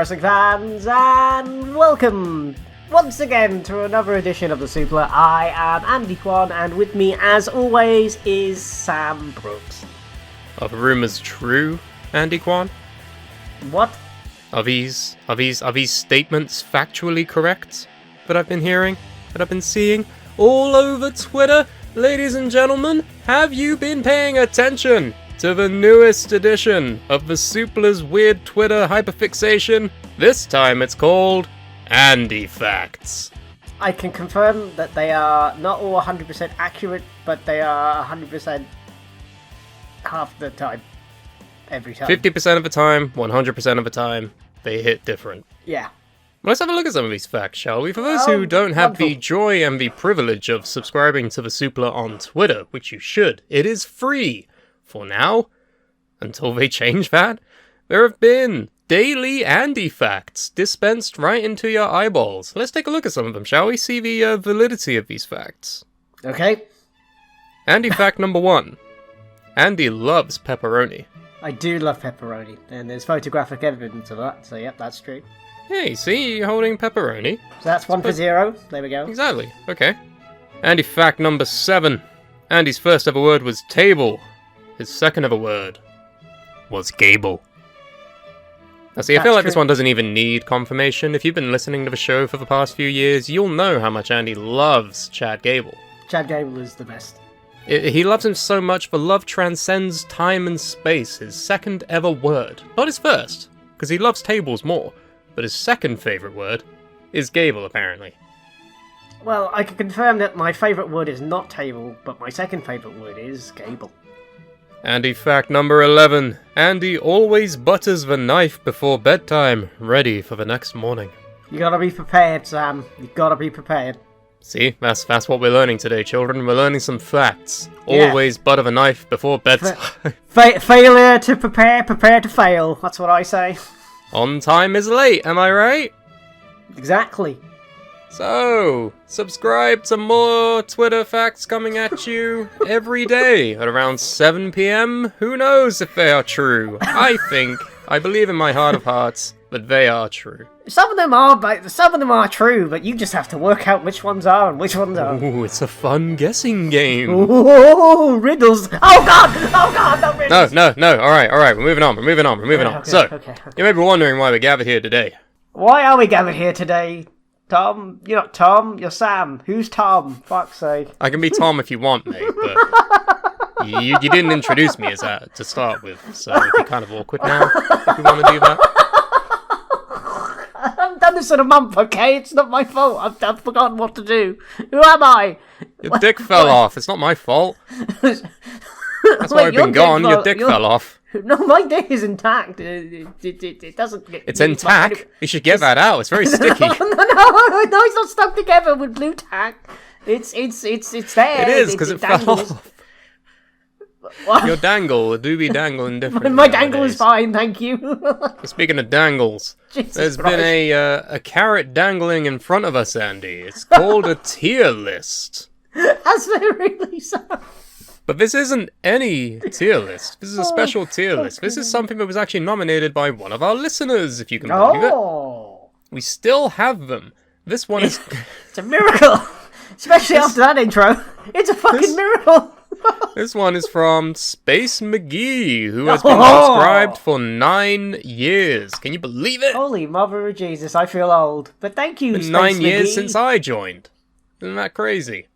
wrestling fans, and welcome once again to another edition of the Suplah. I am Andy Kwan, and with me, as always, is Sam Brooks. Are the rumours true, Andy Kwan? What? Are these statements factually correct that I've been hearing, that I've been seeing all over Twitter? Ladies and gentlemen, have you been paying attention to the newest edition of the Suplah's weird Twitter hyperfixation? This time it's called Andy Facts. I can confirm that they are not all 100% accurate, but they are 100% half the time. Every time. 50% of the time, 100% of the time, they hit different. Yeah. Let's have a look at some of these facts, shall we? For those who don't have the joy and the privilege of subscribing to the Suplah on Twitter, which you should, it is free. For now, until they change that, there have been daily Andy facts dispensed right into your eyeballs. Let's take a look at some of them, shall we? See the validity of these facts. Okay. Andy fact number 1. Andy loves pepperoni. I do love pepperoni, and there's photographic evidence of that, so yep, that's true. Hey, see, you're holding pepperoni. So that's 1 for 0. There we go. Exactly, okay. Andy fact number 7. Andy's first ever word was table. His second ever word was Gable. Now see, I feel like this one doesn't even need confirmation. If you've been listening to the show for the past few years, you'll know how much Andy loves Chad Gable. Chad Gable is the best. He loves him so much, the love transcends time and space. His second ever word. Not his first, because he loves tables more, but his second favourite word is Gable, apparently. Well, I can confirm that my favourite word is not table, but my second favourite word is Gable. Andy fact number 11. Andy always butters the knife before bedtime, ready for the next morning. You gotta be prepared, Sam. You gotta be prepared. See, that's what we're learning today, children. We're learning some facts. Yeah. Always butter the knife before bedtime. Failure to prepare to fail. That's what I say. On time is late, am I right? Exactly. So, subscribe to more Twitter facts coming at you every day at around 7 PM. Who knows if they are true? I believe in my heart of hearts that they are true. Some of them are true, but you just have to work out which ones are and which ones aren't. Ooh, it's a fun guessing game. Ooh, riddles. Oh god, not riddles. No, alright, we're moving on. Okay, So, okay. you may be wondering why we're gathered here today. Why are we gathered here today? Tom? You're not Tom, you're Sam. Who's Tom? Fuck's sake. I can be Tom if you want, mate, but you didn't introduce me as that to start with, so it'd be kind of awkward now if you want to do that. I haven't done this in a month, okay? It's not my fault. I've forgotten what to do. Who am I? Your dick fell off. It's not my fault. That's why I've been gone. Your dick fell off. No, my dick is intact. It doesn't get... It's intact? You should get that out. It's very sticky. No, it's not stuck together with blue tack. It's there. It is, because it fell off. What? Your dangle, the doobie dangling different. My dangle is fine, thank you. Speaking of dangles, there's Christ. been a carrot dangling in front of us, Andy. It's called a tier list. Has there really, Sam? But this isn't any tier list. This is a special tier list. This is something that was actually nominated by one of our listeners, if you can believe it. We still have them. This one is... It's a miracle! Especially after that intro. It's a fucking miracle! This one is from SpaceMcGee, who has been subscribed for 9 years. Can you believe it? Holy mother of Jesus, I feel old. But thank you, It's been 9 years SpaceMcGee. since I joined. Isn't that crazy?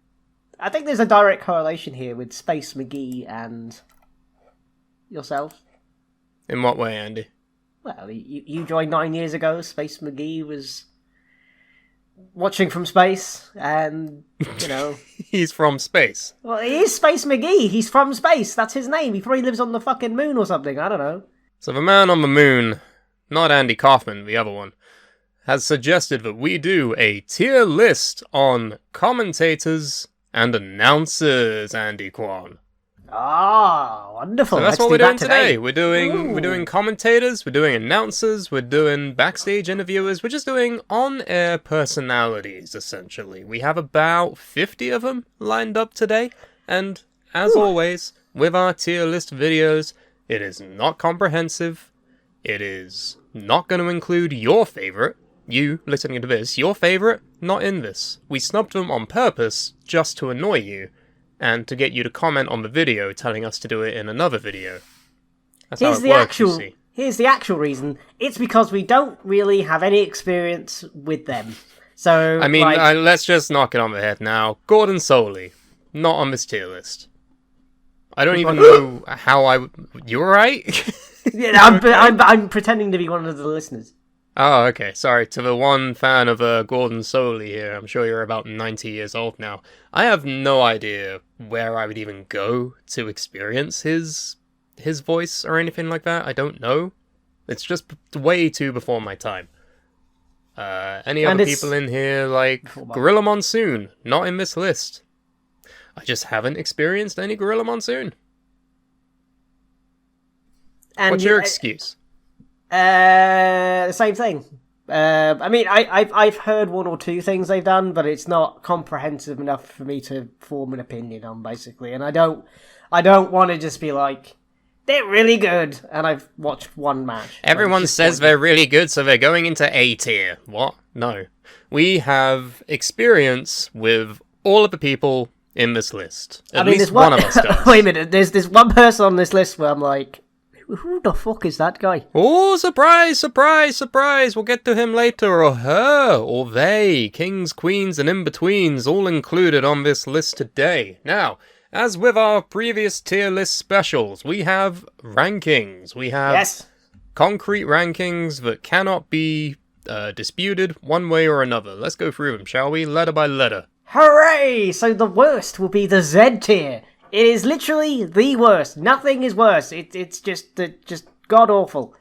I think there's a direct correlation here with SpaceMcGee and yourself. In what way, Andy? Well, you joined 9 years ago. SpaceMcGee was watching from space, and, you know... He's from space. Well, he is SpaceMcGee. He's from space. That's his name. He probably lives on the fucking moon or something. I don't know. So the man on the moon, not Andy Kaufman, the other one, has suggested that we do a tier list on commentators and announcers, Andy Kwan. Ah, wonderful. So that's Let's what do we're doing that today. We're doing commentators, we're doing announcers, we're doing backstage interviewers, we're just doing on-air personalities, essentially. We have about 50 of them lined up today, and as always, with our tier list videos, it is not comprehensive, it is not going to include your favourite, you listening to this, your favourite, not in this. We snubbed them on purpose just to annoy you, and to get you to comment on the video telling us to do it in another video. That's how it works, you see. Here's the actual reason. It's because we don't really have any experience with them. So, I mean, let's just knock it on the head now. Gordon Soley, not on this tier list. I don't even know how I... You alright? Yeah, I'm pretending to be one of the listeners. Oh, okay. Sorry. To the one fan of Gordon Soley here, I'm sure you're about 90 years old now. I have no idea where I would even go to experience his voice or anything like that. I don't know. It's just way too before my time. Any other people in here, like Gorilla Monsoon, not in this list. I just haven't experienced any Gorilla Monsoon. And what's your excuse? The same thing. I mean, I've heard one or two things they've done, but it's not comprehensive enough for me to form an opinion on, basically. And I don't want to just be like, they're really good, and I've watched one match. Everyone says they're really good, so they're going into A tier. What? No. We have experience with all of the people in this list. At least one of us does. Wait a minute, there's one person on this list where I'm like, who the fuck is that guy? Oh, surprise, surprise, surprise. We'll get to him later, or her, or they. Kings, queens, and in-betweens all included on this list today. Now, as with our previous tier list specials, we have rankings. We have concrete rankings that cannot be disputed one way or another. Let's go through them, shall we? Letter by letter. Hooray! So the worst will be the Z tier. It is literally the worst. Nothing is worse. It's just god-awful.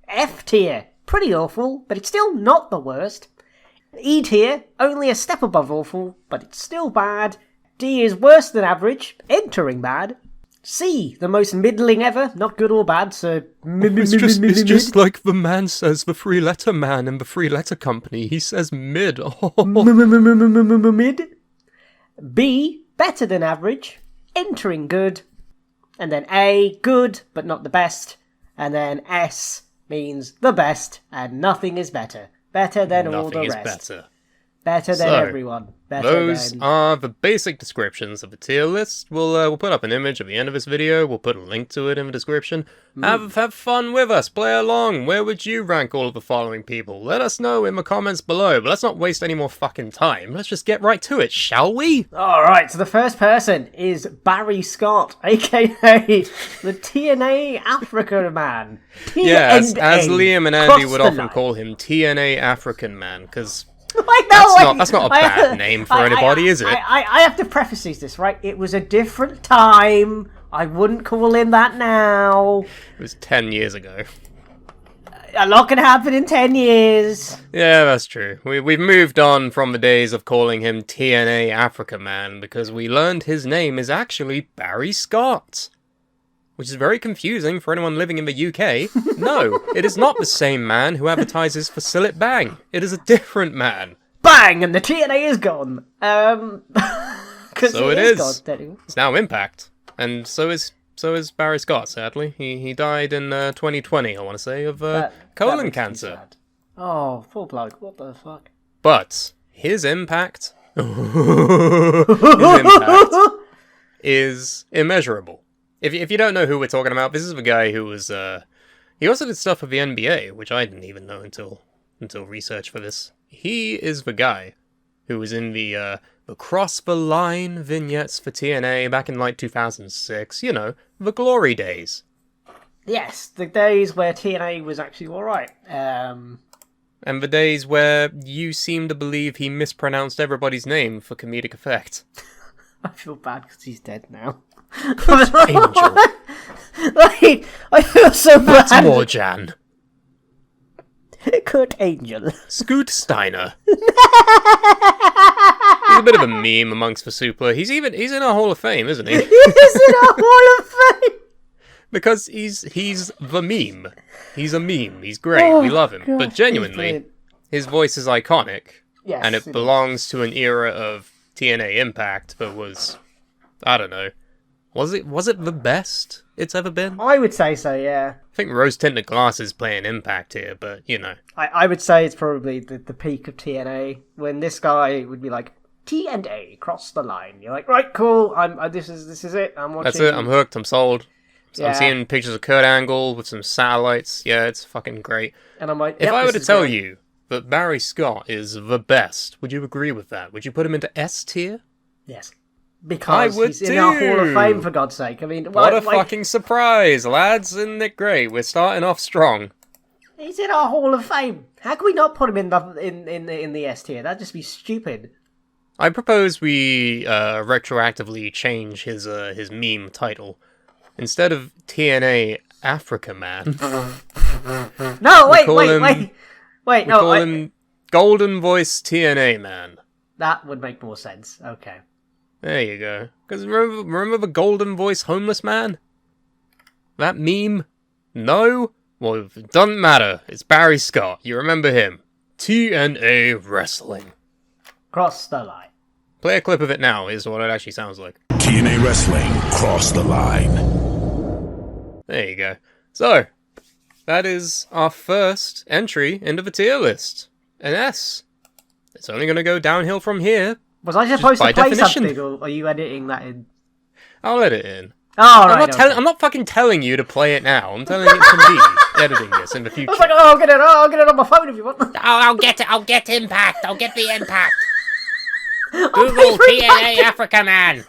F tier. Pretty awful, but it's still not the worst. E tier. Only a step above awful, but it's still bad. D is worse than average, entering bad. C, the most middling ever, not good or bad, so... It's just like the man says, the three-letter man in the three-letter company. He says mid. Mid. B, better than average, entering good. And then A, good, but not the best. And then S means the best, and nothing is better. Better than all the rest. Nothing is better. Better than everyone. Those are the basic descriptions of the tier list. We'll put up an image at the end of this video. We'll put a link to it in the description. Have fun with us. Play along. Where would you rank all of the following people? Let us know in the comments below. But let's not waste any more fucking time. Let's just get right to it, shall we? Alright, so the first person is Barry Scott, aka the TNA African Man. Yes, as Liam and Andy would often call him, TNA African Man, because... That's not a bad name for anybody, is it? I have to preface this, right? It was a different time. I wouldn't call him that now. It was 10 years ago. A lot can happen in 10 years. Yeah, that's true. We've moved on from the days of calling him TNA Africa Man, because we learned his name is actually Barry Scott. Which is very confusing for anyone living in the UK. No, it is not the same man who advertises for Sillet Bang. It is a different man. Bang! And the TNA is gone. So it is. Gone, it's now Impact. And so is Barry Scott, sadly. He died in 2020, I want to say, of colon cancer. Oh, poor bloke. What the fuck? But his impact... is immeasurable. If you don't know who we're talking about, this is the guy who was, he also did stuff for the NBA, which I didn't even know until research for this. He is the guy who was in the Cross the Line vignettes for TNA back in, like, 2006. You know, the glory days. Yes, the days where TNA was actually alright. And the days where you seem to believe he mispronounced everybody's name for comedic effect. I feel bad because he's dead now. Angel. Like, I feel so bad. That's more Jan. Kurt Angel. Scoot Steiner. He's a bit of a meme amongst the Suplah. He's in a Hall of Fame, isn't he? He's in a Hall of Fame. Because he's the meme. He's a meme. He's great. We love him. God, but genuinely, his voice is iconic. Yes, and it belongs to an era of TNA Impact that was, I don't know, Was it the best it's ever been? I would say so, yeah. I think rose-tinted glasses play an impact here, but, you know. I would say it's probably the peak of TNA, when this guy would be like, TNA, cross the line. You're like, right, cool, this is it, I'm watching. That's it, I'm hooked, I'm sold. Yeah. I'm seeing pictures of Kurt Angle with some satellites. Yeah, it's fucking great. And I'm like, if I were to tell you that Barry Scott is the best, would you agree with that? Would you put him into S tier? Yes. Because he's in our Hall of Fame, for God's sake. I mean, what a fucking surprise, lads. Isn't it great? We're starting off strong. He's in our Hall of Fame. How can we not put him in the S tier? That'd just be stupid. I propose we retroactively change his meme title. Instead of TNA Africa Man. No, wait. We call him Golden Voice TNA Man. That would make more sense. Okay. There you go. Because remember the Golden Voice Homeless Man? That meme? No? Well, it doesn't matter. It's Barry Scott. You remember him. TNA Wrestling. Cross the line. Play a clip of it now, is what it actually sounds like. TNA Wrestling. Cross the line. There you go. So, that is our first entry into the tier list. An S. It's only going to go downhill from here. Was I supposed to play definition. something, or are you editing that in? I'll edit it in. Oh, right. I'm not fucking telling you to play it now. I'm telling it to me, editing this in the future. I was like, I'll get it on my phone if you want. I'll get Impact. I'll get the Impact. Google TNA Africa Man.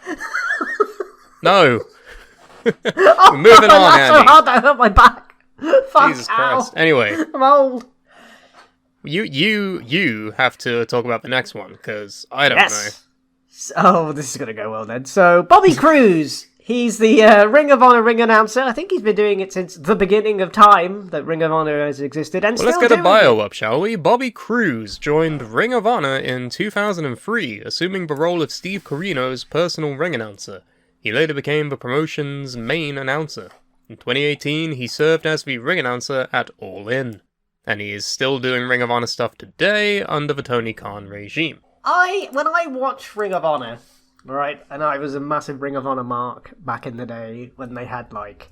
No. Oh, We're moving on, that's Andy. so hard that hurt my back. Fuck, Jesus Christ. Anyway, I'm old. you have to talk about the next one, because I don't know. Oh, this is going to go well then. So, Bobby Cruz. He's the Ring of Honor ring announcer. I think he's been doing it since the beginning of time that Ring of Honor has existed. And well, let's still get a doing bio it. up, shall we? Bobby Cruz joined Ring of Honor in 2003, assuming the role of Steve Corino's personal ring announcer. He later became the promotion's main announcer. In 2018, he served as the ring announcer at All In. And he is still doing Ring of Honor stuff today under the Tony Khan regime. When I watch Ring of Honor, right, and I was a massive Ring of Honor mark back in the day when they had, like,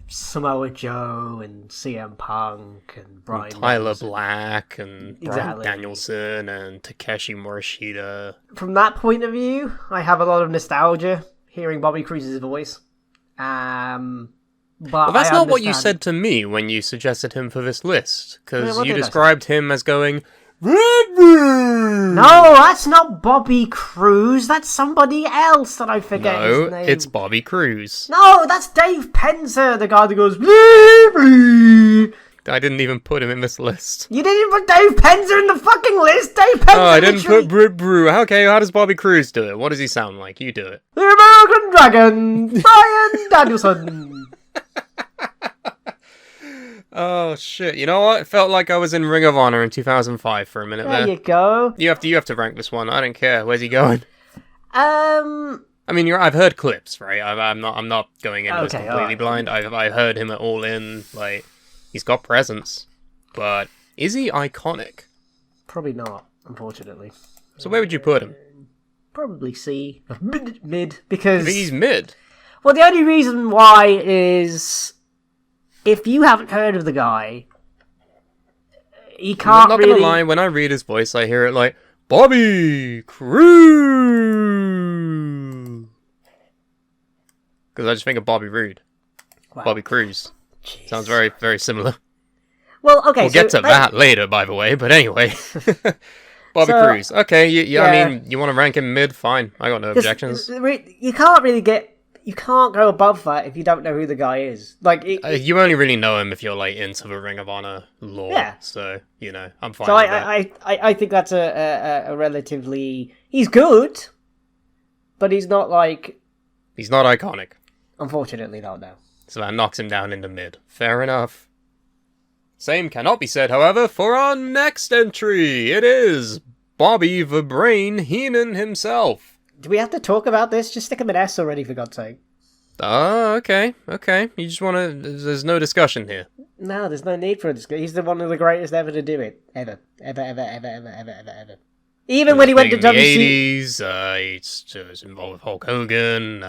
Samoa Joe and CM Punk and Brian Tyler Danielson. Black and Bryan Exactly. Danielson and Takeshi Morishita. From that point of view, I have a lot of nostalgia hearing Bobby Cruz's voice. But Well, that's I not what you understand- said to me when you suggested him for this list, because What you did I described him as going, No, that's not Bobby Cruz. That's somebody else that I forget his No, name. it's Bobby Cruz. No, that's Dave Penzer, the guy that goes. You I didn't even put him in this list. didn't put Dave Penzer in the fucking list. Dave Penzer. Oh, I didn't literally- put Brit Brew. Okay, how does Bobby Cruz do it? What does he sound like? You do it. The American Dragon, Brian Danielson. Oh shit! You know what? It felt like I was in Ring of Honor in 2005 for a minute There there. you go. You have to rank this one. I don't care. Where's he going? I mean, I've heard clips, right? I'm not going into this Okay, completely alright. blind. I've heard him at All In. Like, he's got presence, but is he iconic? Probably not, unfortunately. So where would you put him? Probably C. Mid, I because... think he's mid. Well, the only reason why is... If you haven't heard of the guy, he I'm can't not really... gonna lie. When I read his voice, I hear it like Bobby Cruz, because I just think of Bobby Roode. Wow. Bobby Cruz Jeez. sounds very, very similar. Well, okay, We'll get to that later, by the way. But anyway, Bobby So, Cruz. Okay, yeah. I mean, you want to rank him mid? Fine, I got no objections. You can't really get... You can't go above that if you don't know who the guy is. Like, You only really know him if you're like into the Ring of Honor lore. Yeah. So I'm fine so with that. I think that's a relatively... He's good, but he's not like... He's not iconic, Unfortunately, not now. so that knocks him down into mid. Fair enough. Same cannot be said, however, for our next entry. It is Bobby the Brain Heenan himself. Do we have to talk about this? Just stick him an S already, for God's sake. Oh, okay. You just want to... There's no discussion here. No, there's no need for a discussion. He's one of the greatest ever to do it. Ever. Even when he went to Big in the WC... 80s, he was involved with Hulk Hogan,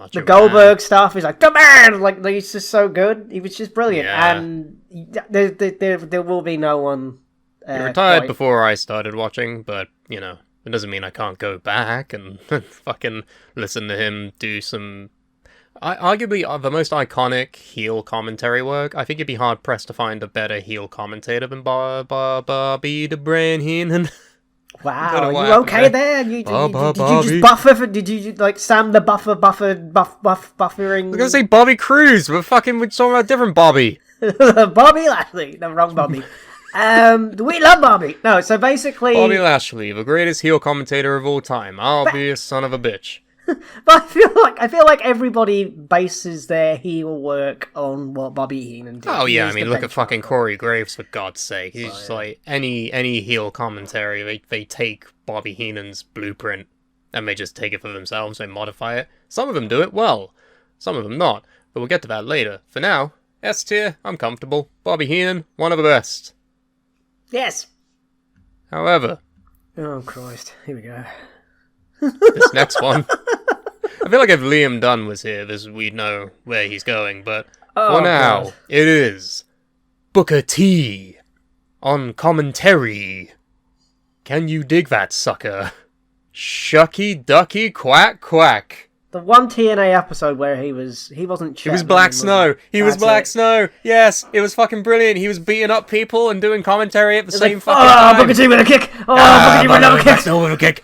much The of a Goldberg stuff is like, the man! Like, he's just so good. He was just brilliant. Yeah. And there will be no one... He retired before I started watching, but, you know, it doesn't mean I can't go back and fucking listen to him do some... arguably the most iconic heel commentary work. I think you'd be hard-pressed to find a better heel commentator than Bobby the Brain Heenan. Wow, are you okay there? Did you just buffer? Did you like Sam the buffering? I was gonna say Bobby Cruz, but fucking we're talking about a different Bobby. Bobby Lashley, the wrong Bobby. We love Bobby. No, so basically, Bobby Lashley, the greatest heel commentator of all time. I'll be a son of a bitch. But I feel like everybody bases their heel work on what Bobby Heenan did. Oh yeah, I mean, look at fucking Corey Graves, for God's sake. He's just like any heel commentary. They take Bobby Heenan's blueprint and they just take it for themselves. They modify it. Some of them do it well, some of them not. But we'll get to that later. For now, S tier. I'm comfortable. Bobby Heenan, one of the best. Yes. However, oh Christ, here we go. This next one. I feel like if Liam Dunn was here, we'd know where he's going, but for now, God. It is Booker T on commentary. Can you dig that, sucker? Shucky ducky quack quack. The one TNA episode where he wasn't He was Black Snow. He was Black Snow. Yes, it was fucking brilliant. He was beating up people and doing commentary at the same fucking time. Booker T with a kick. Booker T with another kick. Black Snow with a kick.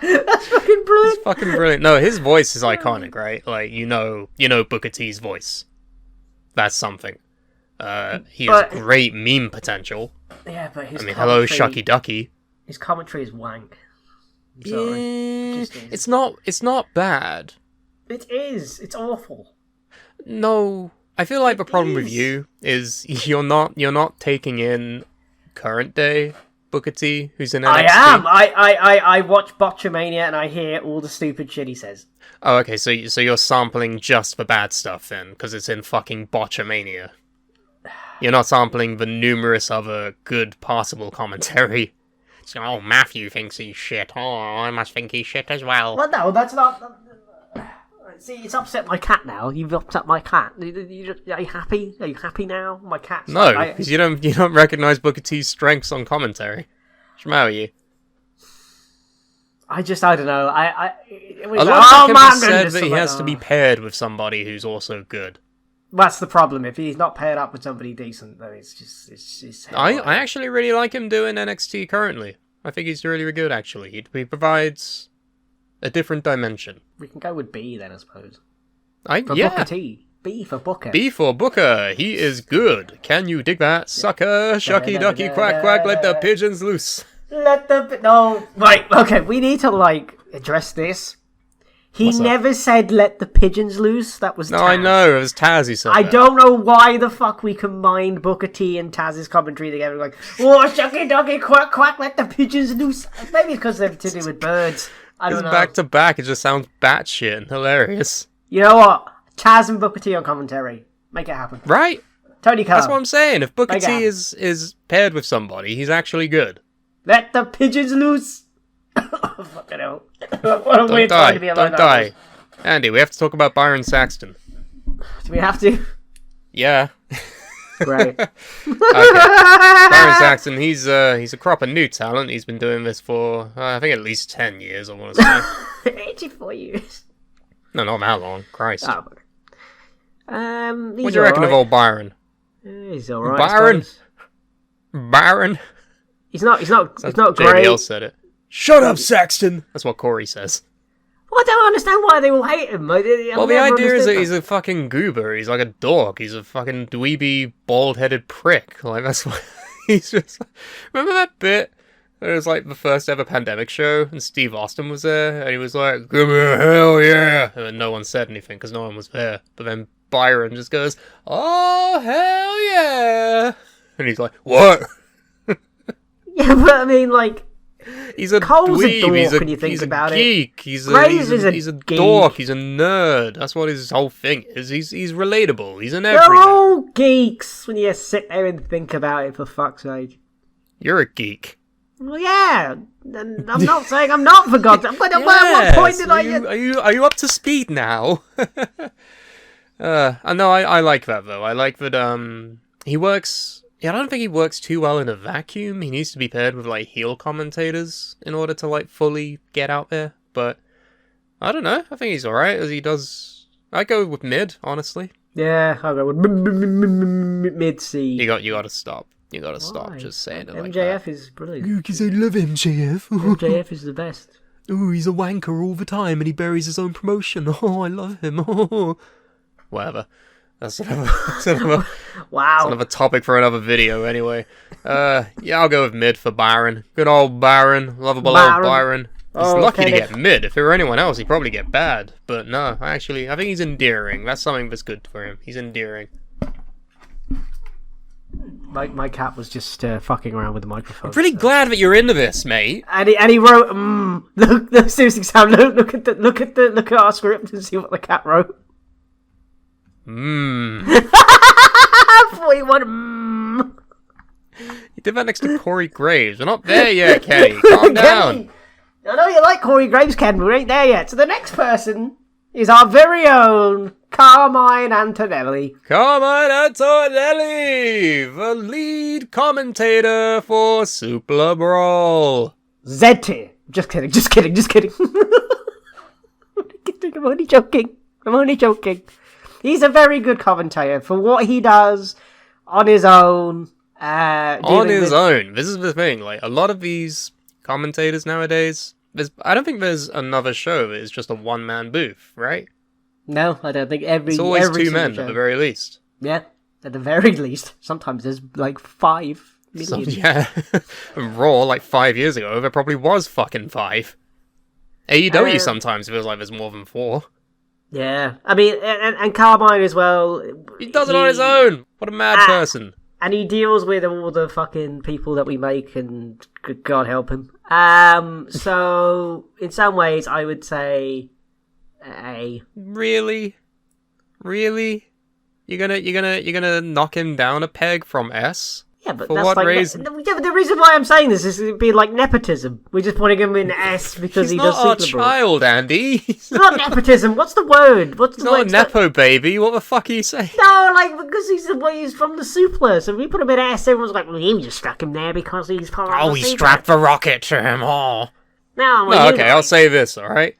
That's fucking brilliant. It's fucking brilliant. No, his voice is iconic, right? Like, you know Booker T's voice. That's something. He has great meme potential. Yeah, but his hello, Shucky Ducky. His commentary is wank. I'm sorry. It's not bad. It is. It's awful. No, I feel like the problem with you is you're not taking in current day Booker T, who's in NXT. I am. I watch Botchamania and I hear all the stupid shit he says. Oh, okay. So you're sampling just the bad stuff then, because it's in fucking Botchamania. You're not sampling the numerous other good possible commentary. So, oh, Matthew thinks he's shit. Oh, I must think he's shit as well. Well, no, that's not... See, it's upset my cat now. You've upset my cat. Are you happy? Are you happy now? My cat's... No, because you don't recognise Booker T's strengths on commentary. What's the matter with you? I don't know. A lot can be said that he has to be paired with somebody who's also good. That's the problem. If he's not paired up with somebody decent, then it's just... I actually really like him doing NXT currently. I think he's really good, actually. He provides a different dimension. We can go with B then, I suppose. Booker T. B for Booker. B for Booker. He is good. Can you dig that, sucker? Shucky ducky quack quack, let the pigeons loose. No. Right, okay, we need to, address this. He never said let the pigeons loose. That was Taz. No, I know. It was Taz who said I don't know why the fuck we combined Booker T and Taz's commentary together. Like, oh, shucky ducky quack quack, let the pigeons loose. Maybe it's because they're to do with birds. I don't know. Back to back, it just sounds batshit and hilarious. You know what? Taz and Booker T on commentary. Make it happen. Right? Tony Khan. That's what I'm saying. If Booker T is paired with somebody, he's actually good. Let the pigeons loose. Oh, fucking hell. What a weird time to be alive. Don't die. Andy, we have to talk about Byron Saxton. Do we have to? Yeah. Great. Okay. Byron Saxton, he's a crop of new talent. He's been doing this for, I think, at least 10 years, I want to say. 84 years. No, not that long. Christ. Oh, what do you reckon of old Byron? He's alright. Byron? He's not great. JBL said it. Shut up, Saxton! That's what Corey says. Well, I don't understand why they all hate him. Well, the idea is that he's a fucking goober. He's like a dork. He's a fucking dweeby, bald-headed prick. Like, that's why he's just... Remember that bit? It was like the first ever pandemic show, and Steve Austin was there, and he was like, "Give me a hell yeah!" And then no one said anything, because no one was there. But then Byron just goes, "Oh, hell yeah!" And he's like, "What?" Yeah, but I mean, he's a Cole's dweeb, a dork he's a, when you think he's about a geek, he's a geek. dork, he's a nerd. That's what his whole thing is. He's relatable, he's an They're everyman. all geeks when you sit there and think about it, for fuck's sake. You're a geek. Well, yeah. And I'm not saying I'm not, for God's sake. But at what point did I get... Are you up to speed now? I like that, though. I like that, he works... Yeah, I don't think he works too well in a vacuum. He needs to be paired with, like, heel commentators in order to, like, fully get out there. But, I don't know. I think he's alright as he does... I go with mid, honestly. Yeah, I'll go with mid-C. You gotta stop. You gotta stop just saying it like that. MJF is brilliant. Because I love MJF. MJF is the best. Oh, he's a wanker all the time and he buries his own promotion. Oh, I love him. Oh. Whatever. That's another topic for another video anyway. Yeah, I'll go with mid for Byron. Good old Byron. Lovable old Byron. He's lucky to get mid. If it were anyone else, he'd probably get bad. But no, I think he's endearing. That's something that's good for him. He's endearing. My cat was just fucking around with the microphone. I'm pretty glad that you're into this, mate. And he wrote, Look, seriously, Sam, look at our script and see what the cat wrote. 41. You did that next to Corey Graves. We're not there yet, Kenny. Calm down. I know you like Corey Graves, Ken, but we ain't there yet. So the next person is our very own Carmine Antonelli. Carmine Antonelli, the lead commentator for Suplah Brawl. Z tier. Just kidding. I'm only joking. He's a very good commentator for what he does on his own. This is the thing. Like, a lot of these commentators nowadays, I don't think there's another show that is just a one-man booth, right? No, I don't think it's always two men at the very least. Yeah, at the very least. Sometimes there's like 5 million. Yeah. Raw, like 5 years ago, there probably was fucking 5. AEW sometimes feels like there's more than 4. Yeah, I mean, and Carmine as well. He does it on his own. What a mad person. And he deals with all the fucking people that we make, and God help him. So in some ways, I would say A. Really? You're gonna knock him down a peg from S? Yeah, but for that's what like reason? Yeah, but the reason why I'm saying this is it'd be like nepotism. We're just putting him in S because he does Suplah Brawl. He's not our child, Andy. It's not nepotism. What's the word? He's not a nepo baby. What the fuck are you saying? No, like because he's from the Suplah. So if we put him in S, everyone's like, well, he just stuck him there because he's part of the we Suplah. strapped the rocket to him. Oh. No, okay. I'll say this. All right.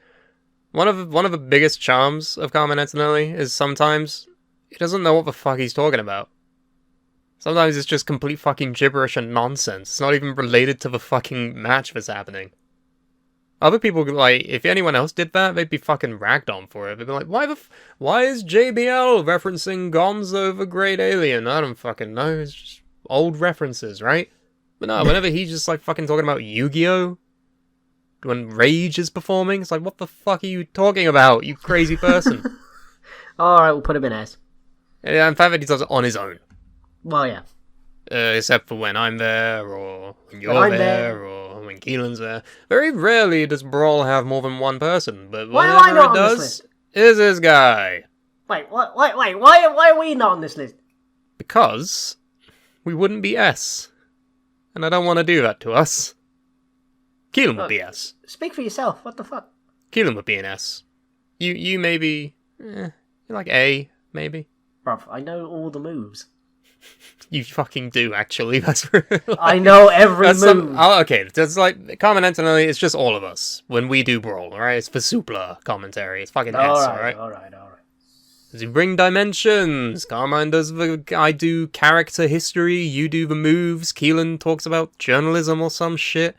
One of the biggest charms of Carmine Antonelli is sometimes he doesn't know what the fuck he's talking about. Sometimes it's just complete fucking gibberish and nonsense. It's not even related to the fucking match that's happening. Other people, like, if anyone else did that, they'd be fucking ragged on for it. They'd be like, why is JBL referencing Gonzo the Great Alien? I don't fucking know. It's just old references, right? But no, whenever he's just, like, fucking talking about Yu-Gi-Oh! When Rage is performing, it's like, what the fuck are you talking about, you crazy person? Alright, we'll put him in S. Yeah, in fact, he does it on his own. Well, yeah. Except for when I'm there, or when you're there, or when Keelan's there. Very rarely does Brawl have more than one person, but whenever it does, is this guy. Wait, why are we not on this list? Because we wouldn't be S. And I don't want to do that to us. Keelan would be S. Speak for yourself, what the fuck? Keelan would be an S. You maybe, you're like A, maybe. Bruv, I know all the moves. You fucking do, actually. That's real. I know every move. Okay, it's like Carmine Antonelli. It's just all of us when we do Brawl, alright? It's for Suplah commentary. It's fucking S, alright? Alright. Does he bring dimensions? Carmine I do character history. You do the moves. Keelan talks about journalism or some shit.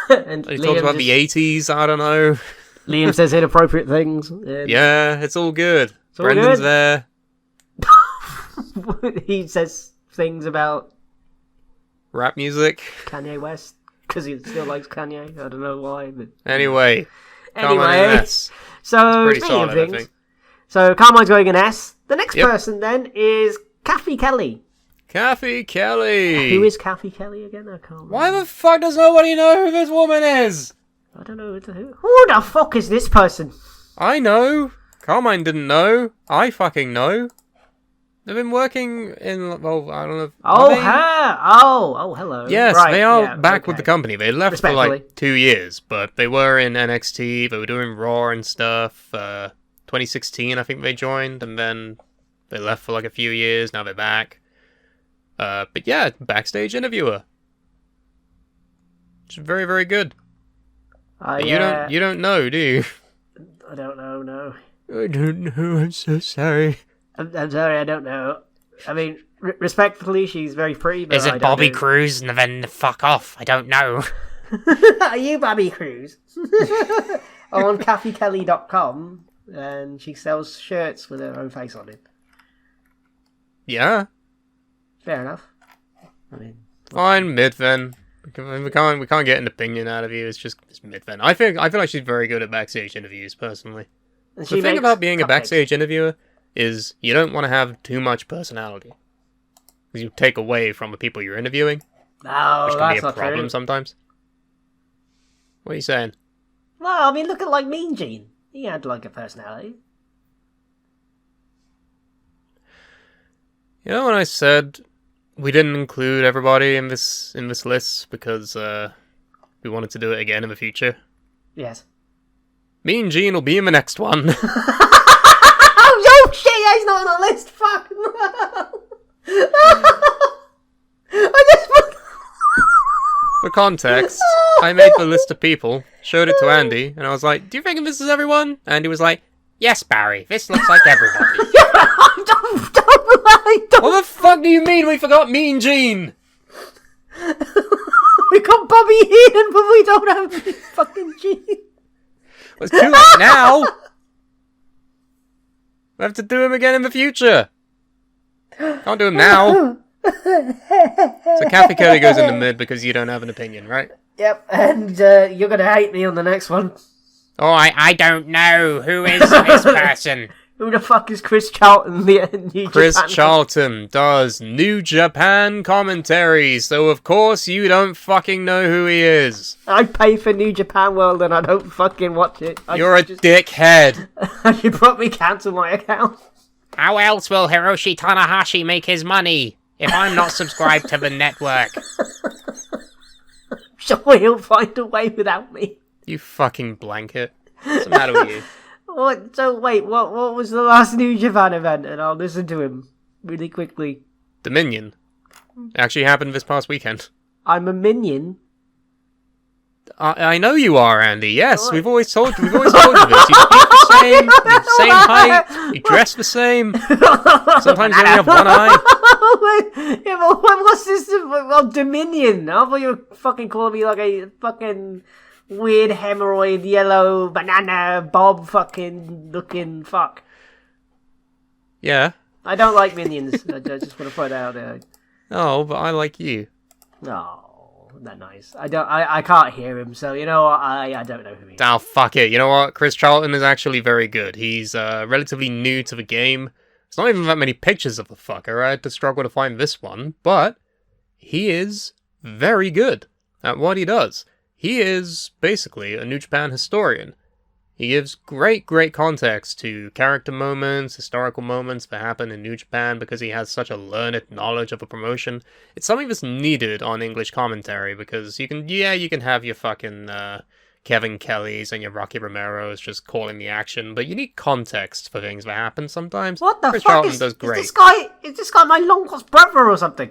And he talks about the 80s. I don't know. Liam says inappropriate things. Yeah, it's all good. Brendan's there. He says things about rap music. Kanye West because he still likes Kanye. I don't know why. But anyway, so speaking of things, so Carmine's going an S. The next person then is Cathy Kelley. Cathy Kelley. Who is Cathy Kelley again? I can't remember. Why the fuck does nobody know who this woman is? I don't know who the fuck is this person. I know. Carmine didn't know. I fucking know. They've been working in, well, I don't know. Hello. Yes, right, they are yeah, back with the company. They left for like 2 years, but they were in NXT, they were doing Raw and stuff. 2016, I think they joined, and then they left for like a few years, now they're back. But yeah, backstage interviewer. It's very, very good. But you don't know, do you? I don't know, no. I don't know, I'm so sorry. I'm sorry, I don't know. I mean, respectfully, she's very pretty, but Is it Bobby Cruz? And then fuck off. I don't know. Are you Bobby Cruz? I'm on CathyKelley.com, and she sells shirts with her own face on it. Yeah. Fair enough. I mean, fine, mid then. We can't get an opinion out of you. It's mid then. I feel like she's very good at backstage interviews, personally. The thing about being a backstage interviewer is you don't want to have too much personality, because you take away from the people you're interviewing, which can be a problem sometimes. What are you saying? Well, I mean, look at like Mean Gene. He had like a personality. You know when I said we didn't include everybody in this list because we wanted to do it again in the future? Yes. Mean Gene will be in the next one. Oh shit! Yeah, he's not on the list. Fuck. For context, I made the list of people, showed it to Andy, and I was like, "Do you think this is everyone?" Andy was like, Yes, Barry. This looks like everybody. Don't lie. What the fuck do you mean we forgot Mean Gene? We got Bobby Heenan, but we don't have fucking Gene. Well, it's too late now. We have to do him again in the future. Can't do him now. So Cathy Kelley goes in the mid because you don't have an opinion, right? Yep, and you're gonna hate me on the next one. Oh, I don't know. Who is this person? Who the fuck is Chris Charlton? Chris Charlton does New Japan commentaries, so of course you don't fucking know who he is. I pay for New Japan World and I don't fucking watch it. You're a dickhead. You probably cancel my account. How else will Hiroshi Tanahashi make his money if I'm not subscribed to the network? Sure, he'll find a way without me. You fucking blanket. What's the matter with you? What? So wait, what was the last New Japan event? And I'll listen to him really quickly. Dominion. It actually happened this past weekend. I'm a minion. I know you are, Andy. Yes, we've always told you this. You eat the same, you're the same height, you dress the same. Sometimes you only have one eye. Yeah, but what's this? Well, Dominion. I thought you were fucking calling me like a fucking weird hemorrhoid, yellow banana bob fucking looking fuck. Yeah. I don't like minions. I just want to put it out there. Oh, but I like you. Oh, not nice. I can't hear him, so you know what? I don't know who he is. Oh, fuck it. You know what? Chris Charlton is actually very good. He's relatively new to the game. There's not even that many pictures of the fucker. I had to struggle to find this one, but he is very good at what he does. He is basically a New Japan historian. He gives great context to character moments, historical moments that happen in New Japan because he has such a learned knowledge of a promotion. It's something that's needed on English commentary because you can have your fucking Kevin Kellys and your Rocky Romeros just calling the action, but you need context for things that happen sometimes. What the Chris fuck Charlton is does great. Is this guy my long-lost brother or something?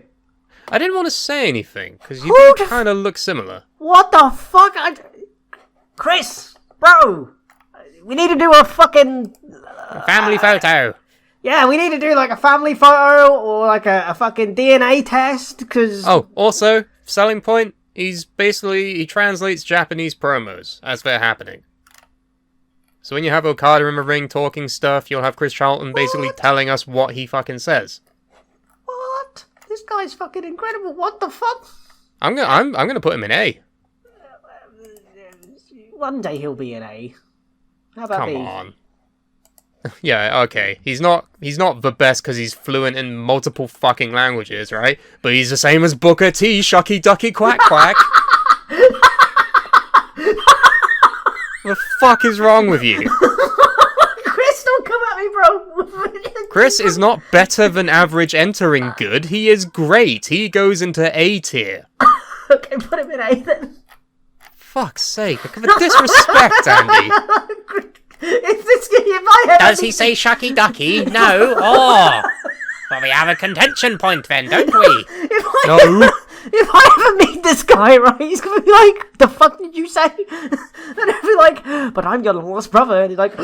I didn't want to say anything because you do kind of look similar. What the fuck? Chris, bro, we need to do a fucking family photo. Yeah, we need to do like a family photo or like a fucking DNA test because. Oh, also selling point. He translates Japanese promos as they're happening. So when you have Okada in the ring talking stuff, you'll have Chris Charlton basically telling us what he fucking says. What? This guy's fucking incredible. What the fuck? I'm gonna put him in A. One day he'll be in A. How about Come on. Yeah, okay. He's not the best because he's fluent in multiple fucking languages, right? But he's the same as Booker T, Shucky Ducky Quack Quack. What the fuck is wrong with you? Chris, don't come at me, bro. Chris is not better than average entering good. He is great. He goes into A tier. Okay, put him in A then. Fuck's sake. Look at the disrespect, Andy. Does he say shucky ducky? No. Oh. Well, we have a contention point then, don't we? If I ever meet this guy, right, he's gonna be like, "The fuck did you say?" And I'll be like, "But I'm your lost brother," and he's like,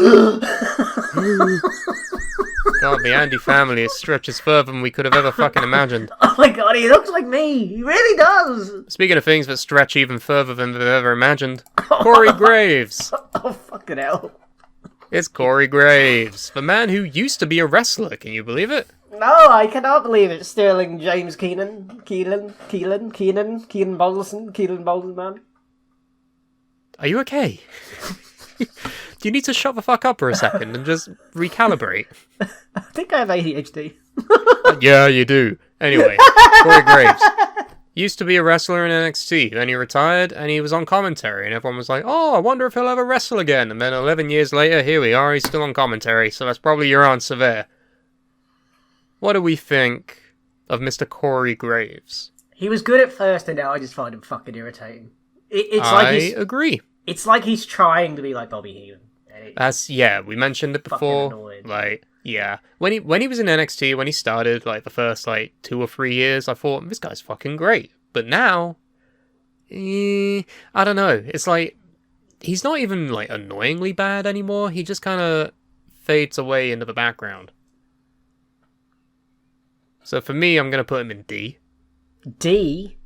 God, the Andy family stretches further than we could have ever fucking imagined. "Oh my god, he looks like me. He really does." Speaking of things that stretch even further than they've ever imagined, Corey Graves. Oh fucking hell! It's Corey Graves, the man who used to be a wrestler. Can you believe it? No, I cannot believe it. Sterling James Keelan Bolson, man. Are you okay? Do you need to shut the fuck up for a second and just recalibrate? I think I have ADHD. Yeah, you do. Anyway, Corey Graves. Used to be a wrestler in NXT, then he retired, and he was on commentary, and everyone was like, "Oh, I wonder if he'll ever wrestle again." And then 11 years later, here we are, he's still on commentary, so that's probably your answer there. What do we think of Mr. Corey Graves? He was good at first, and now I just find him fucking irritating. I agree. It's like he's trying to be like Bobby Heenan. We mentioned it before. Like, yeah. When he was in NXT, when he started, like, the first, 2 or 3 years, I thought, this guy's fucking great. But now, I don't know. It's like, he's not even, annoyingly bad anymore. He just kind of fades away into the background. So for me, I'm going to put him in D. D?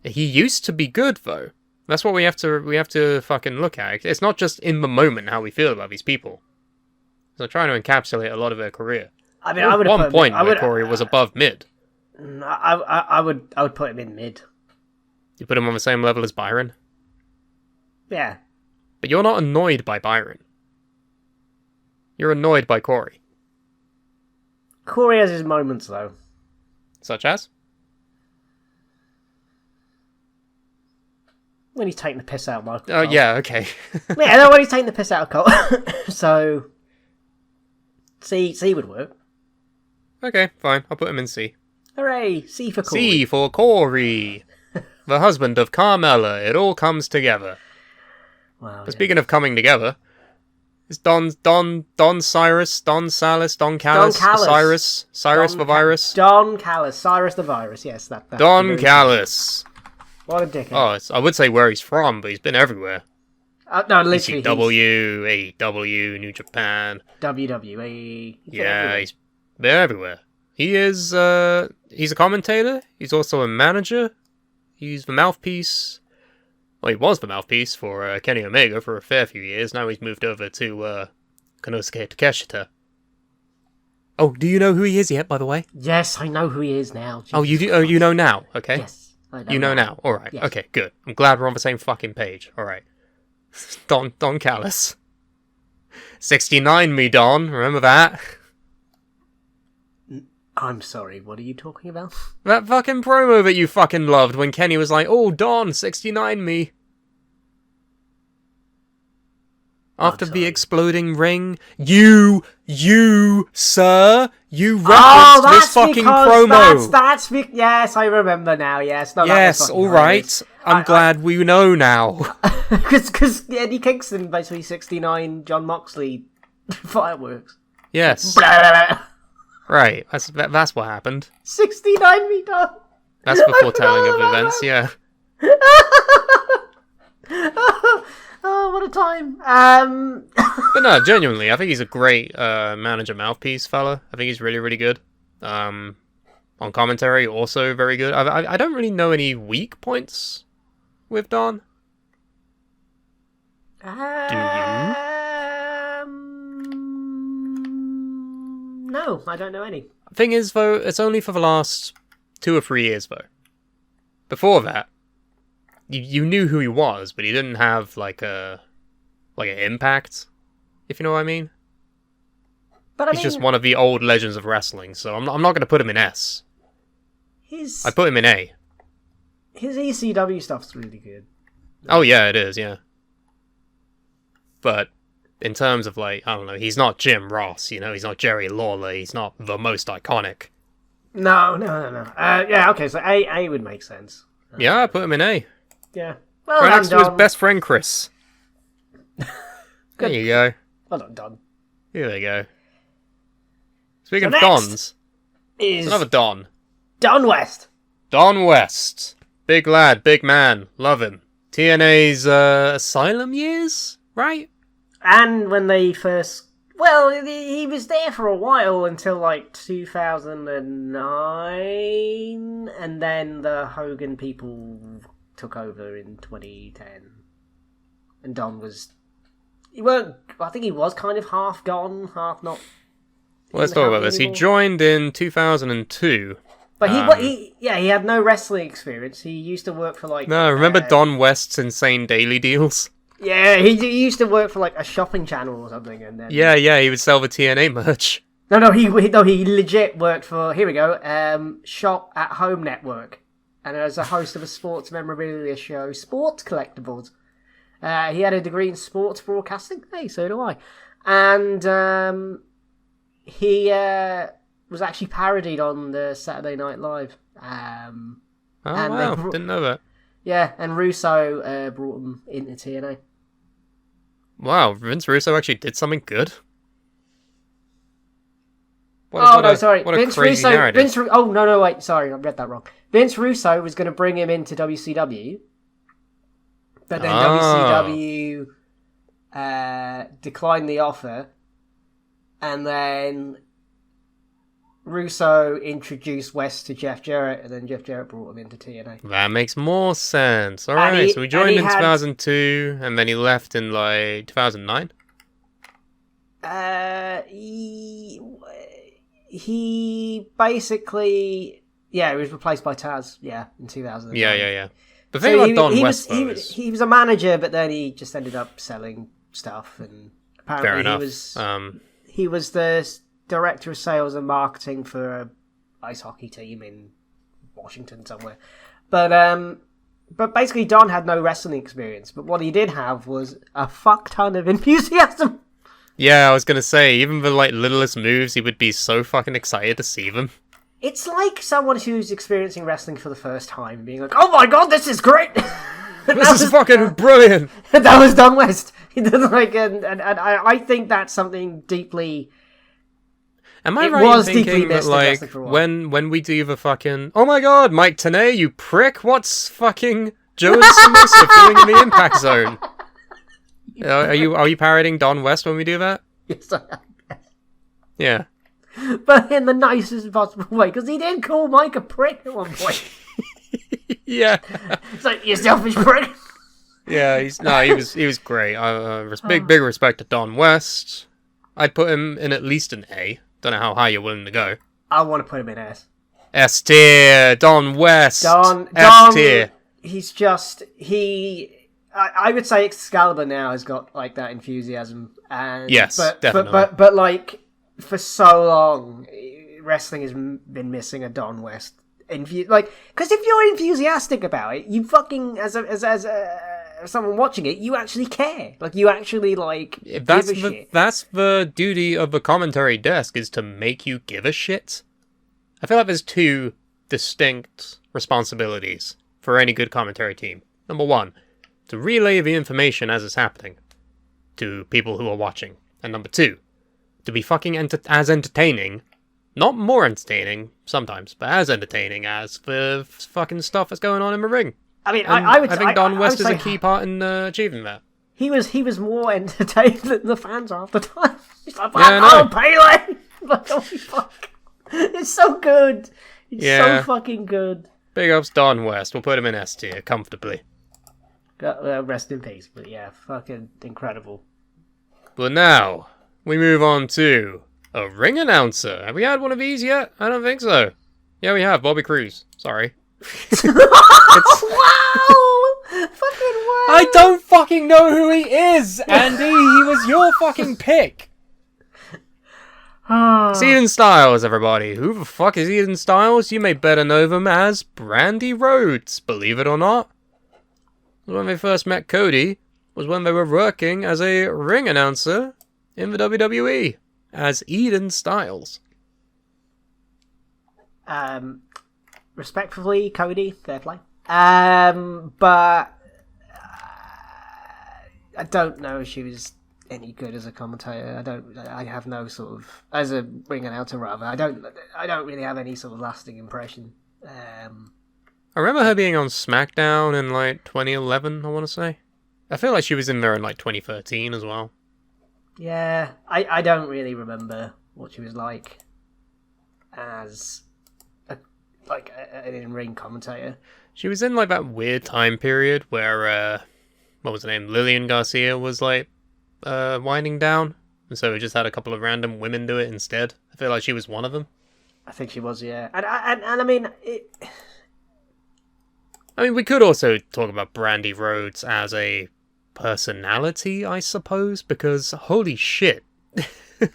He used to be good, though. That's what we have to fucking look at. It's not just in the moment how we feel about these people. So I'm trying to encapsulate a lot of their career. I mean, I would at one point where Corey was above mid. I would put him in mid. You put him on the same level as Byron? Yeah. But you're not annoyed by Byron. You're annoyed by Corey. Corey has his moments, though. Such as? When he's taking the piss out of Michael Oh, Cole. yeah, okay. Yeah, no, when he's taking the piss out of Cole. So, C would work. Okay, fine. I'll put him in C. Hooray! C for Corey. C for Corey. The husband of Carmella. It all comes together. Wow. But speaking of coming together, it's Don Cyrus, Don Salis, Don Callis, Cyrus the Virus. Don Callis, Cyrus the Virus, yes. That Don Callis. What a dickhead. Oh, I would say where he's from, but he's been everywhere. No, literally. ECW, AEW, New Japan. WWE. He's been everywhere. He is, he's a commentator. He's also a manager. He's the mouthpiece. Well, he was the mouthpiece for Kenny Omega for a fair few years. Now he's moved over to Konosuke Takeshita. Oh, do you know who he is yet, by the way? Yes, I know who he is now. Jesus oh, you do? Oh, you know now? Okay. Yes, I know. You know now. All right. Yes. Okay, good. I'm glad we're on the same fucking page. All right. Don Callis. 69 me, Don. Remember that? I'm sorry, what are you talking about? That fucking promo that you fucking loved when Kenny was like, "Oh, Don, 69 me." After the exploding ring, you, sir, you referenced this fucking promo. Yes, I remember now, yes. No, yes, alright. I'm glad we know now. Because Eddie Kingston basically 69 John Moxley fireworks. Yes. Right, that's what happened. 69 me, Don. That's the foretelling of events, yeah. Oh, what a time. But no, genuinely, I think he's a great manager mouthpiece fella. I think he's really, really good. On commentary, also very good. I don't really know any weak points with Don. Do you? No, I don't know any. Thing is, though, it's only for the last 2 or 3 years, though. Before that, you knew who he was, but he didn't have an impact, if you know what I mean. But he's just one of the old legends of wrestling, so I'm not going to put him in S. I put him in A. His ECW stuff's really good. Oh yeah, it is, yeah. But in terms of, like, I don't know, he's not Jim Ross, you know, he's not Jerry Lawler, he's not the most iconic. No. Yeah, okay, so A would make sense. Yeah, I put him in A. Yeah. Well Right done, next to his Don. best friend, Chris. There you go. Well done, Don. Here we go. Speaking So of next Dons, Is it's another Don. Don West. Don West. Big lad, big man. Love him. TNA's Asylum years, right? And when they first... Well, he was there for a while until, like, 2009, and then the Hogan people took over in 2010. And Don was... I think he was kind of half gone, half not... Well, let's talk about this. He joined in 2002. But he had no wrestling experience. He used to work for, like... No, remember Don West's insane daily deals? Yeah, he used to work for, like, a shopping channel or something, and then... Yeah, he would sell the TNA merch. No, he legit worked for, here we go, Shop at Home Network. And as a host of a sports memorabilia show, Sports Collectibles. He had a degree in sports broadcasting. Hey, so do I. And he was actually parodied on the Saturday Night Live. Oh, wow, didn't know that. Yeah, and Russo brought him into TNA. Wow, Vince Russo actually did something good? Sorry. Vince Russo. Wait, sorry, I read that wrong. Vince Russo was going to bring him into WCW, but then WCW declined the offer, and then Russo introduced West to Jeff Jarrett, and then Jeff Jarrett brought him into TNA. That makes more sense. Alright, so he joined in 2002, and then he left in, like, 2009? He basically... Yeah, he was replaced by Taz, in 2009. Yeah. The thing about Don West, he was a manager, but then he just ended up selling stuff, and apparently fair enough. He was the director of sales and marketing for a ice hockey team in Washington somewhere. But basically Don had no wrestling experience, but what he did have was a fuck ton of enthusiasm. Yeah, I was gonna say, even the, like, littlest moves, he would be so fucking excited to see them. It's like someone who's experiencing wrestling for the first time being like, oh my god, this is great! This is fucking brilliant! That was Don West. And I think that's something deeply... Am I right in thinking that, like, when we do the fucking... Oh my god, Mike Tenay, you prick! What's fucking Joe Submissive doing in the Impact Zone? Are you parodying Don West when we do that? Yes, I am. Yeah. But in the nicest possible way, because he did call Mike a prick at one point. Yeah. It's like, you selfish prick. Yeah, he was great. Big respect to Don West. I'd put him in at least an A. Don't know how high you're willing to go. I want to put him in S. S tier, Don West. Don S tier. He's just I would say Excalibur now has got like that enthusiasm, and yes, definitely. But like for so long, wrestling has been missing a Don West. Like, because if you're enthusiastic about it, you fucking as someone watching it, you actually care. Like, you actually give a shit. That's the duty of the commentary desk, is to make you give a shit. I feel like there's two distinct responsibilities for any good commentary team. Number one, to relay the information as it's happening to people who are watching. And number two, to be fucking as entertaining, not more entertaining sometimes, but as entertaining as the fucking stuff that's going on in the ring. I mean, I think Don West is a key part in achieving that. He was more entertained than the fans half the time. He's like, Pele! Like, holy fuck. It's so good. It's so fucking good. Big ups Don West. We'll put him in S tier comfortably. Rest in peace. But yeah, fucking incredible. But now, we move on to a ring announcer. Have we had one of these yet? I don't think so. Yeah, we have. Bobby Cruz. Sorry. Wow! Fucking wow! I don't fucking know who he is, Andy. He was your fucking pick. It's Eden Stiles, everybody. Who the fuck is Eden Stiles? You may better know them as Brandy Rhodes, believe it or not. When they first met Cody, was when they were working as a ring announcer in the WWE as Eden Stiles. Respectfully, Cody, fair play. But I don't know if she was any good as a commentator. I have no sort of, as a ring announcer rather, I don't really have any sort of lasting impression. I remember her being on SmackDown in like 2011, I want to say. I feel like she was in there in like 2013 as well. Yeah, I don't really remember what she was like as an in-ring commentator. She was in like that weird time period where, what was her name? Lilian Garcia was like winding down. And so we just had a couple of random women do it instead. I feel like she was one of them. I think she was, yeah. And I mean... we could also talk about Brandy Rhodes as a personality, I suppose, because holy shit.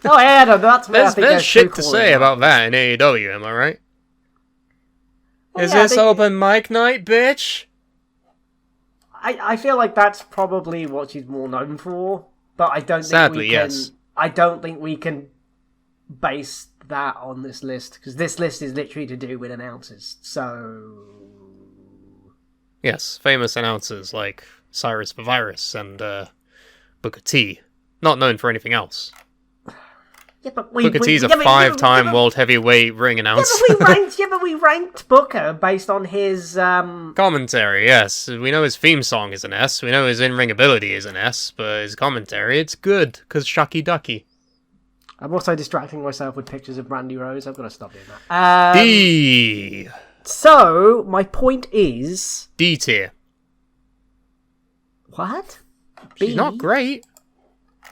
Oh, yeah, no, that's where I think there's shit to say about that in AEW, am I right? Well, Is this open mic night, bitch? I feel like that's probably what she's more known for, but I don't think Sadly, we can... yes. I don't think we can base that on this list, because this list is literally to do with announcers, so... Yes, famous announcers like Cyrus the Virus and Booker T. Not known for anything else. Yeah, but Booker T's a five-time world heavyweight ring announcer. But we ranked Booker based on his commentary. Yes, we know his theme song is an S. We know his in-ring ability is an S, but his commentary, it's good because Shucky Ducky. I'm also distracting myself with pictures of Brandy Rose. I've got to stop doing that. D. So my point is D tier. What? She's not great.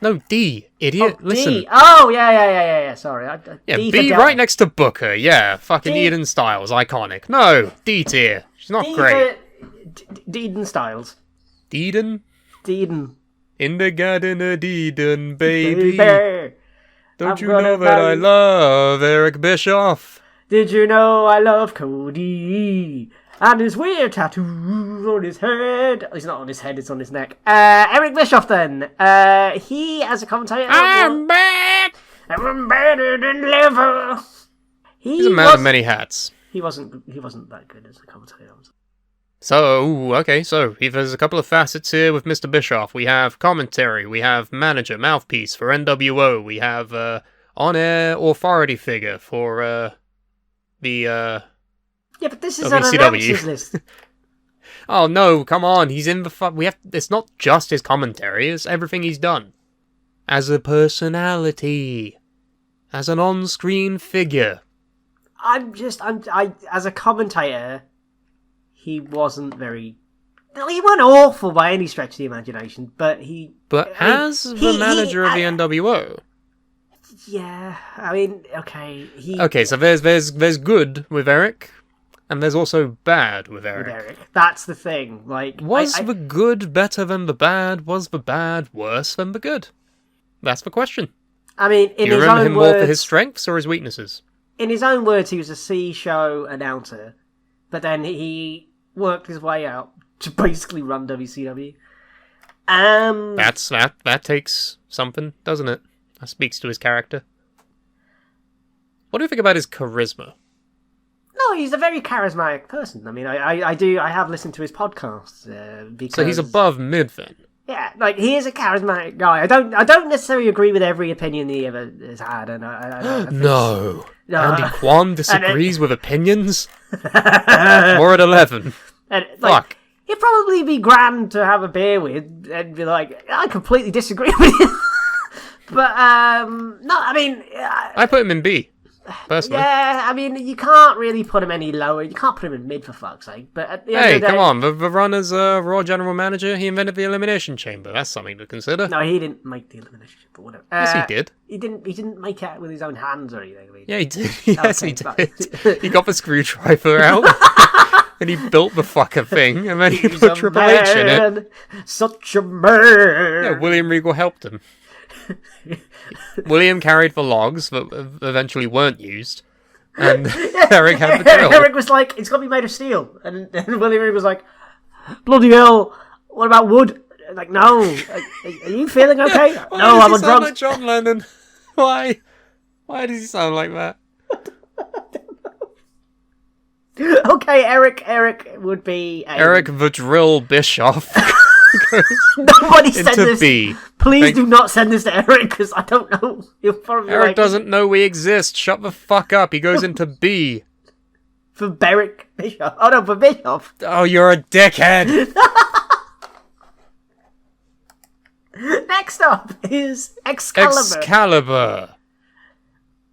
No, D, idiot. Oh, listen. D. Oh, yeah. Sorry. Yeah, D B right next to Booker. Yeah, fucking D. Eden Stiles, iconic. No, D tier. She's not great. Deeden Styles. Deeden? Deeden. In the garden of Deeden, baby. Don't I'm you know that I love Eric Bischoff? Did you know I love Cody? And his weird tattoo on his head. It's not on his head, it's on his neck. Eric Bischoff then. He, as a commentator... I'm back! I'm better than ever. He's a man of many hats. He wasn't that good as a commentator. So there's a couple of facets here with Mr. Bischoff. We have commentary, we have manager, mouthpiece for NWO, we have on-air authority figure for the... Yeah, but this is WCW. an announcers list. Oh no, come on, he's in the it's not just his commentary, it's everything he's done. As a personality. As an on-screen figure. I as a commentator, he wasn't very... He wasn't awful by any stretch of the imagination, but he... But as the manager of the NWO... Yeah, I mean, okay, Okay, so there's good with Eric, and there's also bad with Eric. That's the thing. Like, was the good better than the bad? Was the bad worse than the good? That's the question. I mean, Do you remember him more for his strengths or his weaknesses? In his own words, he was a C-show announcer, but then he worked his way out to basically run WCW. That takes something, doesn't it? That speaks to his character. What do you think about his charisma? No, he's a very charismatic person. I mean, I have listened to his podcasts. Because... So he's above mid then? Yeah, like, he is a charismatic guy. I don't necessarily agree with every opinion he ever has had. And I No. Andy Kwan disagrees with opinions? More at 11. And, Fuck. He'd probably be grand to have a beer with and be like, I completely disagree with you. But, no, I mean... I put him in B, personally. Yeah, I mean, you can't really put him any lower. You can't put him in mid, for fuck's sake. But at the end of the day, come on. The run as Raw General Manager, he invented the Elimination Chamber. That's something to consider. No, he didn't make the Elimination Chamber, whatever. Yes, he did. He didn't make it with his own hands or anything. I mean, Yeah, he did. Yes, he did. He got the screwdriver out. And he built the fucker thing, and then he put Triple H in it. Such a man. Yeah, William Regal helped him. William carried the logs that eventually weren't used, and Eric had the drill. Eric was like, it's got to be made of steel. And William Regal was like, bloody hell, what about wood? Like, no. Are you feeling okay? Why No, does I'm he on sound drugs. like John Lennon? Why? Why does he sound like that? Okay, Eric would be... Eric the Drill Bischoff. Nobody send into this. B. Please do not send this to Eric, because I don't know. He'll probably Eric doesn't know we exist. Shut the fuck up. He goes into B. For Beric Bischoff. Oh no, for Bischoff. Oh, you're a dickhead. Next up is Excalibur. Excalibur.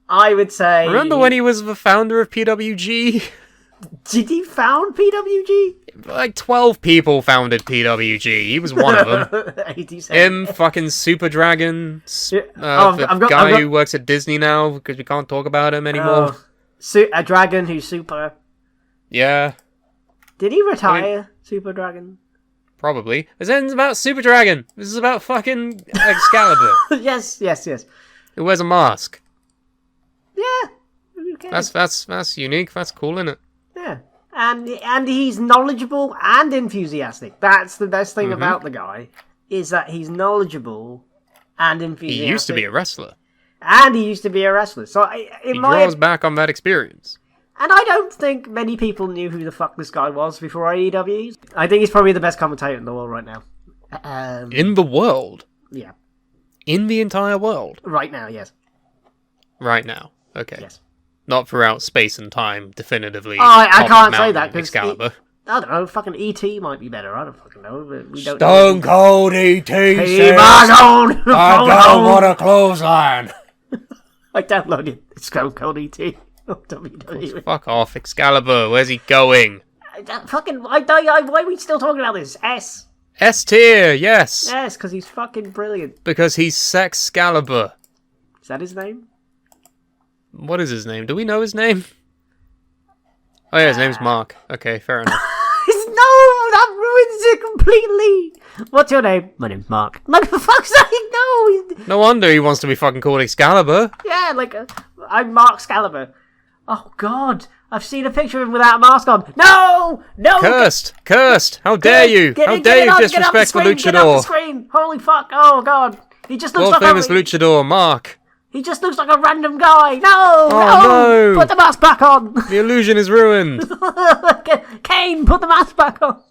I would say... Remember when he was the founder of PWG? Did he found PWG? Like 12 people founded PWG. He was one of them. 87. Him, fucking Super Dragon, the guy who works at Disney now because we can't talk about him anymore. A dragon who's super. Yeah. Did he retire, Super Dragon? Probably. This ends about Super Dragon. This is about fucking Excalibur. Yes. Who wears a mask. Yeah. Who cares? That's unique. That's cool, isn't it? Yeah. And he's knowledgeable and enthusiastic. That's the best thing about the guy, is that he's knowledgeable and enthusiastic. He used to be a wrestler. And he used to be a wrestler. So He draws back on that experience. And I don't think many people knew who the fuck this guy was before AEW. I think he's probably the best commentator in the world right now. In the world? Yeah. In the entire world? Right now, yes. Right now. Okay. Yes. Not throughout space and time, definitively. I can't say that, because Excalibur. I don't know, fucking E.T. might be better, I don't fucking know, but we don't Stone Cold E.T. says, I don't want a clothesline. I downloaded Stone Cold E.T. WWE. Fuck off, Excalibur. Where's he going? Why are we still talking about this? S tier, yes. Yes, because he's fucking brilliant. Because he's Sexcalibur. Is that his name? What is his name? Do we know his name? Oh yeah, his name's Mark. Okay, fair enough. No, that ruins it completely. What's your name? My name's Mark. Like, for fuck's sake, no. No wonder he wants to be fucking called Excalibur. Yeah, I'm Mark Excalibur. Oh God, I've seen a picture of him without a mask on. No. Cursed. How dare you? How dare you disrespect the luchador? Get off the screen. Holy fuck. Oh God. He just looks World famous luchador, Mark. He just looks like a random guy. No. No. Put the mask back on. The illusion is ruined. Kane, put the mask back on.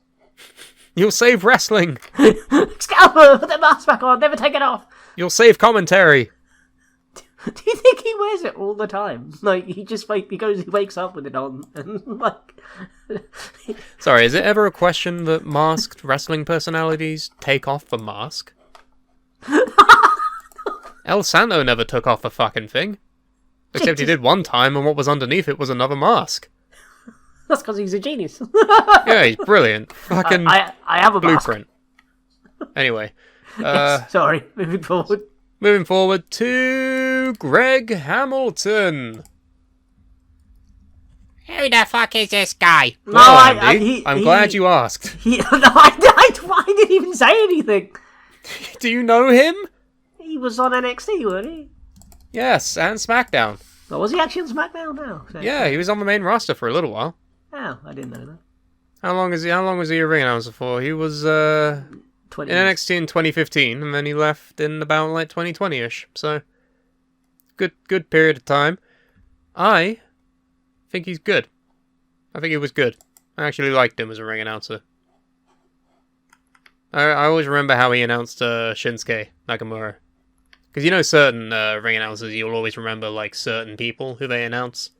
You'll save wrestling. Excalibur, put the mask back on. Never take it off. You'll save commentary. Do you think he wears it all the time? Like, he wakes up with it on, and Sorry, is it ever a question that masked wrestling personalities take off the mask? El Santo never took off the fucking thing. Except he did one time, and what was underneath it was another mask. That's because he's a genius. Yeah, he's brilliant. Fucking I have a blueprint. Anyway. Yes, sorry, moving forward. Moving forward to Greg Hamilton. Who the fuck is this guy? No, Well, Andy, I'm glad you asked. I didn't even say anything. Do you know him? He was on NXT, wasn't he? Yes, and SmackDown. Well, was he actually on SmackDown now? Yeah, he was on the main roster for a little while. Oh, I didn't know that. How long was he a ring announcer for? He was in 20 NXT in 2015, and then he left in about like 2020-ish. So good period of time. I think he's good. I think he was good. I actually liked him as a ring announcer. I always remember how he announced Shinsuke Nakamura. Because you know certain ring announcers, you'll always remember like certain people who they announce.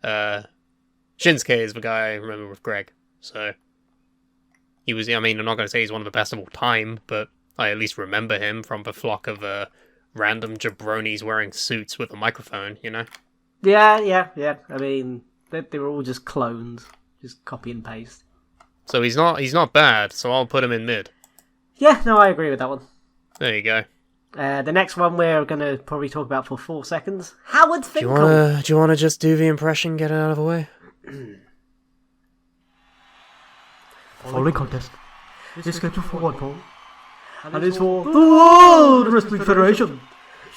Shinsuke is the guy I remember with Greg. So he was, I mean, I'm not going to say he's one of the best of all time, but I at least remember him from the flock of random jabronis wearing suits with a microphone, you know? Yeah. I mean, they were all just clones. Just copy and paste. So he's not bad, so I'll put him in mid. Yeah, no, I agree with that one. There you go. The next one we're going to probably talk about for 4 seconds. Howard Finkel. Do you want to just do the impression, get it out of the way? Following contest is scheduled for one fall, and it's for the World Wrestling Federation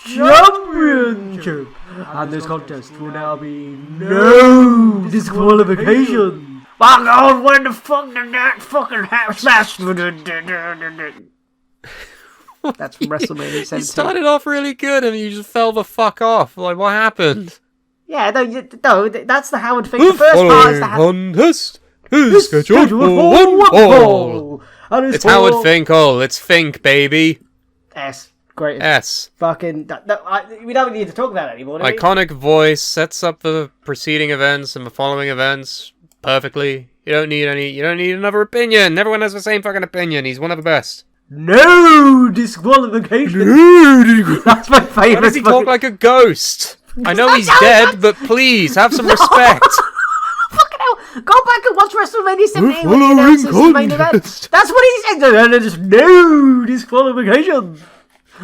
Championship. And this contest will now be no disqualification. My God, when the fuck did that fucking happen? That's from WrestleMania 17. You started off really good and you just fell the fuck off. Like, what happened? Yeah, no, that's the Howard thing. The first part is the contest is scheduled for one fall. It's Howard Finkel. It's Fink, baby. S. Great. S. Fucking. We don't need to talk about it anymore. Iconic voice, sets up the preceding events and the following events perfectly. You don't need another opinion. Everyone has the same fucking opinion. He's one of the best. No disqualification. That's my favourite. Why does he talk like a ghost? I know he's dead, but please, have some respect. Fucking hell. Go back and watch WrestleMania 17 when he announces the main event. That's what he said. There's no disqualification.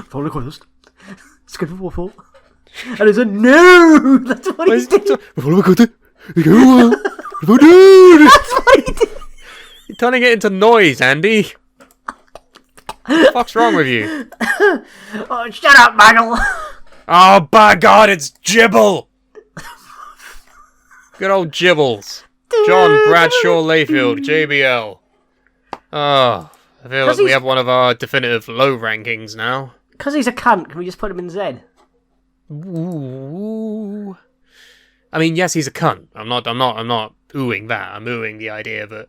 Follow contest. Schedule for fall. And it's a no. That's what he did. That's what he did. You're turning it into noise, Andy. What the fuck's wrong with you? Oh, shut up, Michael. Oh, by God, it's Jibble! Good old Jibbles. John Bradshaw Layfield, JBL. Oh, I feel like we have one of our definitive low rankings now. Because he's a cunt, can we just put him in Z? Ooh. I mean, yes, he's a cunt. I'm not oohing that. I'm oohing the idea that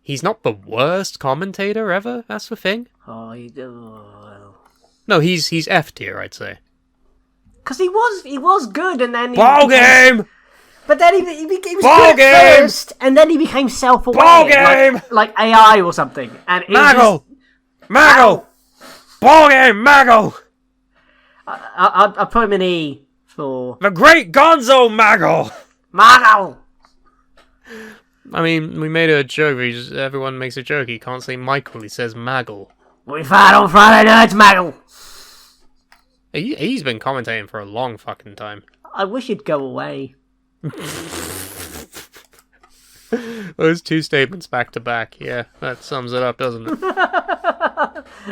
he's not the worst commentator ever. That's the thing. Oh, no, he's F tier, I'd say. Because he was good, and then ball game. But then he was ball good game first, and then he became self-aware, ball game, like AI or something. And Maggle, Maggle, ball game, Maggle. I put him in E for the Great Gonzo Maggle. Maggle. I mean, we made a joke. Everyone makes a joke. He can't say Michael. He says Maggle. We fight on Friday nights, Maggle. He's been commentating for a long fucking time. I wish he'd go away. Those two statements back to back. Yeah, that sums it up, doesn't it?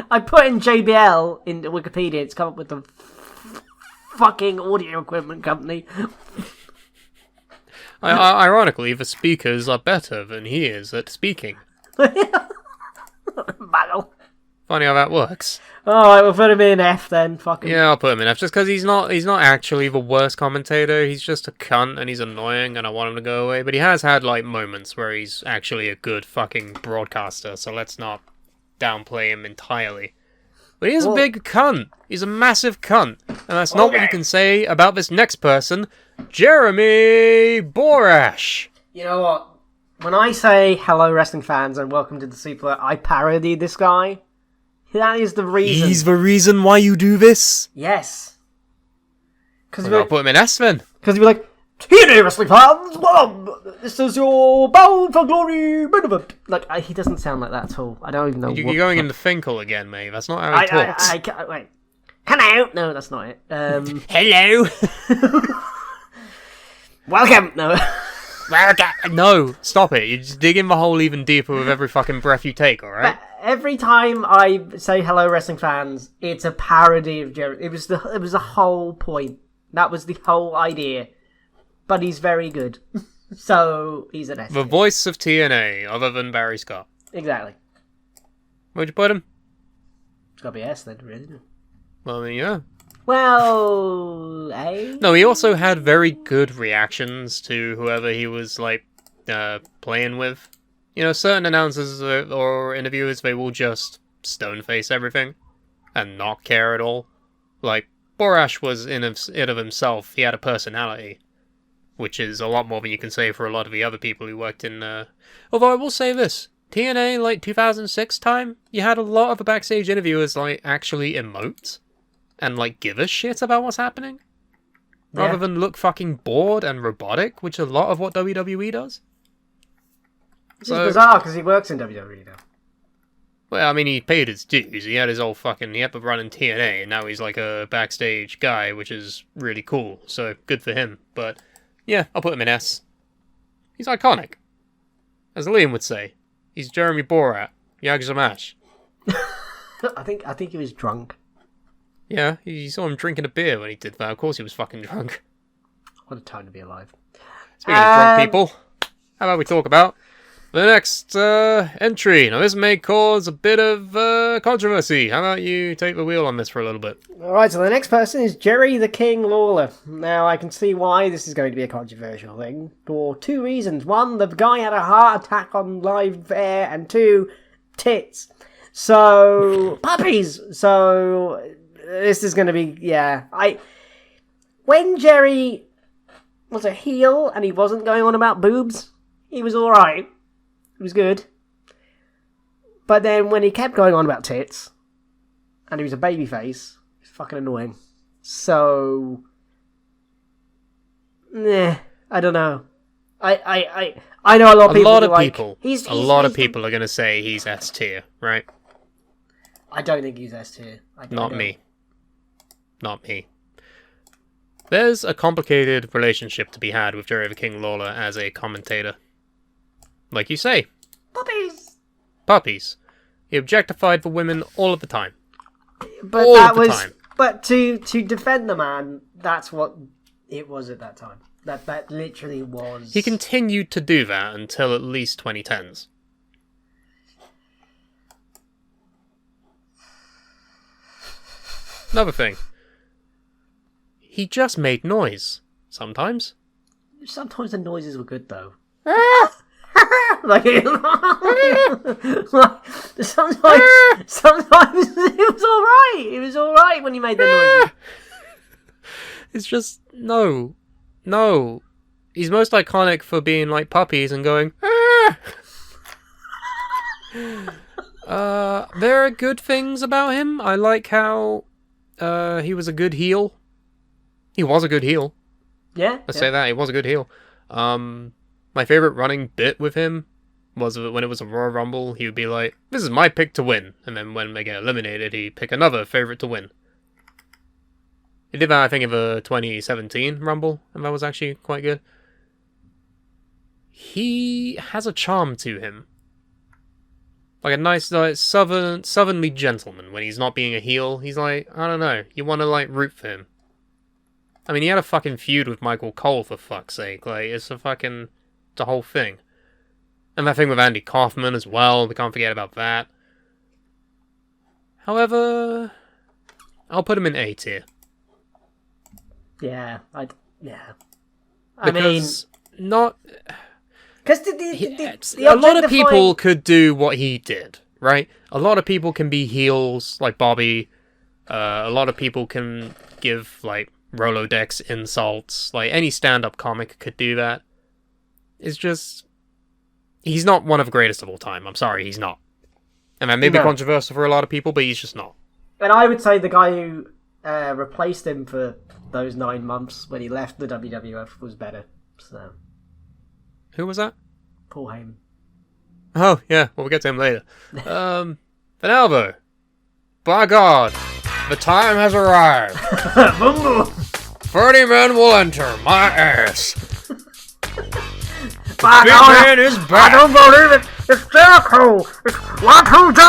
I put in JBL into Wikipedia. It's come up with the fucking audio equipment company. Ironically, the speakers are better than he is at speaking. Maggle. Funny how that works. Alright, we'll put him in F then. Fucking. Yeah, I'll put him in F just because he's not actually the worst commentator. He's just a cunt and he's annoying and I want him to go away. But he has had like moments where he's actually a good fucking broadcaster, so let's not downplay him entirely. But he is a big cunt. He's a massive cunt. And that's not what you can say about this next person, Jeremy Borash. You know what? When I say hello wrestling fans and welcome to the Suplah, I parody this guy. That is the reason. He's the reason why you do this? Yes. I'll put him in S then. Because he'd be like, TNA wrestling fans, this is your Bound for Glory main event. Like, he doesn't sound like that at all. I don't even know. You're going into Finkel again, mate. That's not how he talks. Wait. Hello. No, that's not it. Hello. Welcome. No. No, stop it. You're just digging the hole even deeper with every fucking breath you take, alright? Every time I say hello wrestling fans, it's a parody of Jerry. It was the whole point. That was the whole idea. But he's very good. So he's an S. The voice of TNA, other than Barry Scott. Exactly. Where'd you put him? It's gotta be S then, really. Well, yeah. Well, A? No, he also had very good reactions to whoever he was, like, playing with. You know, certain announcers or interviewers, they will just stone-face everything and not care at all. Like, Borash was in of himself. He had a personality, which is a lot more than you can say for a lot of the other people who worked in... Although I will say this, TNA, like, 2006 time, you had a lot of the backstage interviewers, like, actually emote and, like, give a shit about what's happening. Yeah. Rather than look fucking bored and robotic, which is a lot of what WWE does. Which is bizarre, because he works in WWE now. Well, I mean, he paid his dues. He had his whole fucking... He had to run in TNA, and now he's like a backstage guy, which is really cool. So, good for him. But, yeah, I'll put him in S. He's iconic. As Liam would say, he's Jeremy Borat. Yagzamash. I think he was drunk. Yeah, you saw him drinking a beer when he did that. Of course he was fucking drunk. What a time to be alive. Speaking of drunk people, how about we talk about The next entry. Now, this may cause a bit of controversy. How about you take the wheel on this for a little bit? Alright, so the next person is Jerry the King Lawler. Now, I can see why this is going to be a controversial thing, for two reasons. One, the guy had a heart attack on live air, and two, tits. So, puppies! So, this is going to be, When Jerry was a heel, and he wasn't going on about boobs, he was alright. It was good. But then when he kept going on about tits, and he was a babyface, it's fucking annoying. So, I don't know. I know a lot of people. A lot of people are going to say he's S tier, right? I don't think he's S tier. Not me. There's a complicated relationship to be had with Jerry the King Lawler as a commentator. Like you say. Puppies. He objectified the women all of the time. But all that of the was... time. But to defend the man, that's what it was at that time. That literally was... He continued to do that until at least 2010s. Another thing. He just made noise. Sometimes. Sometimes the noises were good, though. sometimes it was alright. It was alright when he made the noises. It's just, no. He's most iconic for being like puppies and going, there are good things about him. I like how he was a good heel. He was a good heel. Yeah. Let's say that. He was a good heel. My favorite running bit with him was when it was a Royal Rumble, he would be like, this is my pick to win. And then when they get eliminated, he'd pick another favorite to win. He did that, I think, in the 2017 Rumble, and that was actually quite good. He has a charm to him. Like a nice, like, southernly gentleman when he's not being a heel. He's like, I don't know, you want to, like, root for him. I mean, he had a fucking feud with Michael Cole, for fuck's sake. Like, it's the whole thing. And that thing with Andy Kaufman as well, we can't forget about that. However, I'll put him in A tier. Yeah, I because mean... not... Because a lot of people could do what he did, right? A lot of people can be heels, like Bobby. A lot of people can give, like, Rolodex insults. Like, any stand-up comic could do that. It's just... He's not one of the greatest of all time. I'm sorry, he's not. And that may be controversial for a lot of people, but he's just not. And I would say the guy who replaced him for those 9 months when he left the WWF was better. So, who was that? Paul Heyman. Oh, yeah. Well, we'll get to him later. But now, though, by God, the time has arrived. 30 men will enter my ass. By Big God, man is back. I don't believe it. It's Jericho. It's Y2J.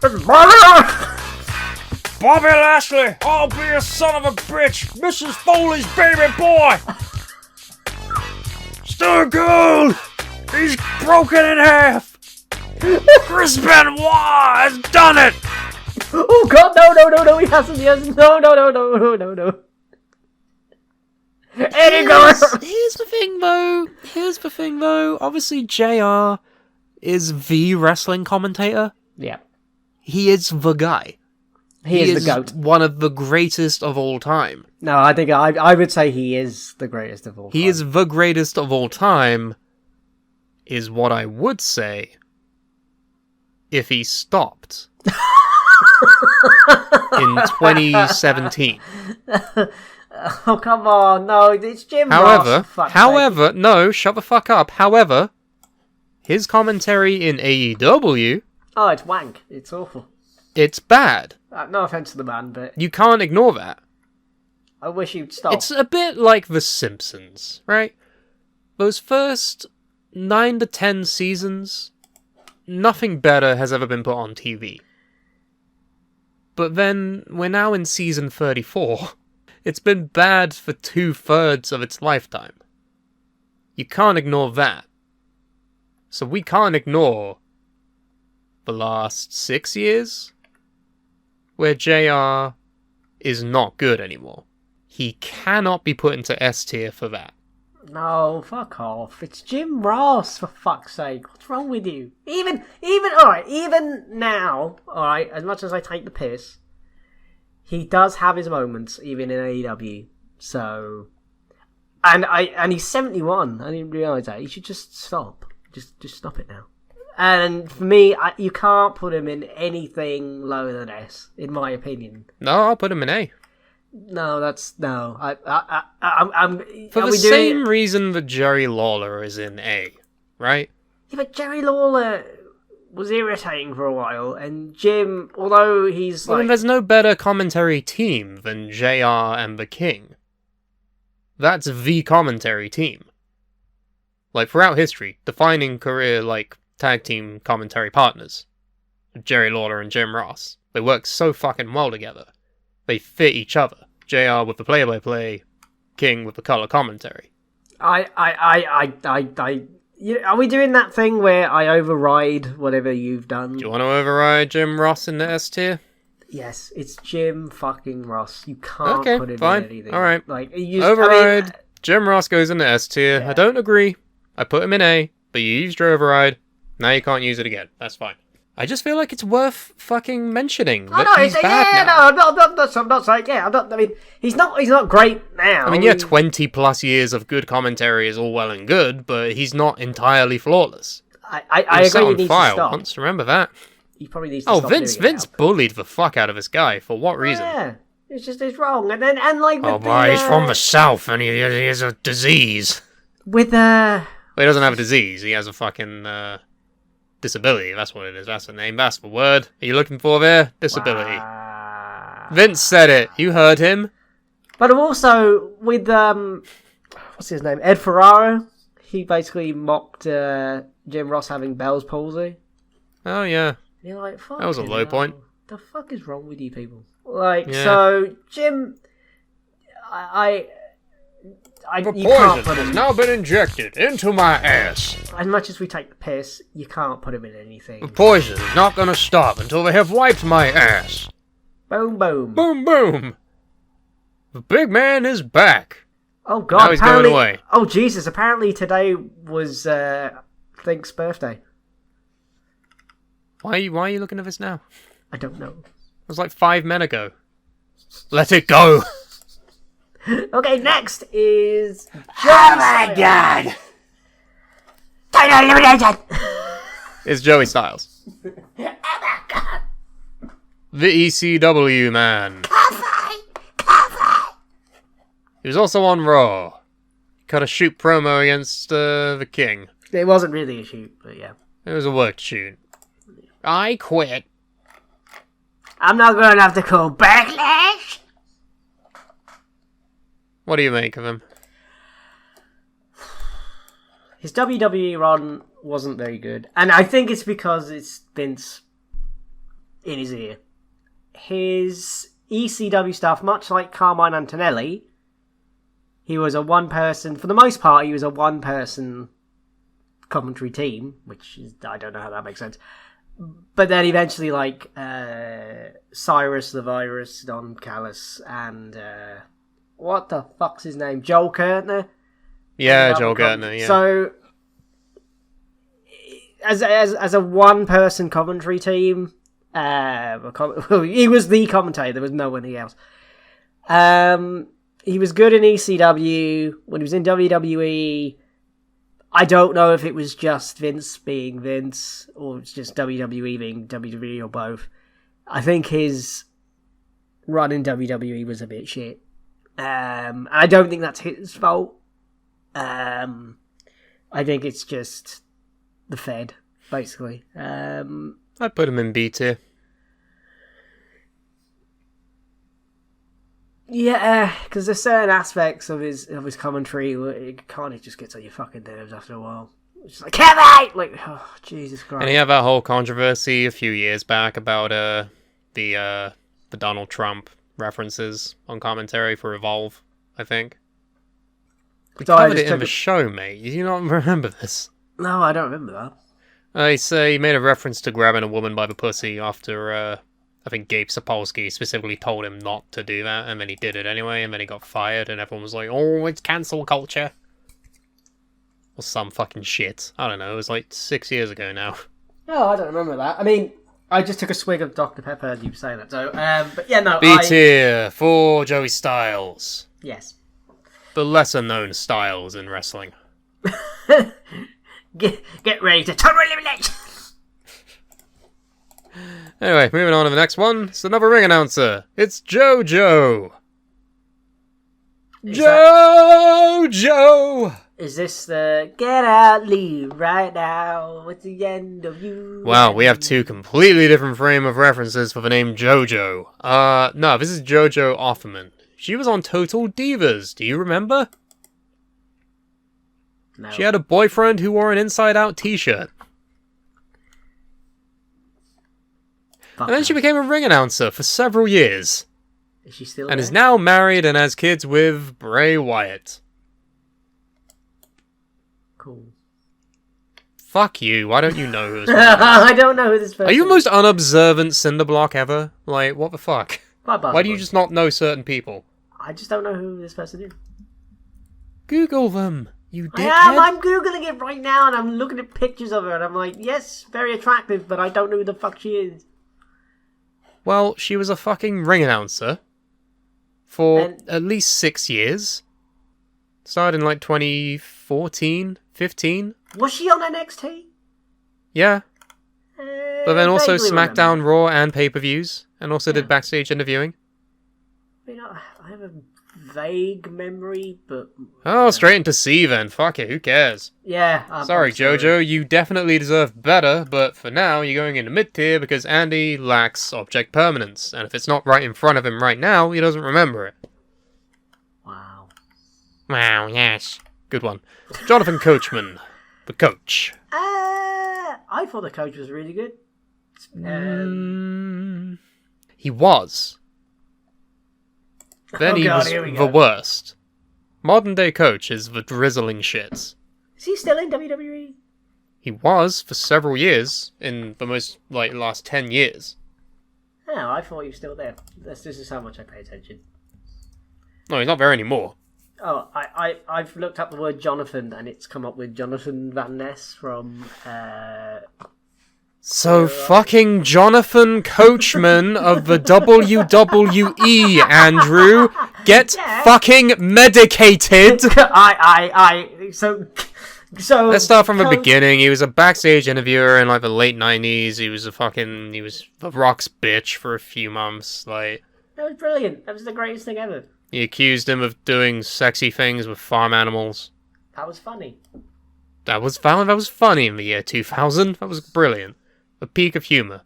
It's Bobby. Bobby Lashley, I'll be a son of a bitch. Mrs. Foley's baby boy. Stone Cold. He's broken in half. Chris Benoit has done it. Oh God, no, he hasn't, no. Here's the thing though. Obviously, JR is the wrestling commentator. Yeah. He is the guy. He is the GOAT. One of the greatest of all time. No, I think I would say he is the greatest of all time. He is the greatest of all time, is what I would say if he stopped in 2017. Oh, come on. No, it's Jim Ross. However, no, shut the fuck up. However, his commentary in AEW... Oh, it's wank. It's awful. It's bad. No offense to the man, but... You can't ignore that. I wish you'd stop. It's a bit like The Simpsons, right? Those first 9 to 10 seasons, nothing better has ever been put on TV. But then, we're now in season 34. It's been bad for 2/3 of its lifetime. You can't ignore that. So we can't ignore the last 6 years where JR is not good anymore. He cannot be put into S tier for that. No, fuck off. It's Jim Ross, for fuck's sake. What's wrong with you? Alright, even now, alright, as much as I take the piss, he does have his moments, even in AEW. So, and he's 71. I didn't realise that. He should just stop. Just stop it now. And for me, you can't put him in anything lower than S, in my opinion. No, I'll put him in A. No, I'm for the same reason that Jerry Lawler is in A, right? Yeah, but Jerry Lawler was irritating for a while, and Jim, although he's I mean, there's no better commentary team than JR and the King. That's the commentary team. Like, throughout history, defining career, like, tag team commentary partners. Jerry Lawler and Jim Ross. They work so fucking well together. They fit each other. JR with the play-by-play, King with the color commentary. Are we doing that thing where I override whatever you've done? Do you want to override Jim Ross in the S tier? Yes, it's Jim fucking Ross. You can't put him in anything. Alright. Like, override. Jim Ross goes in the S tier. Yeah. I don't agree. I put him in A, but you used your override. Now you can't use it again. That's fine. I just feel like it's worth fucking mentioning that he's bad now. I'm not saying, I mean, he's not great now. I mean, 20 plus years of good commentary is all well and good, but he's not entirely flawless. I agree. He needs to stop. Once, remember that. He probably needs to stop. Vince bullied the fuck out of this guy. For what reason? Yeah, it's wrong. And he's from the South and he has a disease. Well, he doesn't have a disease. He has a fucking disability. That's what it is. That's the name. That's the word. Are you looking for there? Disability. Vince said it. You heard him. But also with what's his name? Ed Ferraro. He basically mocked Jim Ross having Bell's palsy. Oh yeah. You're like, fuck. That was a low point. The fuck is wrong with you people? Like, so Jim, The you can't put poison him. has now been injected into my ass. As much as we take the piss, you can't put him in anything. The poison is not going to stop until they have wiped my ass. Boom, boom. Boom, boom. The big man is back. Oh, God. Now he's going away. Oh, Jesus. Apparently today was Think's birthday. Why are you looking at this now? I don't know. It was like 5 men ago. Let it go. Okay, next is... Oh my God! Title elimination! It's Joey Styles. Oh my God! The ECW man. Coffee! He was also on Raw. Cut a shoot promo against the King. It wasn't really a shoot, but yeah. It was a worked shoot. I quit. I'm not going to have to call Backlash. What do you make of him? His WWE run wasn't very good. And I think it's because it's Vince in his ear. His ECW stuff, much like Carmine Antonelli, he was a one-person... For the most part, he was a one-person commentary team, which is... I don't know how that makes sense. But then eventually, like, Cyrus the Virus, Don Callis, and... what the fuck's his name? Joel Gertner? Yeah, Joel Gertner, yeah. So, as a one-person commentary team, he was the commentator. There was no one else. He was good in ECW. When he was in WWE, I don't know if it was just Vince being Vince, or it's just WWE being WWE, or both. I think his run in WWE was a bit shit. And I don't think that's his fault. I think it's just the Fed, basically. I'd put him in B tier. Yeah, because there's certain aspects of his commentary where it kind of just gets on your fucking nerves after a while. It's just like, Kevin! Like, oh, Jesus Christ. And he had that whole controversy a few years back about the Donald Trump references on commentary for Evolve, I think. We covered it in the show, mate. You do not remember this? No, I don't remember that. They say he made a reference to grabbing a woman by the pussy after, I think Gabe Sapolsky specifically told him not to do that, and then he did it anyway, and then he got fired, and everyone was like, oh, it's cancel culture. Or some fucking shit. I don't know, it was like 6 years ago now. No, I don't remember that. I mean, I just took a swig of Dr. Pepper and you say that, so, but yeah, no, B tier for Joey Styles. Yes. The lesser-known Styles in wrestling. Get ready to total eliminate! Anyway, moving on to the next one. It's another ring announcer. It's JoJo. JoJo! Is this the get out, leave right now? It's the end of you. Wow, we have two completely different frame of references for the name JoJo. No, this is JoJo Offerman. She was on Total Divas. Do you remember? No. She had a boyfriend who wore an inside-out t-shirt. And then she became a ring announcer for several years. Is she still and there? is now married and has kids with Bray Wyatt. Cool. Fuck you. Why don't you know who this person is? I don't know who this person is. Are you the most unobservant cinderblock ever? Like, what the fuck? Why do you just not know certain people? I just don't know who this person is. Google them, you dickhead. I'm Googling it right now and I'm looking at pictures of her and I'm like, yes, very attractive, but I don't know who the fuck she is. Well, she was a fucking ring announcer for at least 6 years. Started in like 2014, 15. Was she on NXT? Yeah. But then also Vaguely SmackDown, remember. Raw, and pay-per-views. And also did backstage interviewing. I mean, I have a vague memory, but... Oh, straight into C then. Fuck it, who cares? Yeah. Sorry, JoJo, you definitely deserve better, but for now, you're going into mid-tier because Andy lacks object permanence. And if it's not right in front of him right now, he doesn't remember it. Wow. Wow, yes. Good one. Jonathan Coachman, the coach. I thought the coach was really good. He was. Then he was the worst. Modern day coach is the drizzling shits. Is he still in WWE? He was for several years, in the most, last 10 years. Oh, I thought he was still there. This is how much I pay attention. No, he's not there anymore. Oh, I've looked up the word Jonathan and it's come up with Jonathan Van Ness from... So fucking Jonathan Coachman of the WWE, Andrew, get fucking medicated. So let's start from the beginning. He was a backstage interviewer in the late 90s. He was the Rock's bitch for a few months. That was brilliant. That was the greatest thing ever. He accused him of doing sexy things with farm animals. That was funny. That was funny in the year 2000. That was brilliant. A peak of humor.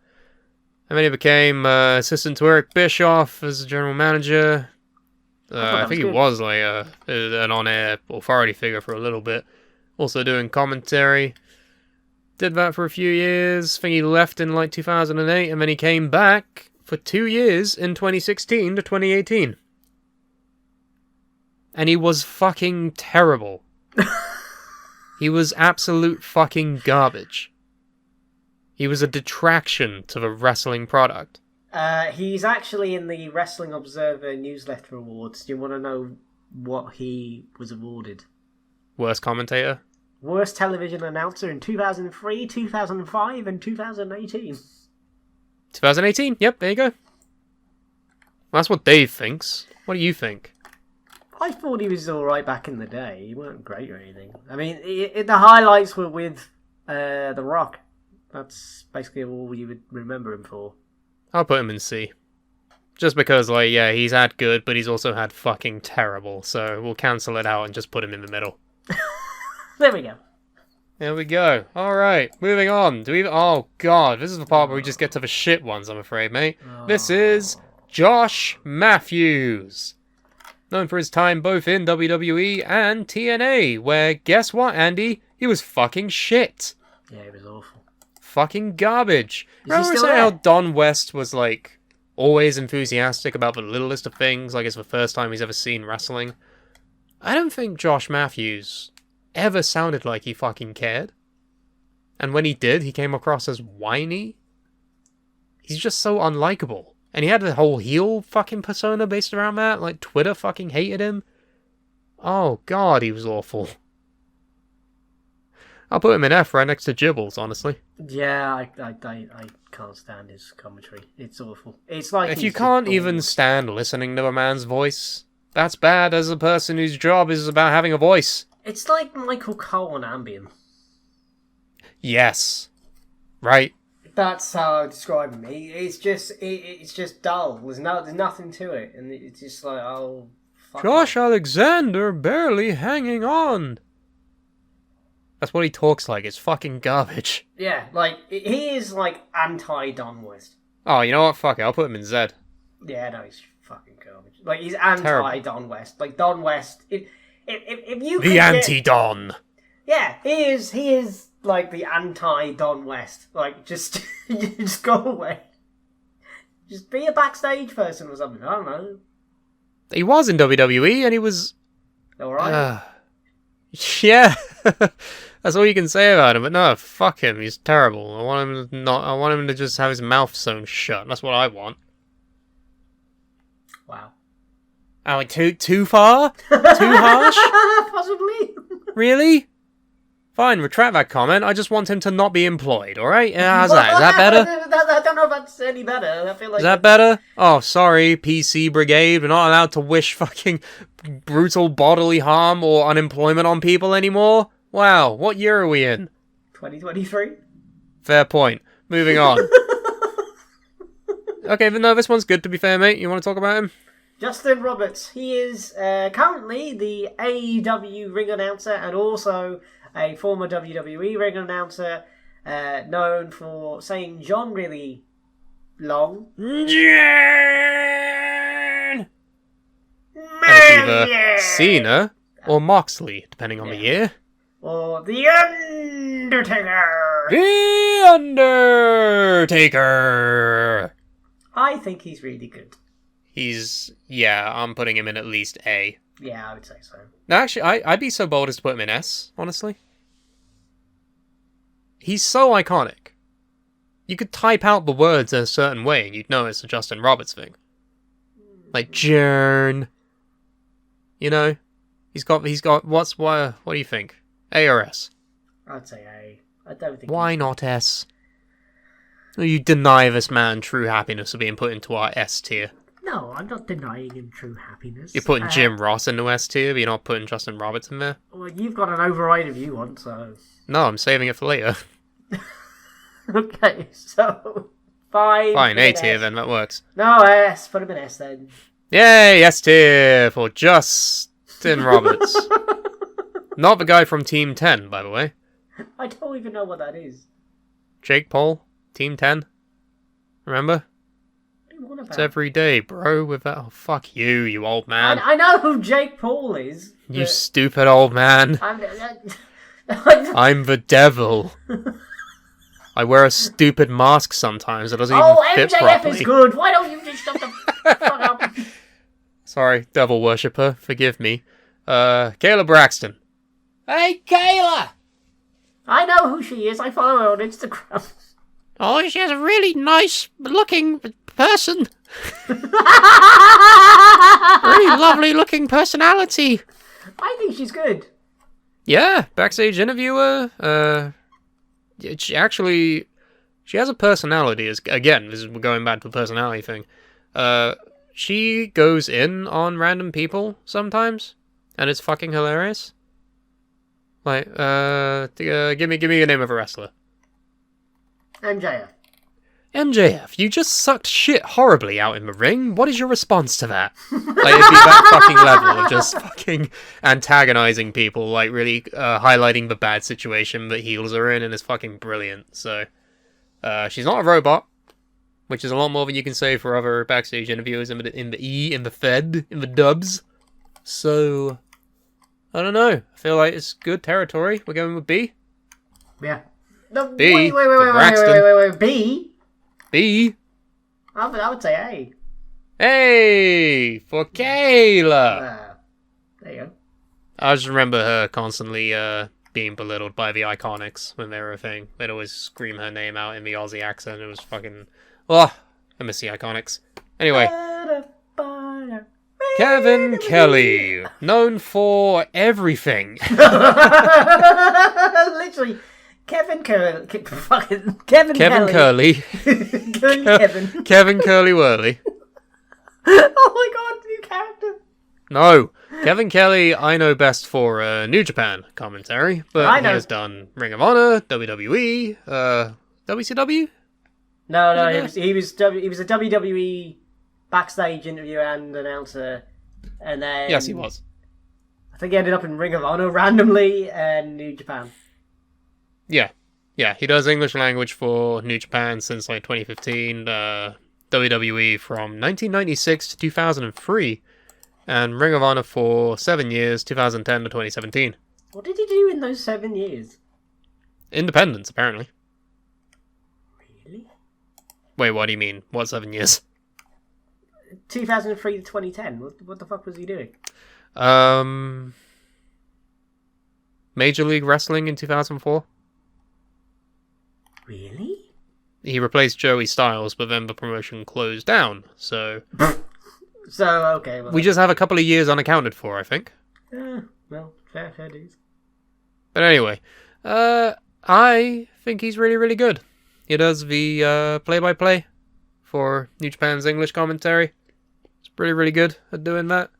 And then he became assistant to Eric Bischoff as a general manager. I think he was an on-air authority figure for a little bit. Also doing commentary. Did that for a few years. I think he left in 2008, and then he came back for 2 years in 2016 to 2018. And he was fucking terrible. He was absolute fucking garbage. He was a detraction to the wrestling product. He's actually in the Wrestling Observer Newsletter Awards. Do you want to know what he was awarded? Worst commentator? Worst television announcer in 2003, 2005, and 2018. 2018? Yep, there you go. Well, that's what Dave thinks. What do you think? I thought he was alright back in the day. He weren't great or anything. I mean, the highlights were with The Rock. That's basically all you would remember him for. I'll put him in C. Just because, he's had good, but he's also had fucking terrible. So we'll cancel it out and just put him in the middle. There we go. There we go. Alright, moving on. Oh, God. This is the part where we just get to the shit ones, I'm afraid, mate. This is Josh Matthews. Known for his time both in WWE and TNA, where, guess what, Andy? He was fucking shit. Yeah, he was awful. Fucking garbage. Remember still saying how there? Don West was, always enthusiastic about the littlest of things, it's the first time he's ever seen wrestling? I don't think Josh Matthews ever sounded like he fucking cared. And when he did, he came across as whiny. He's just so unlikable. And he had the whole heel fucking persona based around that. Like, Twitter fucking hated him. Oh, God, he was awful. I'll put him in F right next to Gibbles, honestly. Yeah, I can't stand his commentary. It's awful. It's like if you can't even stand listening to a man's voice, that's bad as a person whose job is about having a voice. It's like Michael Cole on Ambien. Yes. Right. That's how I describe him. It's just dull. There's nothing to it, and it's just like, oh, fuck Josh off. Alexander barely hanging on. That's what he talks like. It's fucking garbage. Yeah, like he is like anti-Don West. Oh, you know what? Fuck it. I'll put him in Z. Yeah, no, he's fucking garbage. Like he's anti-Don West. Like Don West. If you the anti-Don. Yeah, he is like the anti-Don West. Like just go away. Just be a backstage person or something. I don't know. He was in WWE and he was All right. Yeah. That's all you can say about him. But no, fuck him. He's terrible. I want him to just have his mouth sewn shut. That's what I want. Wow. Oh, like too far? Too harsh? Possibly. Really? Fine, retract that comment. I just want him to not be employed, alright? How's that? Is that better? I don't know if that's any better. I feel like Is that better? Oh, sorry, PC Brigade. We're not allowed to wish fucking brutal bodily harm or unemployment on people anymore? Wow, what year are we in? 2023? Fair point. Moving on. Okay, but no, this one's good to be fair, mate. You want to talk about him? Justin Roberts. He is currently the AEW ring announcer and also a former WWE ring announcer, known for saying John really long. And it's either Cena or Moxley, depending on the year. Or The Undertaker. The Undertaker! I think he's really good. I'm putting him in at least A. Yeah, I would say so. No, actually, I'd be so bold as to put him in S, honestly. He's so iconic. You could type out the words in a certain way and you'd know it's a Justin Roberts thing. Like, Jern. You know? He's got, what do you think? A or S? I'd say A. I don't think. Why not S? You deny this man true happiness of being put into our S tier. No, I'm not denying him true happiness. You're putting Jim Ross into S tier, but you're not putting Justin Roberts in there? Well, you've got an override if you want, so... No, I'm saving it for later. Okay, so... Fine, A tier then, that works. No, S. Put him in S then. Yay, S tier for Justin Roberts. Not the guy from Team 10, by the way. I don't even know what that is. Jake Paul, Team 10. Remember? What about? It's every day, bro, with that... Oh, fuck you, you old man. I know who Jake Paul is. You stupid old man. I'm the devil. I wear a stupid mask sometimes that doesn't even fit MJF properly. is good. Why don't you just shut the fuck up? Sorry, devil worshipper. Forgive me. Kayla Braxton. Hey, Kayla! I know who she is. I follow her on Instagram. Oh, she has a really nice looking person. Very lovely looking personality. I think she's good. Yeah, backstage interviewer. She has a personality. Again, this is going back to the personality thing. She goes in on random people sometimes, and it's fucking hilarious. Like, give me the name of a wrestler. MJF. MJF, you just sucked shit horribly out in the ring. What is your response to that? Like, it'd be that fucking level of just fucking antagonizing people, like really highlighting the bad situation that heels are in, and it's fucking brilliant. So, she's not a robot, which is a lot more than you can say for other backstage interviewers in the Fed, in the dubs. So, I don't know. I feel like it's good territory. We're going with B. Yeah. No, B. Wait. B? B. I would say A. Hey, for Kayla. There you go. I just remember her constantly being belittled by the Iconics when they were a thing. They'd always scream her name out in the Aussie accent. It was fucking... Oh, I miss the Iconics. Anyway. Kevin Kelley, known for everything. Literally, Kevin Curly. Fucking Kevin Curly. Kevin Curly Whirly. Oh my god, new character. No. Kevin Kelley, I know best for New Japan commentary, but he has done Ring of Honor, WWE, WCW? No, he was a WWE backstage interviewer and announcer, and then yes, he was. I think he ended up in Ring of Honor randomly and New Japan. Yeah, he does English language for New Japan since like 2015, WWE from 1996 to 2003, and Ring of Honor for 7 years, 2010 to 2017. What did he do in those 7 years? Independence, apparently. Really? Wait, what do you mean? What 7 years? 2003 to 2010. What the fuck was he doing? Major League Wrestling in 2004. Really? He replaced Joey Styles, but then the promotion closed down, so... okay. Well, we just have a couple of years unaccounted for, I think. Well, fair dues. But anyway, I think he's really, really good. He does the play-by-play for New Japan's English commentary. He's really, really good at doing that.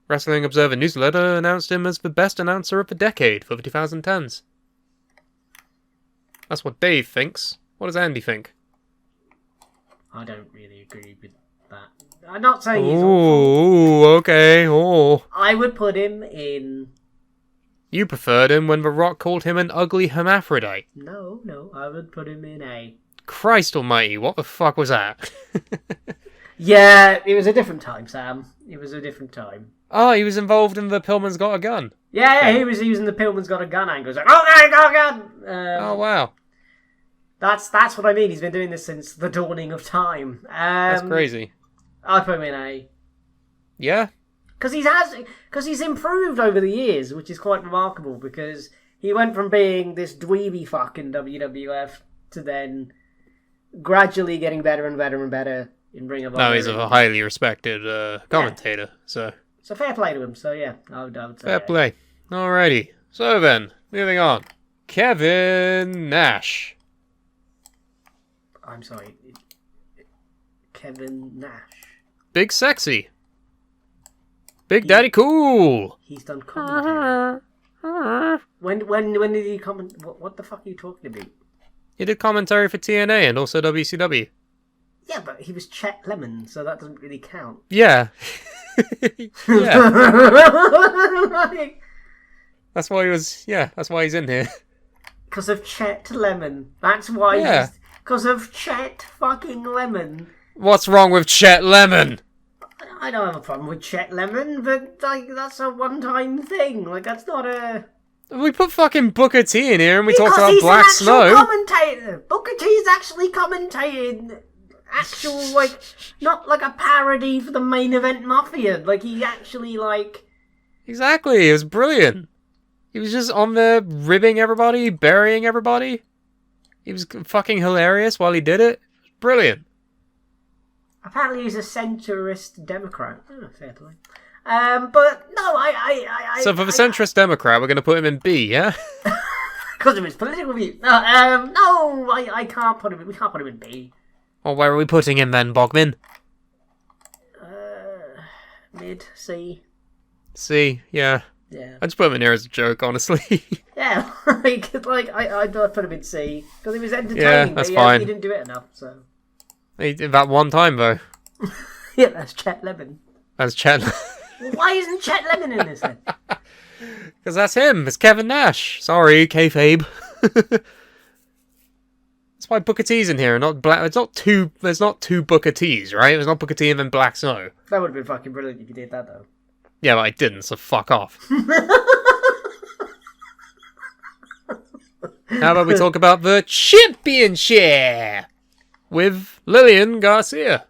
Wrestling Observer Newsletter announced him as the best announcer of the decade for the 2010s. That's what Dave thinks. What does Andy think? I don't really agree with that. I'm not saying he's awful. Okay. Oh. I would put him in... You preferred him when The Rock called him an ugly hermaphrodite. No, I would put him in a... Christ almighty, what the fuck was that? Yeah, it was a different time, Sam. It was a different time. Oh, he was involved in the Pillman's Got a Gun. Yeah, he was using the Pillman's Got a Gun angle. He was like, oh, got a gun! Oh, wow. That's what I mean. He's been doing this since the dawning of time. That's crazy. I'd put him in A. Yeah? Because he's improved over the years, which is quite remarkable, because he went from being this dweeby fuck in WWF to then gradually getting better and better and better in Ring of Honor. Now he's a highly respected commentator, so... So fair play to him, so yeah, I would say fair play. Alrighty. So then, moving on. Kevin Nash. I'm sorry. Kevin Nash. Big Sexy. Big Daddy Cool. He's done commentary. When did he comment? What the fuck are you talking about? He did commentary for TNA and also WCW. Yeah, but he was Chet Lemon, so that doesn't really count. Yeah. Yeah. That's why he was... Yeah, that's why he's in here. Because of Chet Lemon. That's why he's... Because of Chet fucking Lemon. What's wrong with Chet Lemon? I don't have a problem with Chet Lemon, but like that's a one-time thing. Like that's not a... We put fucking Booker T in here and we talked about Black Snow. Because he's an actual commentator. Booker T's actually commentating... Actual, like... Not like a parody for the Main Event Mafia. Like he actually, like... Exactly, it was brilliant. He was just on there ribbing everybody, burying everybody. He was fucking hilarious while he did it. Brilliant. Apparently he's a centrist Democrat. Oh, fair play. But no, So for the centrist Democrat, we're going to put him in B, yeah? Because of his political views. No, I can't put him. We can't put him in B. Well, where are we putting him then, Bogman? Mid C. C, yeah. Yeah. I just put him in here as a joke, honestly. Yeah, I'd put him in C because he was entertaining. Yeah, that's fine. He didn't do it enough, so. He did that one time, though. Yeah, that's Chet Lemon. That's Chet. Why isn't Chet Lemon in this then? Because that's him. It's Kevin Nash. Sorry, kayfabe. That's why Booker T's in here, not Black. It's not two. There's not two Booker T's, right? There's not Booker T and then Black Snow. That would have been fucking brilliant if you did that, though. Yeah, but I didn't, so fuck off. How about we talk about the championship with Lilian Garcia?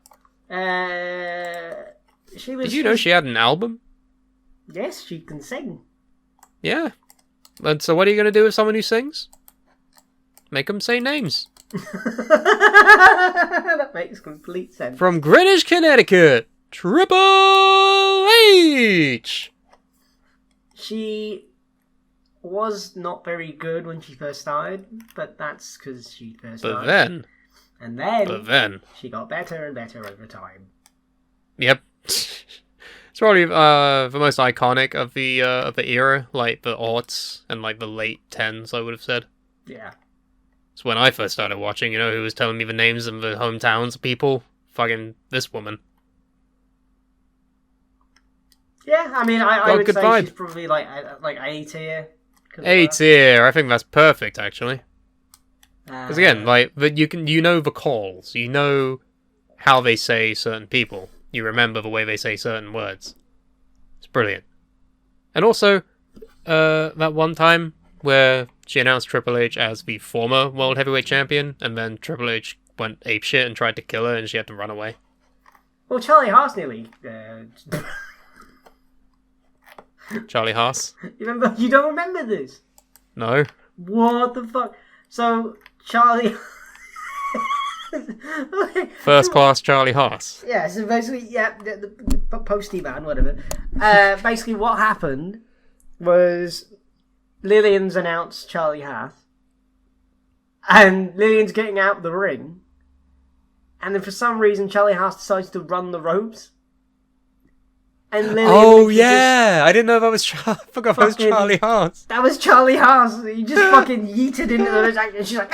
She was. Did you know she had an album? Yes, she can sing. Yeah. And so what are you going to do with someone who sings? Make them say names. That makes complete sense. From Greenwich, Connecticut, Triple H! She was not very good when she first started, but that's because she first started. But then she got better and better over time. Yep. It's probably the most iconic of the era, like the aughts and like the late 10s, I would have said. Yeah. It's when I first started watching, who was telling me the names of the hometowns of people? Fucking this woman. Yeah, I mean, I would say vibe. She's probably like A tier. A tier, I think that's perfect, actually. Because again, like, you know the calls, you know how they say certain people. You remember the way they say certain words. It's brilliant. And also, that one time where she announced Triple H as the former World Heavyweight Champion, and then Triple H went apeshit and tried to kill her, and she had to run away. Well, Charlie Haas nearly... Charlie Haas? You don't remember this? No. What the fuck? So, Charlie... First class Charlie Haas. Yeah, so basically, the postie man, whatever. Basically, what happened was Lilian's announced Charlie Haas, and Lilian's getting out the ring, and then for some reason Charlie Haas decides to run the ropes. And Lilian I didn't know that was I forgot that was Charlie Haas. That was Charlie Haas. He just fucking yeeted into the ring, and she's like,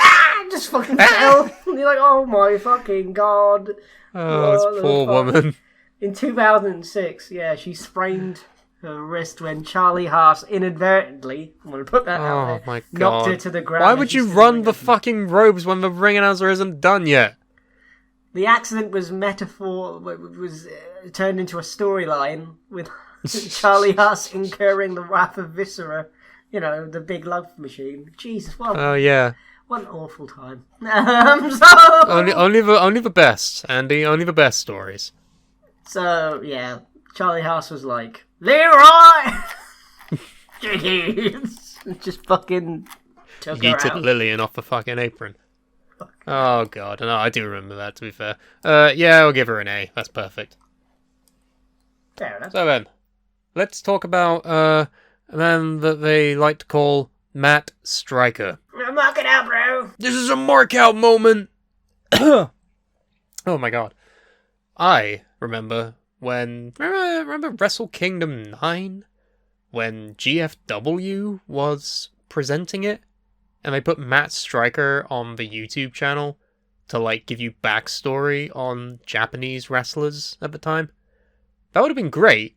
just fucking fell. And you're like, oh my fucking god. Oh, this poor woman. In 2006, she sprained her wrist when Charlie Haas inadvertently, I'm going to put that out there, knocked her to the ground. Why would you run the fucking ropes when the ring announcer isn't done yet? The accident was turned into a storyline with Charlie Haas incurring the wrath of Viscera, the big love machine. Jesus, what an awful time. Only the best, Andy. Only the best stories. So Charlie Haas was like, Leroy! Jeez. Just fucking took her out. Lilian off the fucking apron. Oh god, no, I do remember that, to be fair. I'll give her an A. That's perfect. Fair enough. So then, let's talk about a man that they like to call Matt Striker. Mark it out, bro! This is a mark out moment! Oh my god. I remember when... Remember Wrestle Kingdom 9? When GFW was presenting it? And they put Matt Striker on the YouTube channel to, give you backstory on Japanese wrestlers at the time. That would have been great,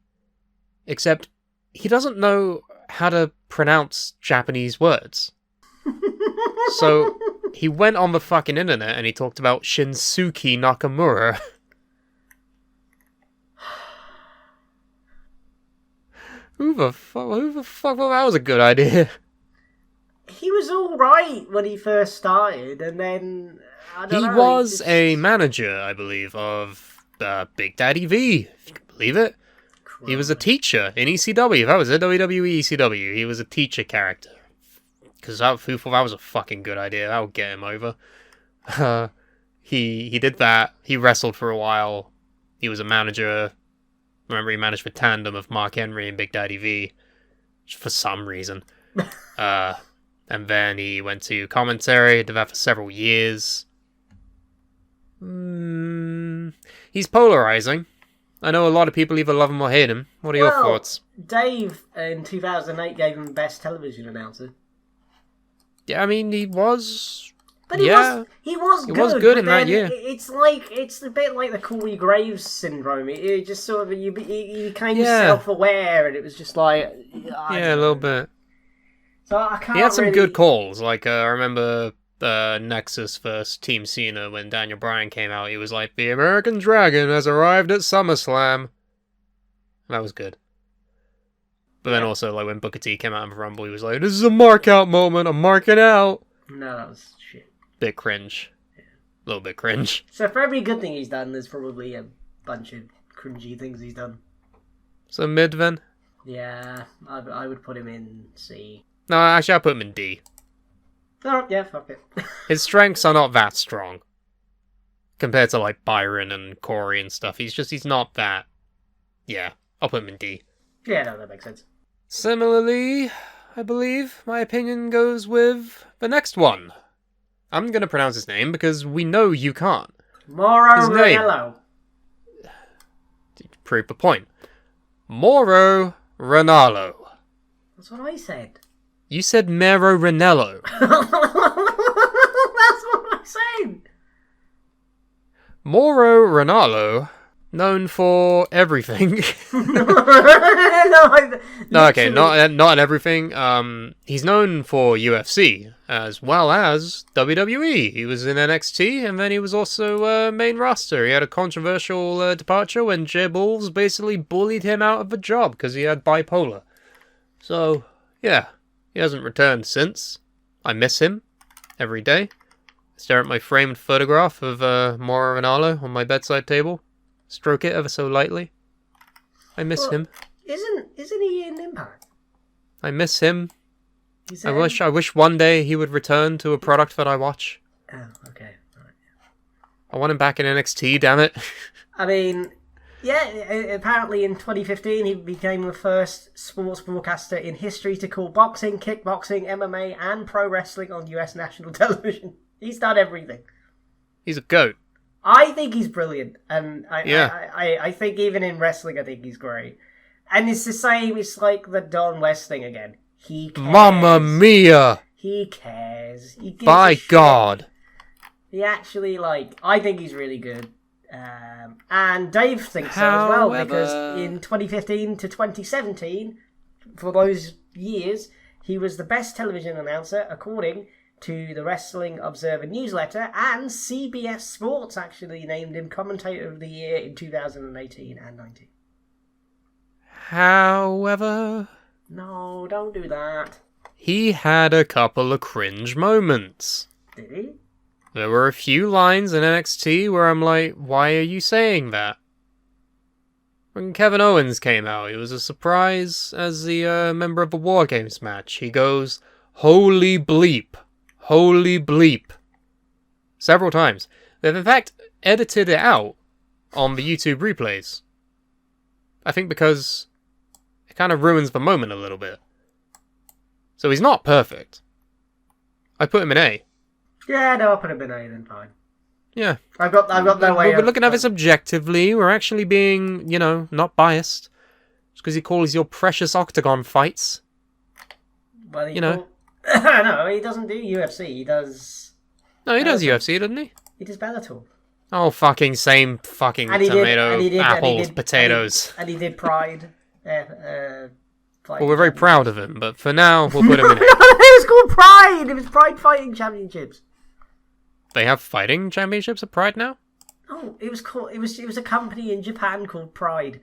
except he doesn't know how to pronounce Japanese words. So he went on the fucking internet and he talked about Shinsuke Nakamura. Who the fuck? Well, that was a good idea. He was alright when he first started, and then... He was a manager, I believe, of Big Daddy V, if you can believe it. Crap. He was a teacher in ECW. That was it, WWE ECW. He was a teacher character. Because who thought that was a fucking good idea? That would get him over. He did that. He wrestled for a while. He was a manager. Remember, he managed the tandem of Mark Henry and Big Daddy V. For some reason. And then he went to commentary, did that for several years. He's polarizing. I know a lot of people either love him or hate him. What are your thoughts? Dave, in 2008, gave him Best Television Announcer. Yeah, I mean, he was... But he was good in that year. It's a bit like the Corey Graves syndrome. It just sort of, you became self-aware, and it was just like... a little bit. So I can't He had some good calls. I remember Nexus vs. Team Cena when Daniel Bryan came out. He was like, the American Dragon has arrived at SummerSlam. That was good. But then also, when Booker T came out in the Rumble, he was like, this is a mark-out moment. I'm marking out. No, that was shit. Bit cringe. A little bit cringe. So for every good thing he's done, there's probably a bunch of cringy things he's done. So mid, then? Yeah, I would put him in C. No, actually, I'll put him in D. Oh, yeah, fuck it. His strengths are not that strong. Compared to, like, Byron and Corey and stuff. He's not that. Yeah, I'll put him in D. Yeah, no, that makes sense. Similarly, I believe my opinion goes with the next one. I'm going to pronounce his name because we know you can't. Mauro Ranallo. Prove the point. Mauro Ranallo. That's what I said. You said Mauro Ranallo. That's what I said. Mauro Ranallo, known for everything. No, okay, not everything. He's known for UFC as well as WWE. He was in NXT, and then he was also main roster. He had a controversial departure when Jay Bulls basically bullied him out of the job because he had bipolar. So, yeah, he hasn't returned since. I miss him every day. Stare at my framed photograph of Mauro Ranallo on my bedside table. Stroke it ever so lightly. I miss him. Isn't he in Impact? I miss him. I wish one day he would return to a product that I watch. Oh, okay. All right. I want him back in NXT, damn it. I mean, yeah, apparently in 2015 he became the first sports broadcaster in history to call boxing, kickboxing, MMA, and pro wrestling on US national television. He's done everything. He's a goat. I think he's brilliant, and I think even in wrestling, I think he's great. And it's the same. It's like the Don West thing again. He cares. Mamma mia! He cares. He gives By God. He actually, I think he's really good. And Dave thinks so as well, because in 2015 to 2017, for those years, he was the best television announcer, according to the Wrestling Observer newsletter, and CBS Sports actually named him Commentator of the Year in 2018 and 19. However... No, don't do that. He had a couple of cringe moments. Did he? There were a few lines in NXT where I'm like, why are you saying that? When Kevin Owens came out, it was a surprise as the member of the War Games match. He goes, "Holy bleep. Holy bleep." Several times. They've in fact edited it out on the YouTube replays. I think because it kind of ruins the moment a little bit. So he's not perfect. I put him in A. Yeah, no, I'll put him in A then, fine. Yeah. I've got no way. We're looking at this objectively. We're actually being, not biased. Just because he calls your precious octagon fights. Well, no, he doesn't do UFC. He does. No, he does UFC, doesn't he? He does Bellator. Oh, fucking same fucking apples, potatoes. And he did Pride. Well, we're very proud of him, but for now, we'll put him in. It was called Pride. It was Pride Fighting Championships. They have fighting championships at Pride now? Oh, it was a company in Japan called Pride.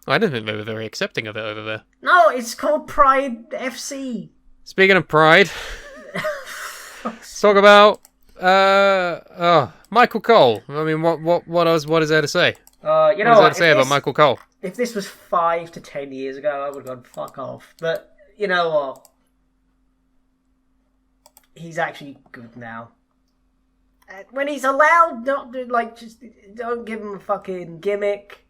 I didn't think they were very accepting of it over there. No, it's called Pride FC. Speaking of Pride, let's talk about Michael Cole. I mean, what is there to say? What is there to say about Michael Cole? If this was 5 to 10 years ago, I would have gone fuck off. But you know what? He's actually good now. When he's allowed not to, just don't give him a fucking gimmick.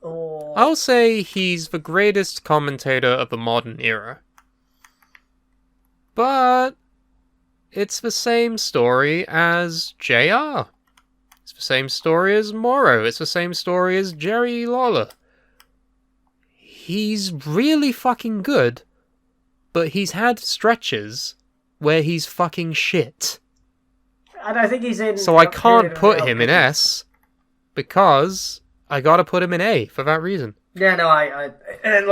Or I'll say he's the greatest commentator of the modern era. But it's the same story as JR. It's the same story as Mauro. It's the same story as Jerry Lawler. He's really fucking good, but he's had stretches where he's fucking shit. And I think he's in. So I can't put him in S because I gotta put him in A for that reason. Yeah, no,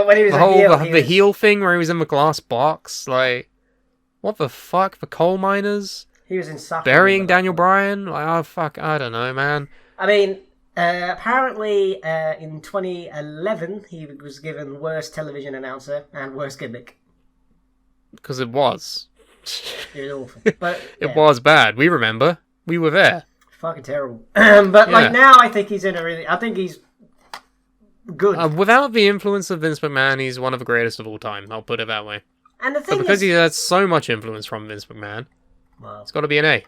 when he was the heel thing where he was in the glass box, what the fuck? The coal miners? He was insufferable. Burying Daniel Bryan? Oh fuck, I don't know, man. I mean, apparently in 2011 he was given worst television announcer and worst gimmick. Because it was. It was awful. But it was bad. We remember. We were there. Fucking terrible. But now I think he's I think he's good. Without the influence of Vince McMahon, he's one of the greatest of all time. I'll put it that way. And the But thing because is, he had so much influence from Vince McMahon, well, it's got to be an A.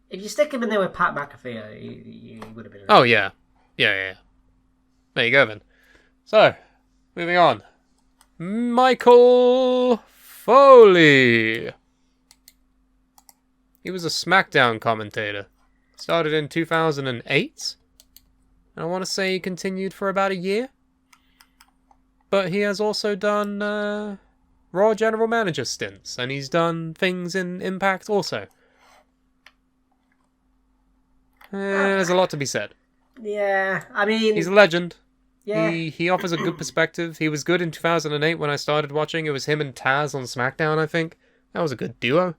if you stick him in there with Pat McAfee, he would have been. Oh, yeah. Yeah. There you go, then. So, moving on. Michael Foley. He was a SmackDown commentator. Started in 2008. And I want to say he continued for about a year. But he has also done Raw General Manager stints. And he's done things in Impact also. There's a lot to be said. Yeah, I mean... He's a legend. Yeah. He offers a good perspective. He was good in 2008 when I started watching. It was him and Taz on SmackDown, I think. That was a good duo.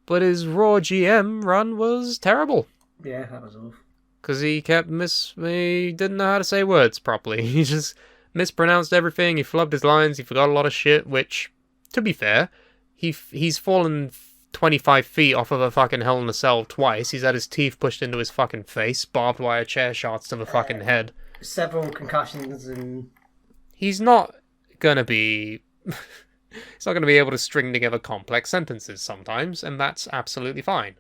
But his Raw GM run was terrible. Yeah, that was awful. Because he he didn't know how to say words properly. He just mispronounced everything. He flubbed his lines. He forgot a lot of shit, which, to be fair, he's fallen 25 feet off of a fucking Hell in a Cell twice. He's had his teeth pushed into his fucking face. Barbed wire chair shots to the fucking head. Several concussions and... He's not gonna be... he's not gonna be able to string together complex sentences sometimes, and that's absolutely fine.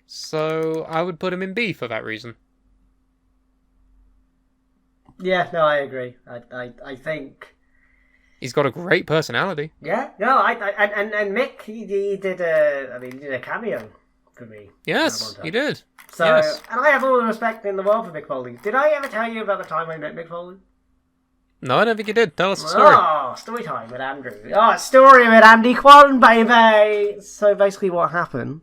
So, I would put him in B for that reason. Yeah, no, I agree. I think... He's got a great personality. Yeah, no, and Mick, he did a cameo for me. Yes, he did. So, yes. And I have all the respect in the world for Mick Foley. Did I ever tell you about the time I met Mick Foley? No, I don't think you did. Tell us the story. Oh, story time with Andrew. Oh, story with Andy Quan, baby! So basically what happened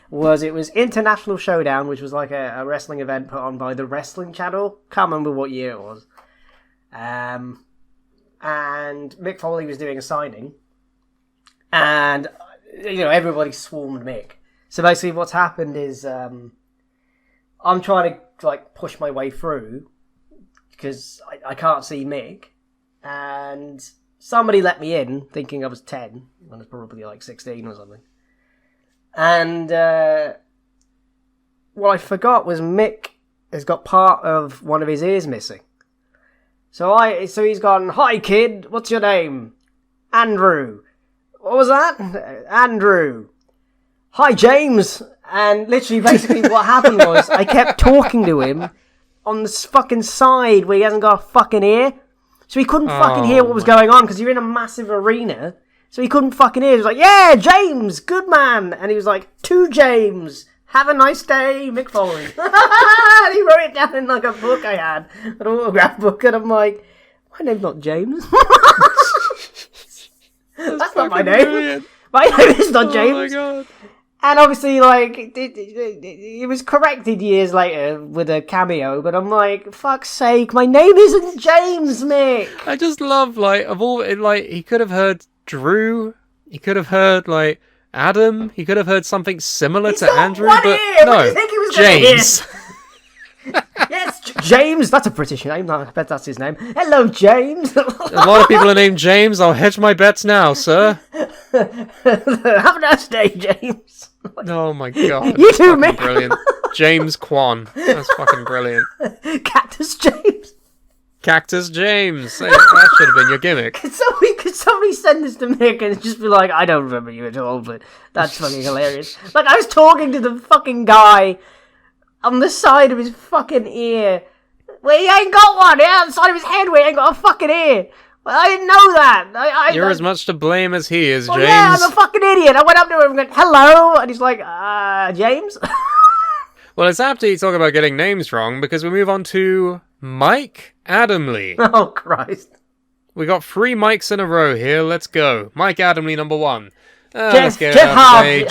was it was International Showdown, which was like a wrestling event put on by the Wrestling Channel. Can't remember what year it was. And Mick Foley was doing a signing. And, everybody swarmed Mick. So basically what's happened is... I'm trying to push my way through because I can't see Mick, and somebody let me in thinking I was 10 when I was probably 16 or something. And what I forgot was Mick has got part of one of his ears missing. So he's gone, "Hi kid, what's your name?" "Andrew." "What was that?" "Andrew." "Hi James." And literally, basically, what happened was I kept talking to him on the fucking side where he hasn't got a fucking ear. So he couldn't fucking hear what was going on because you're in a massive arena. So he couldn't fucking hear. He was like, "Yeah, James, good man." And he was like, "To James, have a nice day, Mick Foley." And he wrote it down in a book I had, an autograph book. And I'm like, my name's not James. That's not my name. Brilliant. My name is not James. Oh my god. And obviously, it was corrected years later with a cameo, but I'm like, fuck's sake, my name isn't James, Mick! I just love, he could have heard Drew, he could have heard, Adam, he could have heard something similar to Andrew, but ear. no, what do you think he was James. Yes, James, that's a British name, I bet that's his name. Hello, James! A lot of people are named James, I'll hedge my bets now, sir. Have a nice day, James. Oh my god. You too, Mick. Mick. Brilliant. James Kwan. That's fucking brilliant. Cactus James. Cactus James. Hey, that should have been your gimmick. Could somebody send this to Mick and just be like, "I don't remember you at all, but that's fucking hilarious." I was talking to the fucking guy on the side of his fucking ear. Where he ain't got one. Yeah, on the side of his head where he ain't got a fucking ear. Well, I didn't know that. You're as much to blame as he is, James. Yeah, I'm a fucking idiot. I went up to him and went, "Hello," and he's like, James? Well, it's apt to talk about getting names wrong, because we move on to Mike Adamle. Oh, Christ. We got 3 Mikes in a row here. Let's go. Mike Adamle, number 1. Jeff Hardy,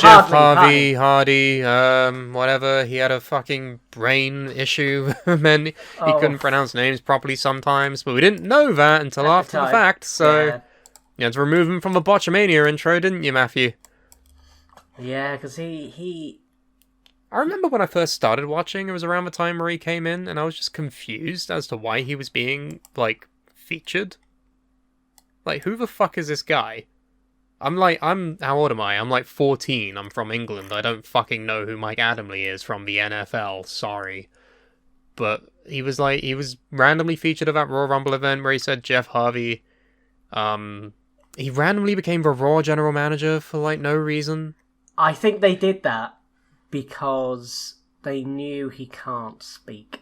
whatever. He had a fucking brain issue. Man, he couldn't pronounce names properly sometimes, but we didn't know that until after the fact, so you had to remove him from the Botchamania intro, didn't you, Matthew? Yeah, because he... I remember when I first started watching, it was around the time where he came in, and I was just confused as to why he was being, featured. Who the fuck is this guy? How old am I? I'm 14. I'm from England. I don't fucking know who Mike Adamle is from the NFL. Sorry. But he was randomly featured at that Royal Rumble event where he said Jeff Hardy He randomly became the Raw general manager for, like, no reason. I think they did that because they knew he can't speak.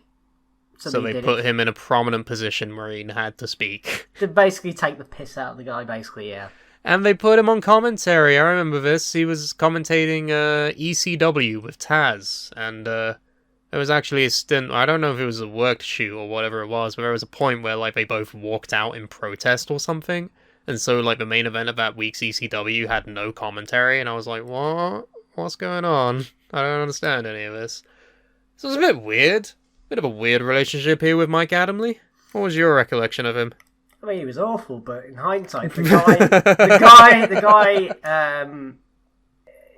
So they put him in a prominent position where he had to speak. To basically take the piss out of the guy, basically, yeah. And they put him on commentary. I remember this. He was commentating ECW with Taz. And there was actually a stint. I don't know if it was a work shoot or whatever it was, but there was a point where like they both walked out in protest or something. And so like the main event of that week's ECW had no commentary. And I was like, what? What's going on? I don't understand any of this. So it was a bit weird. Bit of a weird relationship here with Mike Adamle. What was your recollection of him? I mean, he was awful, but in hindsight, the guy,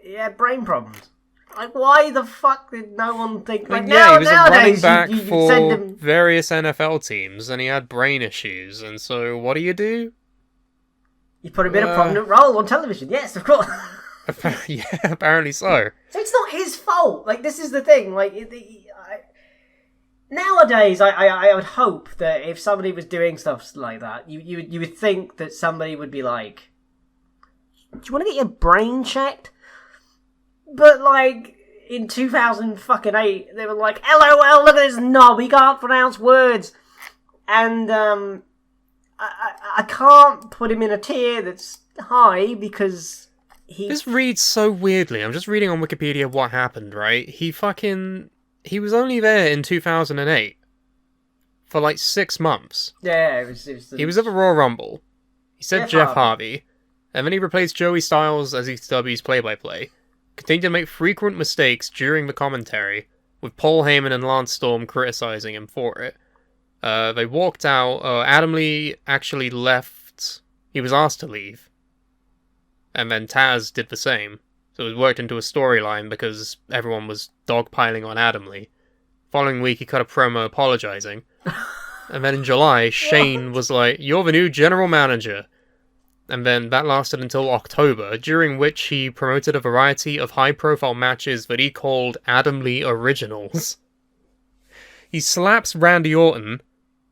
he had brain problems. Like, why the fuck did no one think? Like, yeah, he was a running nowadays, back you for send him... various NFL teams, and he had brain issues. And so, what do? You put him in a prominent role on television. Yes, of course. Yeah, apparently so. So it's not his fault. Like, this is the thing. Like, nowadays, I would hope that if somebody was doing stuff like that, you would think that somebody would be like, "Do you want to get your brain checked?" But like in 2008, they were like, "LOL, look at this knob. He can't pronounce words," and I can't put him in a tier that's high because This reads so weirdly. I'm just reading on Wikipedia what happened. Right? He was only there in 2008 for like 6 months. Yeah, he was at the Royal Rumble. He said Jeff Harvey, and then he replaced Joey Styles as ECW's play-by-play. Continued to make frequent mistakes during the commentary, with Paul Heyman and Lance Storm criticizing him for it. They walked out. Adamle actually left. He was asked to leave, and then Taz did the same. So it was worked into a storyline because everyone was dogpiling on Adamle. Following week, he cut a promo apologizing. And then in July, Shane was like, "You're the new general manager." And then that lasted until October, during which he promoted a variety of high-profile matches that he called Adamle Originals. He slaps Randy Orton,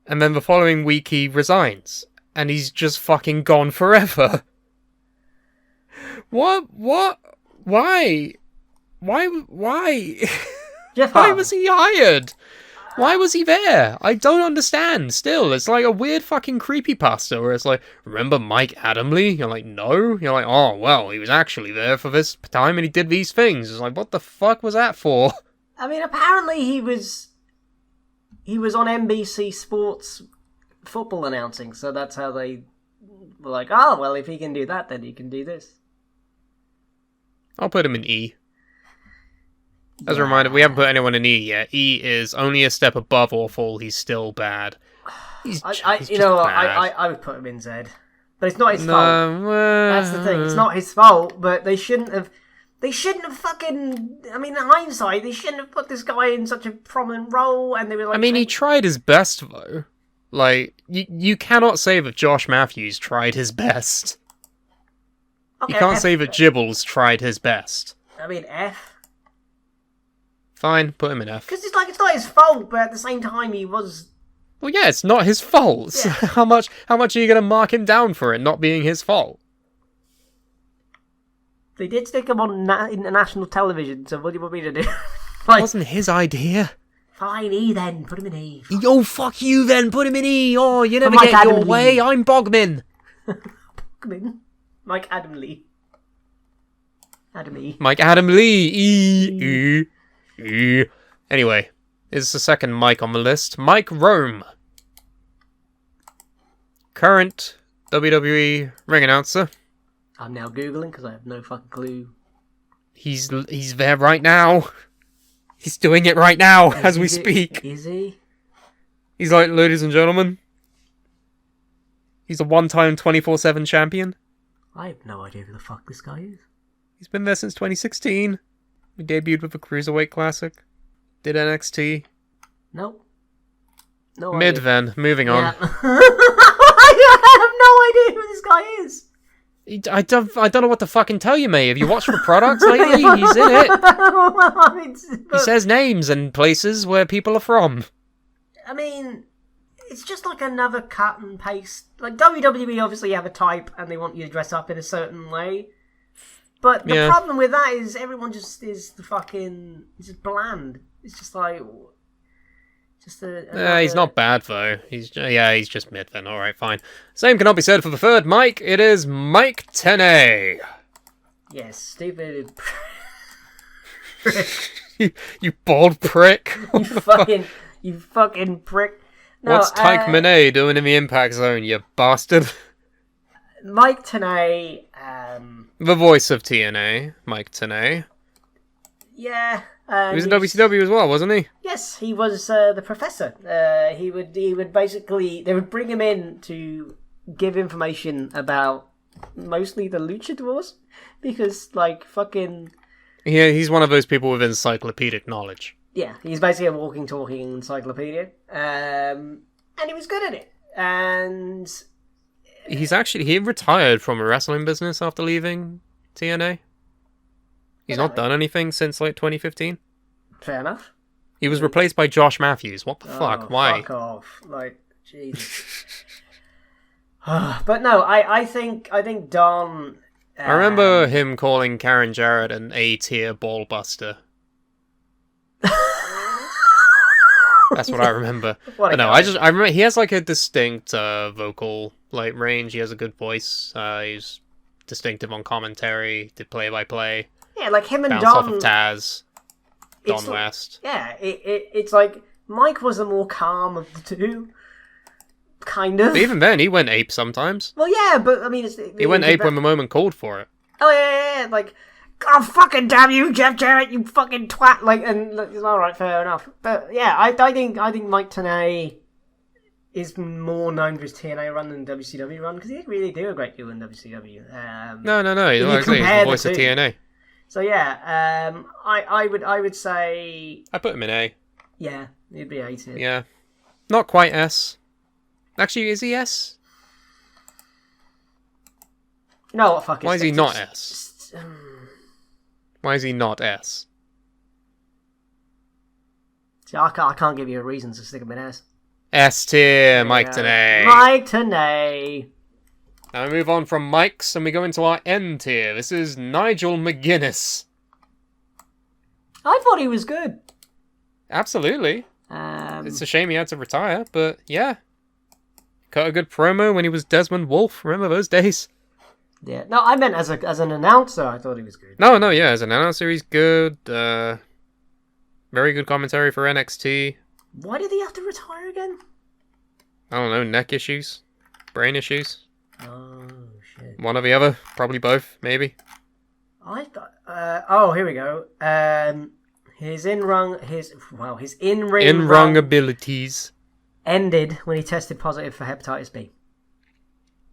and then the following week he resigns. And he's just fucking gone forever. What? Why? Jeff Why was he hired? Why was he there? I don't understand. Still, it's like a weird fucking creepypasta where it's like, remember Mike Adamle? You're like, no. You're like, oh, well, he was actually there for this time and he did these things. It's like, what the fuck was that for? I mean, apparently he was on NBC Sports football announcing, so that's how they were like, oh, well, if he can do that, then he can do this. I'll put him in E. As a reminder, we haven't put anyone in E yet. E is only a step above awful. He's still bad. I would put him in Z. But it's not his fault. That's the thing. It's not his fault, but they shouldn't have fucking... I mean, in hindsight, they shouldn't have put this guy in such a prominent role, and they were like... I mean, he tried his best, though. Like, you cannot say that Josh Matthews tried his best. Okay, you can't say that Gibbles tried his best. I mean, F. Fine, put him in F. Because it's not his fault, but at the same time he was... Well, yeah, it's not his fault. Yeah. How much are you going to mark him down for it not being his fault? They did stick him on international television, so what do you want me to do? It wasn't his idea. Fine, E then. Put him in E. Oh, fuck you then. Put him in E. Oh, you never get your way. I'm Bogman. Bogman? Mike Adamle. Adamle. Mike Adamle. E. Anyway, is the second Mike on the list. Mike Rome. Current WWE ring announcer. I'm now Googling because I have no fucking clue. He's there right now. He's doing it right now as we speak. Is he? He's like, ladies and gentlemen. He's a one-time 24/7 champion. I have no idea who the fuck this guy is. He's been there since 2016. He debuted with a Cruiserweight Classic. Did NXT. Nope. No Mid idea. then. Moving on. I have no idea who this guy is. I don't know what to fucking tell you, mate. Have you watched the products lately? He's in it. He says names and places where people are from. I mean, it's just like another cut and paste. Like WWE obviously have a type and they want you to dress up in a certain way. But the problem with that is everyone just is it's just bland. It's just like he's not bad though. He's just mid then. All right, fine. Same cannot be said for the third Mike. It is Mike Tenay. Yes, stupid. you bald prick. you fucking prick. No, what's Tyke Monet doing in the Impact Zone, you bastard? Mike Tenay. The voice of TNA, Mike Tenay. Yeah. He was in WCW as well, wasn't he? Yes, he was the professor. He would basically, they would bring him in to give information about mostly the luchadors, because like fucking. Yeah, he's one of those people with encyclopedic knowledge. Yeah, he's basically a walking, talking encyclopedia, and he was good at it. And he retired from a wrestling business after leaving TNA. He's not done anything since like 2015. Fair enough. He was replaced by Josh Matthews. What the fuck? Why? Fuck off! Like Jesus. But no, I think Don. I remember him calling Karen Jarrett an A-tier ball buster. That's what I remember. But no, I remember he has like a distinct vocal like range. He has a good voice. He's distinctive on commentary, did play-by-play. Yeah, like him and bounce Don. Off of Taz. Don West. Yeah, it's like Mike was the more calm of the two. Kind of. But even then, he went ape sometimes. Well, yeah, but I mean, he went ape when the moment called for it. Oh yeah, like, God fucking damn you, Jeff Jarrett, you fucking twat! Like, and all right, fair enough. But yeah, I think Mike Tenay is more known for his TNA run than WCW run, because he didn't really do a great deal in WCW. No. He's the voice of TNA. So yeah, I would say I put him in A. Yeah, he'd be A tier. Yeah, not quite S. Actually, is he S? No, what fuck? Why is he not S? Why is he not S? See, I can't give you a reason to stick him in S. S tier, Mike Tenay. Mike Tenay. Now we move on from Mike's and we go into our N tier. This is Nigel McGuinness. I thought he was good. Absolutely. It's a shame he had to retire, but yeah. Cut a good promo when he was Desmond Wolfe. Remember those days? Yeah. No, I meant as an announcer, I thought he was good. No, yeah. As an announcer, he's good. Very good commentary for NXT. Why did he have to retire again? I don't know. Neck issues? Brain issues? Oh, shit. One or the other. Probably both, maybe. I thought... here we go. His in-ring abilities ended when he tested positive for hepatitis B.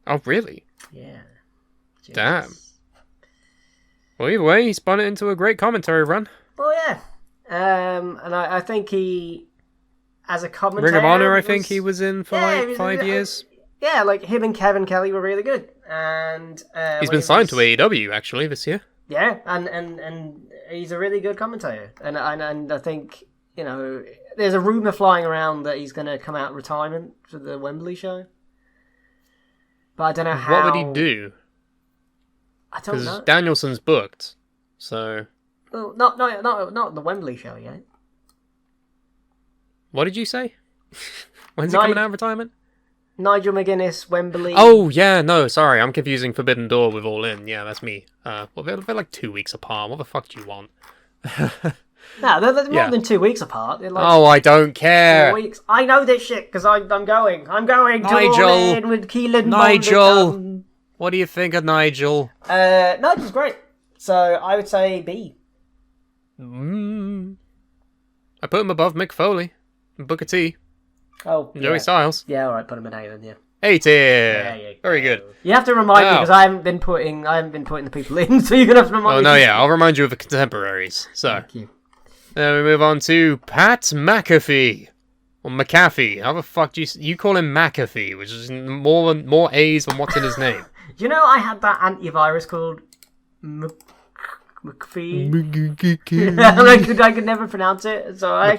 Oh, really? Yeah. Jeez. Damn. Well, either way, he spun it into a great commentary run. Well, yeah. And I think he, as a commentator... Ring of Honor, I think he was in for 5 years. Yeah, like him and Kevin Kelly were really good. And he's been signed to AEW, actually, this year. Yeah, and he's a really good commentator. And I think, you know... There's a rumour flying around that he's going to come out of retirement for the Wembley show. But I don't know how... What would he do? I don't know. Because Danielson's booked, so... Well, not the Wembley show yet. What did you say? When's he coming out of retirement? Nigel McGuinness, Wembley... Oh, yeah, no, sorry. I'm confusing Forbidden Door with All In. Yeah, that's me. Well, they're like 2 weeks apart. What the fuck do you want? No, they're more than 2 weeks apart. They're like I don't care. 4 weeks. I know this shit because I'm going. I'm going to Nigel. All In with Keelan. Nigel. What do you think of Nigel? Nigel's great. So I would say B. I put him above Mick Foley and Booker T. Oh, and Joey Styles. Yeah, alright, put him in A then, yeah. A tier. Yeah. Very good. You have to remind me because I haven't been putting the people in, so you're gonna have to remind me. Oh no, yeah, I'll remind you of the contemporaries. So thank you. Then we move on to Pat McAfee. Or McAfee. How the fuck do you call him McAfee, which is more A's than what's in his name. You know, I had that antivirus called McAfee. I could never pronounce it, so I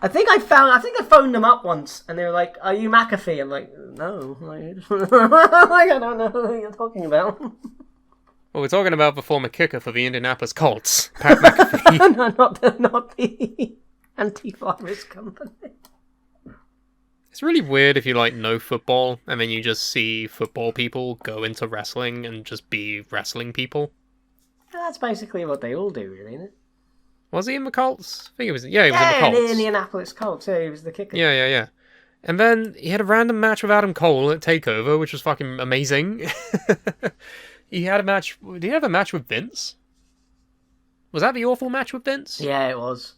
I think I phoned them up once, and they were like, "Are you McAfee?" I'm like, "No, I don't know what you're talking about." Well, we're talking about the former kicker for the Indianapolis Colts, Pat McAfee. No, not the antivirus company. It's really weird if you know football, and then you just see football people go into wrestling and just be wrestling people. That's basically what they all do, really, isn't it? Was he in the Colts? I think he was in the Colts. Yeah, in the Indianapolis Colts. Yeah, he was the kicker. Yeah. And then he had a random match with Adam Cole at TakeOver, which was fucking amazing. He had a match... Did he have a match with Vince? Was that the awful match with Vince? Yeah, it was.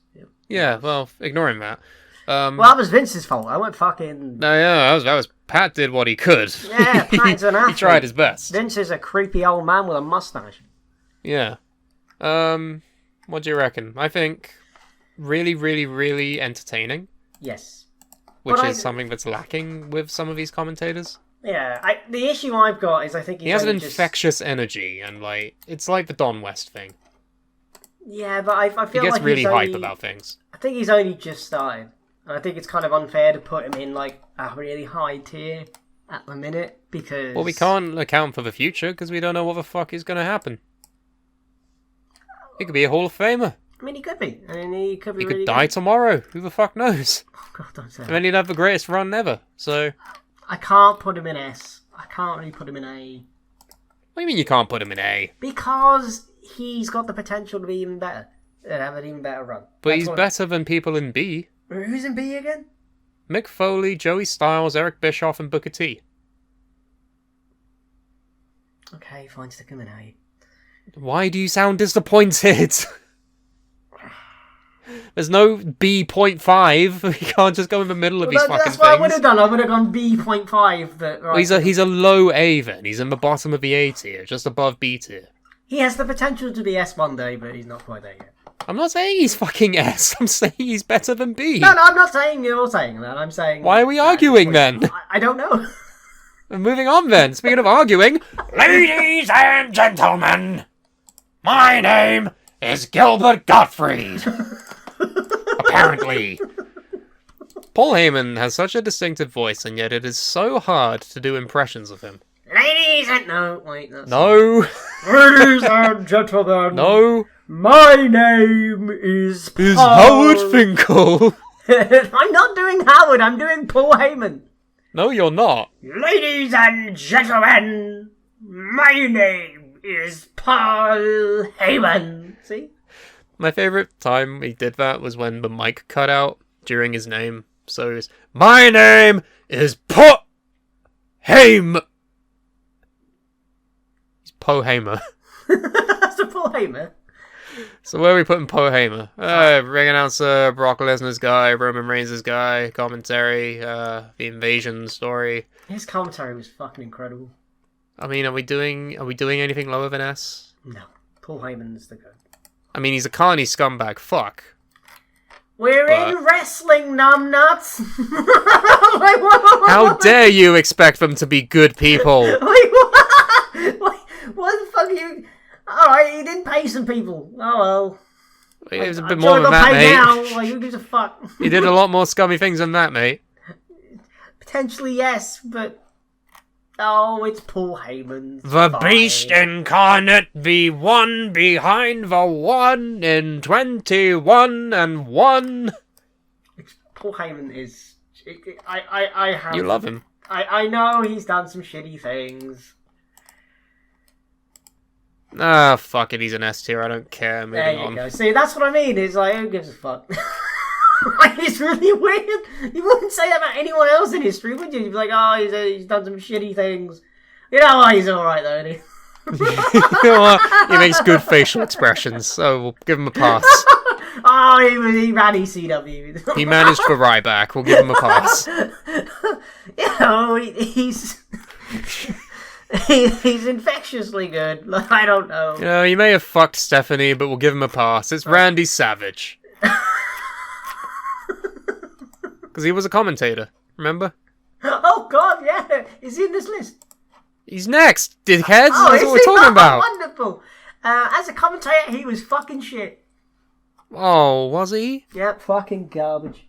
Yeah, well, ignoring that. Well, that was Vince's fault. I went fucking... No, yeah, that was Pat did what he could. Yeah, Pat's an athlete. He tried his best. Vince is a creepy old man with a mustache. Yeah. What do you reckon? I think really, really, really entertaining. Yes. Which is something that's lacking with some of these commentators. Yeah, the issue I've got is I think he has an infectious energy, and it's like the Don West thing. Yeah, but I feel like he gets really hype about things. I think he's only just started. And I think it's kind of unfair to put him in a really high tier at the minute because... Well, we can't account for the future because we don't know what the fuck is going to happen. He could be a Hall of Famer. I mean, he could be. I mean, he could be. He could die tomorrow. Who the fuck knows? Oh, God, don't say that. And then he'd have the greatest run ever. So I can't put him in S. I can't really put him in A. What do you mean you can't put him in A? Because he's got the potential to be even better and have an even better run. But he's better than people in B. Who's in B again? Mick Foley, Joey Stiles, Eric Bischoff, and Booker T. Okay, fine, stick him in A. Why do you sound disappointed? There's no B.5. We can't just go in the middle of these fucking things. That's what I would have done. I would have gone B.5. Right. Well, he's a low A then. He's in the bottom of the A tier, just above B tier. He has the potential to be S one day, but he's not quite there yet. I'm not saying he's fucking S. I'm saying he's better than B. No, I'm not saying you're saying that. I'm saying... Why are we arguing then? I don't know. Moving on then. Speaking of arguing... Ladies and gentlemen, my name is Gilbert Gottfried. Apparently. Paul Heyman has such a distinctive voice, and yet it is so hard to do impressions of him. Ladies and... No, wait. No. Ladies and gentlemen. No. My name is Paul... Howard Finkel. I'm not doing Howard, I'm doing Paul Heyman. No, you're not. Ladies and gentlemen, my name is Paul Heyman. See? My favourite time he did that was when the mic cut out during his name. So it's, my name is Paul Heyman. He's Poe Hamer. That's a Paul Heyman. So where are we putting Poe Hamer? Ring announcer, Brock Lesnar's guy, Roman Reigns' guy, commentary, the invasion story. His commentary was fucking incredible. I mean, are we doing anything lower than S? No, Paul Heyman's the guy. I mean, he's a carny scumbag. Fuck. We're in wrestling, numbnuts. How dare you expect them to be good people? Wait, what? What the fuck are you... Alright, he didn't pay some people. Oh well. It was a bit more than that, mate. Now. Like, who gives a fuck? He did a lot more scummy things than that, mate. Potentially, yes, but... Oh, it's Paul Heyman. The beast incarnate, the one behind the 1 in 21 and 1. Paul Heyman is... I have... You love him. I know he's done some shitty things. Ah, fuck it, he's an S tier, I don't care. There you go. See, that's what I mean. It's like, who gives a fuck? It's really weird. You wouldn't say that about anyone else in history, would you? You'd be like, oh, he's done some shitty things. You know what? He's alright, though, isn't he? You know what? He makes good facial expressions, so we'll give him a pass. Oh, he ran ECW. He managed for Ryback, we'll give him a pass. You know, he's... He's infectiously good. I don't know. You know, he may have fucked Stephanie, but we'll give him a pass. It's Randy Savage. Because he was a commentator, remember? Oh god, yeah. Is he in this list? He's next, dickheads. Oh, that's what we're talking about. Wonderful. As a commentator, he was fucking shit. Oh, was he? Yep, fucking garbage.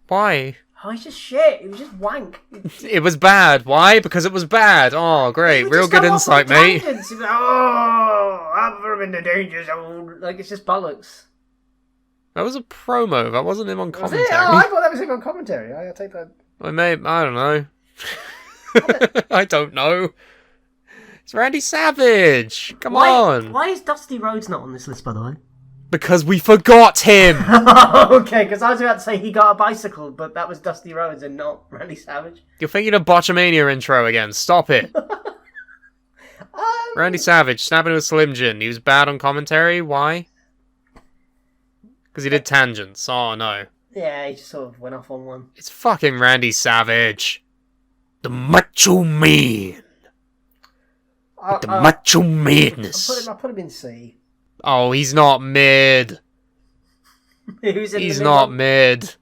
Why? Oh, he's just shit. It was just wank. It was bad. Why? Because it was bad. Oh, great. Real good insight, mate. Oh, I'm in the danger zone. Like, it's just bollocks. That was a promo. That wasn't him on commentary. Oh, I thought that was him on commentary. I'll take that. I don't know. I don't know. It's Randy Savage. Come on. Why is Dusty Rhodes not on this list, by the way? Because we forgot him. Okay, because I was about to say he got a bicycle, but that was Dusty Rhodes and not Randy Savage. You're thinking of Botchamania intro again. Stop it. Randy Savage, snapping with Slim Jim. He was bad on commentary. Why? Because he did tangents. Oh, no. Yeah, he just sort of went off on one. It's fucking Randy Savage. The Macho Man. The Macho Madness. I put him in C. Oh, he's not mid. He's not mid.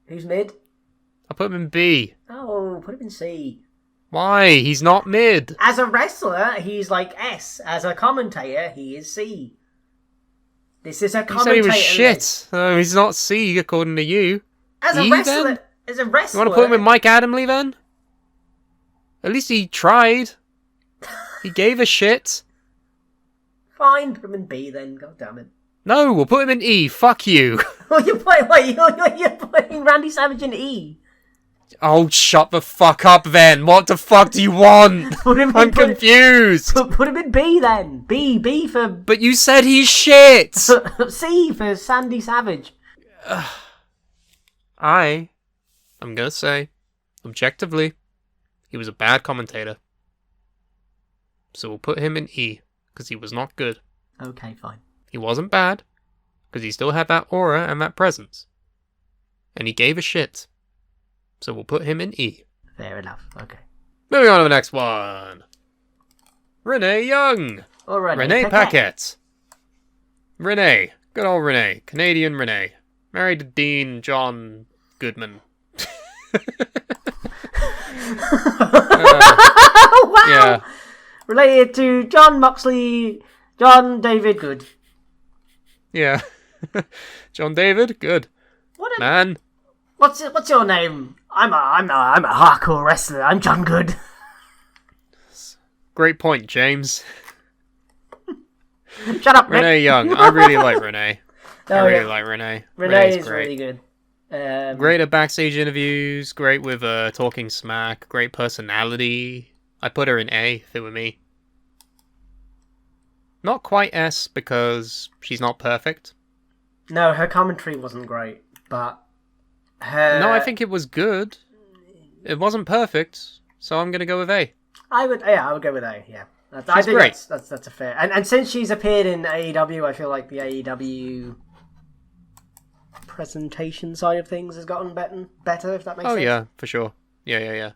Who's mid? I put him in B. Oh, put him in C. Why? He's not mid. As a wrestler, he's like S. As a commentator, he is C. This is a commentator. You said he was shit. He's not C according to you. As a wrestler, you want to put him with Mike Adamle then? At least he tried. He gave a shit. Fine, put him in B then. God damn it. No, we'll put him in E. Fuck you. You're putting Randy Savage in E. Oh, shut the fuck up then. What the fuck do you want? I'm confused. Put him in B then. B for... But you said he's shit. C for Sandy Savage. I'm gonna say, objectively, he was a bad commentator. So we'll put him in E, because he was not good. Okay, fine. He wasn't bad, because he still had that aura and that presence. And he gave a shit. So we'll put him in E. Fair enough, okay. Moving on to the next one. Renee Young. Renee Paquette. Renee. Good old Renee. Canadian Renee. Married to Dean John Goodman. Wow! Yeah. Related to John Moxley, John David Good. Yeah. John David, good. Man. What's your name? I'm a hardcore wrestler. I'm John Good. Great point, James. Shut up, Rick. Renee Young. I really like Renee. I really like Renee. Renee is great. Really good. Great at backstage interviews. Great with talking smack. Great personality. I put her in A if it were me. Not quite S because she's not perfect. No, her commentary wasn't great, but her... No, I think it was good. It wasn't perfect, so I'm going to go with A. I would go with A, yeah. I think great. That's a fair... And since she's appeared in AEW, I feel like the AEW presentation side of things has gotten better, if that makes sense. Oh, yeah, for sure. Yeah.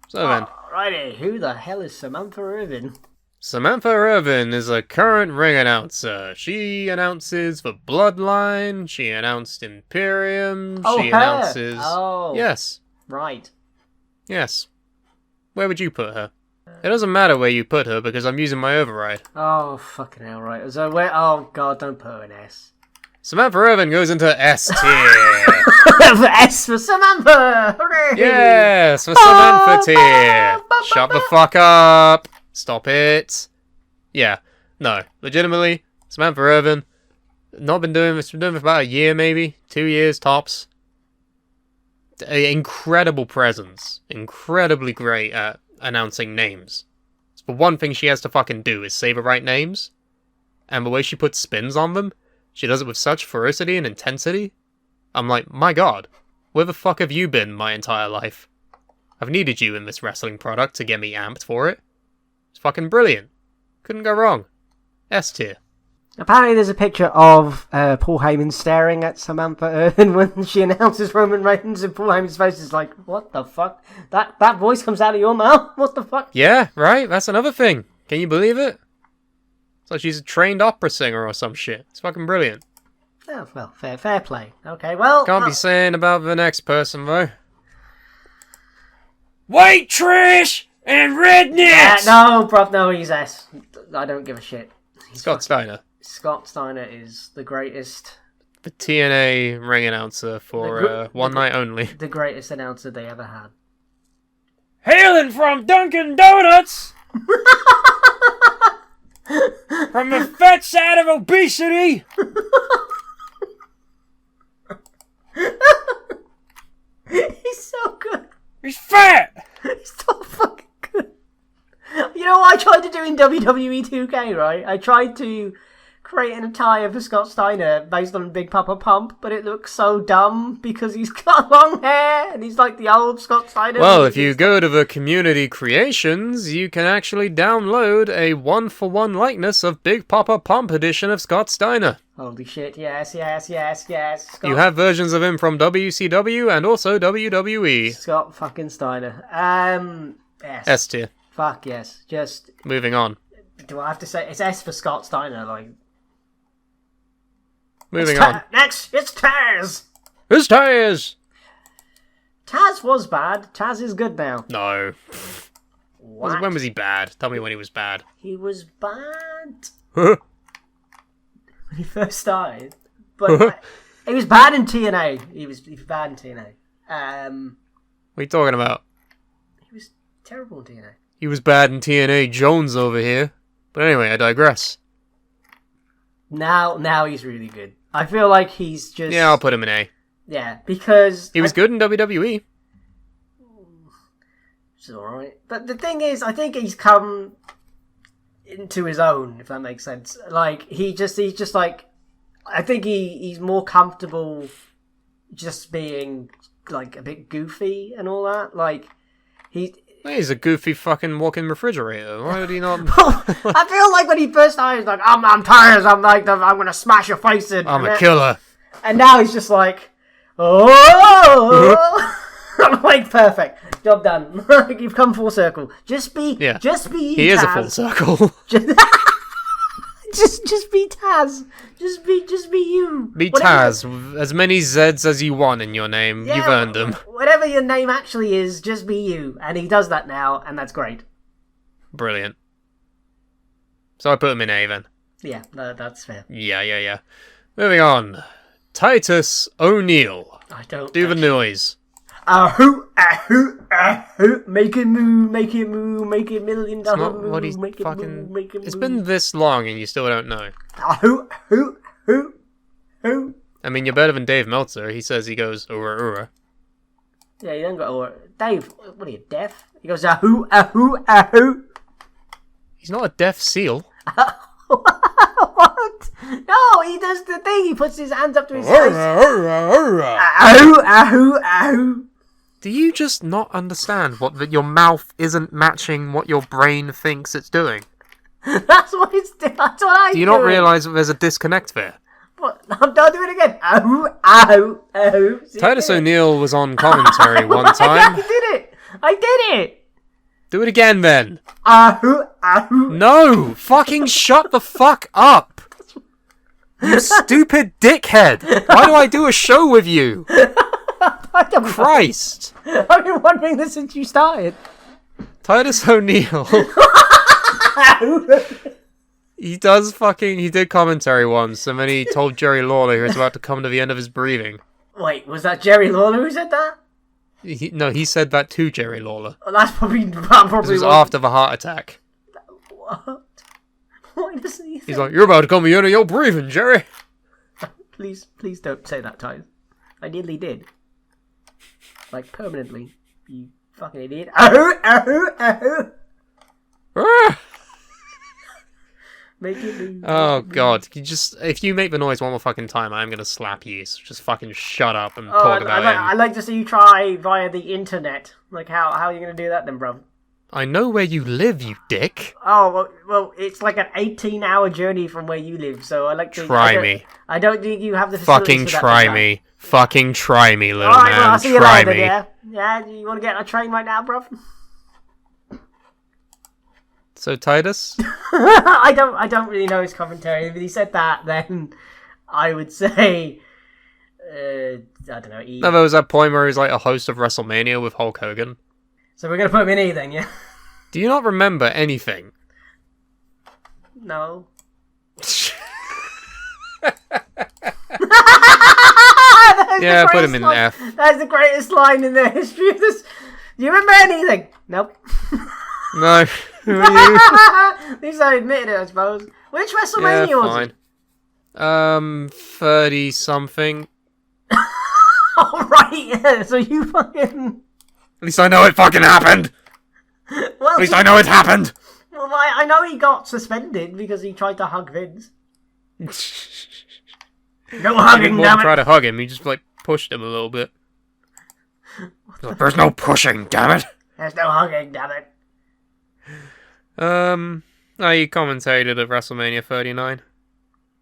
So then... Alrighty, who the hell is Samantha Irvin? Samantha Irvin is a current ring announcer. She announces for Bloodline. She announced Imperium. Oh, she her. Announces... Oh. Yes. Right. Yes. Where would you put her? It doesn't matter where you put her because I'm using my override. Oh, fucking hell, right. So where... Oh, God, don't put her in S. Samantha Irvin goes into S tier. S for Samantha! Hooray! Yes, for Samantha tier. Shut the fuck up. Stop it. Yeah. No. Legitimately, Samantha Irvin. Been doing it for about a year, maybe. 2 years, tops. Incredible presence. Incredibly great at announcing names. But one thing she has to fucking do is say the right names. And the way she puts spins on them, she does it with such ferocity and intensity. I'm like, my god, where the fuck have you been my entire life? I've needed you in this wrestling product to get me amped for it. It's fucking brilliant. Couldn't go wrong. S tier. Apparently there's a picture of Paul Heyman staring at Samantha Irvin when she announces Roman Reigns, and Paul Heyman's face is like, what the fuck? That voice comes out of your mouth? What the fuck? Yeah, right? That's another thing. Can you believe it? It's like she's a trained opera singer or some shit. It's fucking brilliant. Oh, well, fair play. Okay, well... Can't be saying about the next person, though. White trash and rednecks! No, bruv, no, he's S. I don't give a shit. Scott Steiner. Scott Steiner is the greatest. The TNA ring announcer for one night only. The greatest announcer they ever had. Hailing from Dunkin' Donuts! From the fat side of obesity! He's so good. He's fat! He's so fucking good. You know what I tried to do in WWE 2K, right? I tried to create an attire for Scott Steiner based on Big Papa Pump, but it looks so dumb because he's got long hair and he's like the old Scott Steiner. Well, if you go to the community creations, you can actually download a 1-for-1 likeness of Big Papa Pump edition of Scott Steiner. Holy shit, yes. Scott, You have versions of him from WCW and also WWE. Scott fucking Steiner. S. S tier. Fuck yes. Just, Moving on. do I have to say, it's S for Scott Steiner, like. Moving on. Next, it's Taz! Who's Taz? Taz was bad. Taz is good now. No. What? When was he bad? Tell me when he was bad. He was bad What when he first started. But he was bad in TNA. He was bad in TNA. are you talking about? He was terrible in TNA. He was bad in TNA Jones over here. But anyway, I digress. Now he's really good. I feel like he's just... Yeah, I'll put him in A. Yeah, because... He was good in WWE. It's alright. But the thing is, I think he's come into his own, if that makes sense. Like, he's just like... I think he's more comfortable just being, like, a bit goofy and all that. Like, He's a goofy fucking walking refrigerator. Why would he not... I feel like when he first started, he's like, I'm tired, I'm gonna smash your face in. I'm a killer. And now he's just like, oh! I'm like, perfect. Job done. You've come full circle. Just be you, He is a full circle. Just be Taz. Just be you. Be Taz. As many Zs as you want in your name. Yeah, You've earned them. Whatever your name actually is, just be you. And he does that now, and that's great. Brilliant. So I put him in A then. Yeah, that's fair. Yeah. Moving on. Titus O'Neil. I don't... Do the noise. Ahoo, ahoo, ahoo. Make it move, make it move, make it $1 million move, What he's make it fucking... move, make it move. It's been this long and you still don't know. Ahoo, ahoo, ahoo, ahoo. I mean, you're better than Dave Meltzer. He says he goes, ura. Yeah, you don't go, Dave, what are you, deaf? He goes, ahoo, ahoo, ahoo. He's not a deaf seal. What? No, he does the thing. He puts his hands up to his face. Ahoo, ahoo, ahoo. Do you just not understand that your mouth isn't matching what your brain thinks it's doing? That's what it's doing. That's what I do. Do you not realise that there's a disconnect there? What? I'll do it again. Ahoo, ahoo, ahoo. See, Titus O'Neil was on commentary one time. I did it. Do it again then. Ahoo, ahoo. No! Fucking shut the fuck up! You stupid dickhead! Why do I do a show with you? I don't know. Christ! I've been wondering this since you started. Titus O'Neil. He did commentary once, and then he told Jerry Lawler he was about to come to the end of his breathing. Wait, was that Jerry Lawler who said that? He said that to Jerry Lawler. Oh, that's probably This was after the heart attack. What? Why doesn't he? He's like, you're about to come to the end of your breathing, Jerry. Please don't say that, Titus. I nearly did. Like, permanently. You fucking idiot. Ahoo, ahoo, ahoo. Ah! Make it move. Oh god, if you make the noise one more fucking time, I'm gonna slap you, so just fucking shut up and talk about I'd him. like to see you try via the internet. Like, how are you gonna do that then, bruv? I know where you live, you dick. Oh, well, it's like an 18-hour journey from where you live, so I like to... Try me. I don't think you have the facilities Fucking for that try right me. Fucking try me, little Alright, man. well, I'll see you Try later, me. yeah? Yeah, you want to get on a train right now, bruv? So, Titus? I don't really know his commentary. If he said that, then I would say... I don't know. E. No, there was that point where he was like a host of WrestleMania with Hulk Hogan. So we're going to put him in E then, yeah? Do you not remember anything? No. Yeah, put him in F. That's the greatest line in the history of this. Do you remember anything? Nope. No. At least I admitted it, I suppose. Which WrestleMania was it? 30-something. Oh, right, yeah, so you fucking... At least I know it fucking happened! Well, At least I know it happened! Well, I know he got suspended because he tried to hug Vince. No hugging, He damn it! try to hug him, he just, pushed him a little bit. There's no pushing, damn it! There's no hugging, damn it. He commentated at WrestleMania 39.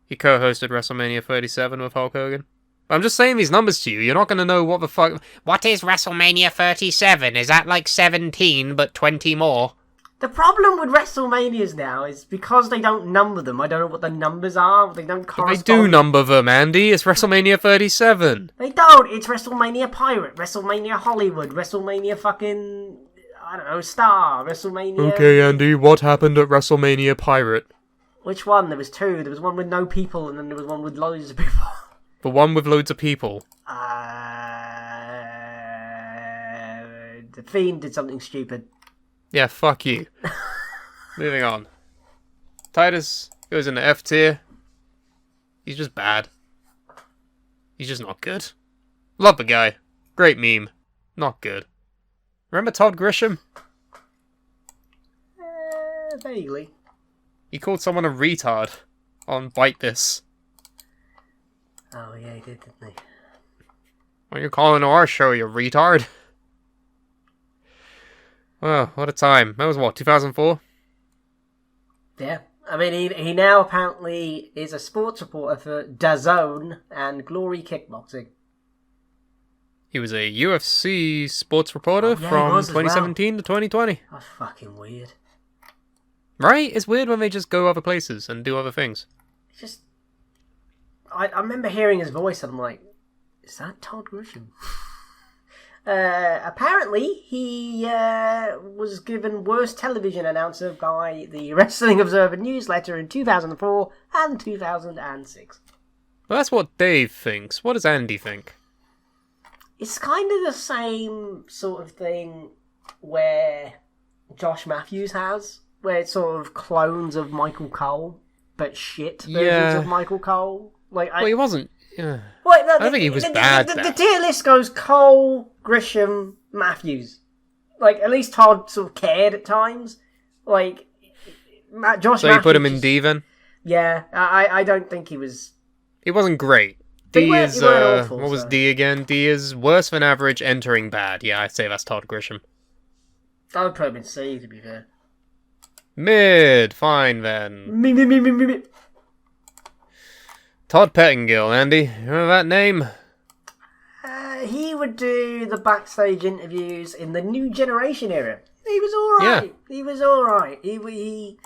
He co-hosted WrestleMania 37 with Hulk Hogan. I'm just saying these numbers to you. You're not going to know what the fuck... What is WrestleMania 37? Is that like 17, but 20 more? The problem with WrestleManias now is because they don't number them. I don't know what the numbers are. They don't But correspond. they do number them, Andy. It's WrestleMania 37. They don't. It's WrestleMania Pirate, WrestleMania Hollywood, WrestleMania fucking... I don't know, Star, WrestleMania... Okay, Andy, what happened at WrestleMania Pirate? Which one? There was two. There was one with no people, and then there was one with loads of people. The one with loads of people. The Fiend did something stupid. Yeah, fuck you. Moving on. Titus goes into F tier. He's just bad. He's just not good. Love the guy. Great meme. Not good. Remember Todd Grisham? Vaguely. He called someone a retard on Bite This. Oh, yeah, he did, didn't he? What are you calling our show, you retard? Well, what a time. That was what, 2004? Yeah. I mean, he now apparently is a sports reporter for DAZN and Glory Kickboxing. He was a UFC sports reporter from 2017 to 2020. That's fucking weird. Right? It's weird when they just go other places and do other things. It's just... I remember hearing his voice and I'm like, is that Todd Grisham? Apparently, he was given worst television announcer by the Wrestling Observer newsletter in 2004 and 2006. Well, that's what Dave thinks. What does Andy think? It's kind of the same sort of thing where Josh Matthews has, where it's sort of clones of Michael Cole, but shit versions of Michael Cole. Well, he wasn't... Yeah. Wait, no, I don't think he was bad. The tier list goes Cole, Grisham, Matthews. Like, at least Todd sort of cared at times. Like, Josh Matthews... So you put him in D then? Yeah, I don't think he was... He wasn't great. D is... awful, what was D again? D is worse than average, entering bad. Yeah, I'd say that's Todd Grisham. I would put him in C, to be fair. Mid. Fine, then. Me. Todd Pettengill, Andy. Remember that name? He would do the backstage interviews in the New Generation era. He was alright. Yeah. He was alright. He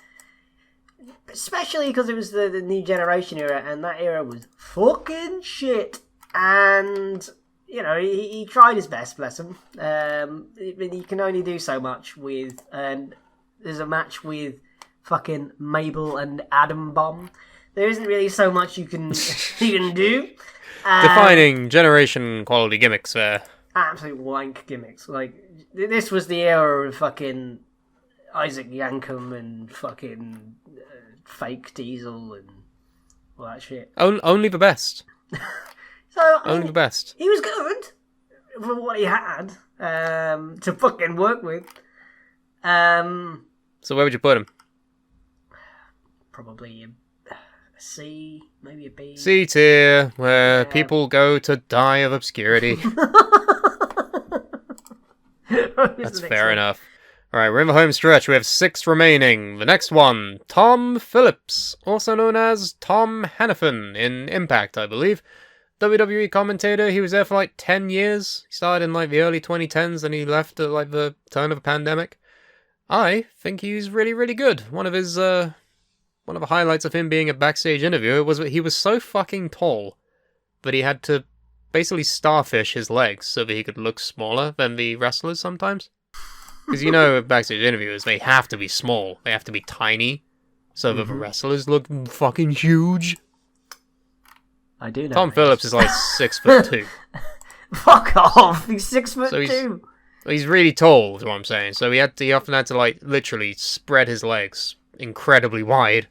especially because it was the New Generation era, and that era was fucking shit. And, you know, he tried his best, bless him. He can only do so much with... there's a match with fucking Mabel and Adam Bomb. There isn't really so much you can do. Defining generation quality gimmicks there. Absolute wank gimmicks. Like, this was the era of fucking Isaac Yankem and fucking fake Diesel and all that shit. Only the best. Only the best. He was good for what he had to fucking work with. So where would you put him? Probably a C, maybe a B. C tier, where people go to die of obscurity. That's fair enough. Alright, we're in the home stretch. We have 6 remaining. The next one, Tom Phillips, also known as Tom Hannafin in Impact, I believe. WWE commentator. He was there for 10 years. He started in the early 2010s, and he left at the turn of the pandemic. I think he's really, really good. One of the highlights of him being a backstage interviewer was that he was so fucking tall that he had to basically starfish his legs so that he could look smaller than the wrestlers sometimes. Because backstage interviewers, they have to be small. They have to be tiny so that the wrestlers look fucking huge. I do know. Tom Phillips is like 6'2". Fuck off! He's 6'2". So he's really tall, is what I'm saying. So he often had to like literally spread his legs incredibly wide,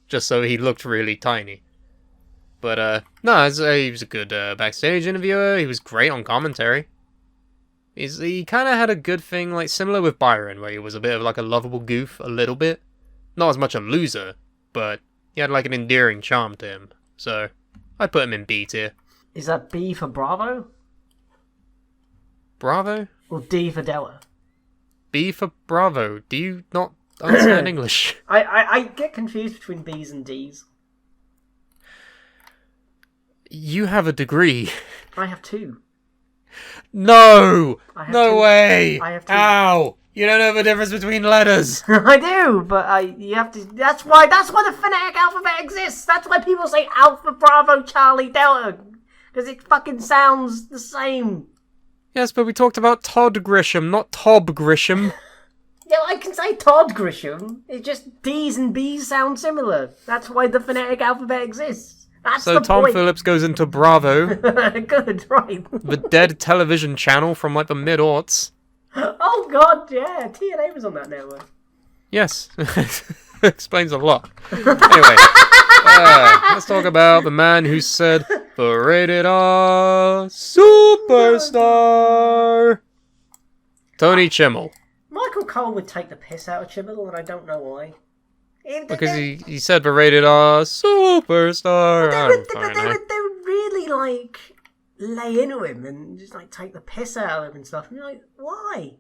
just so he looked really tiny. But no, he was a good backstage interviewer. He was great on commentary. He kind of had a good thing, like similar with Byron, where he was a bit of like a lovable goof, a little bit. Not as much a loser, but he had like an endearing charm to him. So I'd put him in B tier. Is that B for Bravo? Bravo? Or D for Della? B for Bravo. Do you not understand English? I get confused between B's and D's. You have a degree. I have 2. No! I have No 2. way! I have 2. Ow! You don't know the difference between letters. I do, but you have to. That's why the phonetic alphabet exists. That's why people say Alpha, Bravo, Charlie, Delta, because it fucking sounds the same. Yes, but we talked about Todd Grisham, not Todd Grisham. Yeah, I can say Todd Grisham. It's just D's and B's sound similar. That's why the phonetic alphabet exists. That's So the Tom point. Phillips goes into Bravo, Good, right? the dead television channel from like the mid-aughts. Oh god, yeah. TNA was on that network. Yes, explains a lot. Anyway, let's talk about the man who said the rated R superstar, Tony Chimmel. Michael Cole would take the piss out of Chimmel, and I don't know why. Because he said the rated R superstar. They I would don't know. really, like, lay into him and just, like, take the piss out of him and stuff. And you're like, why?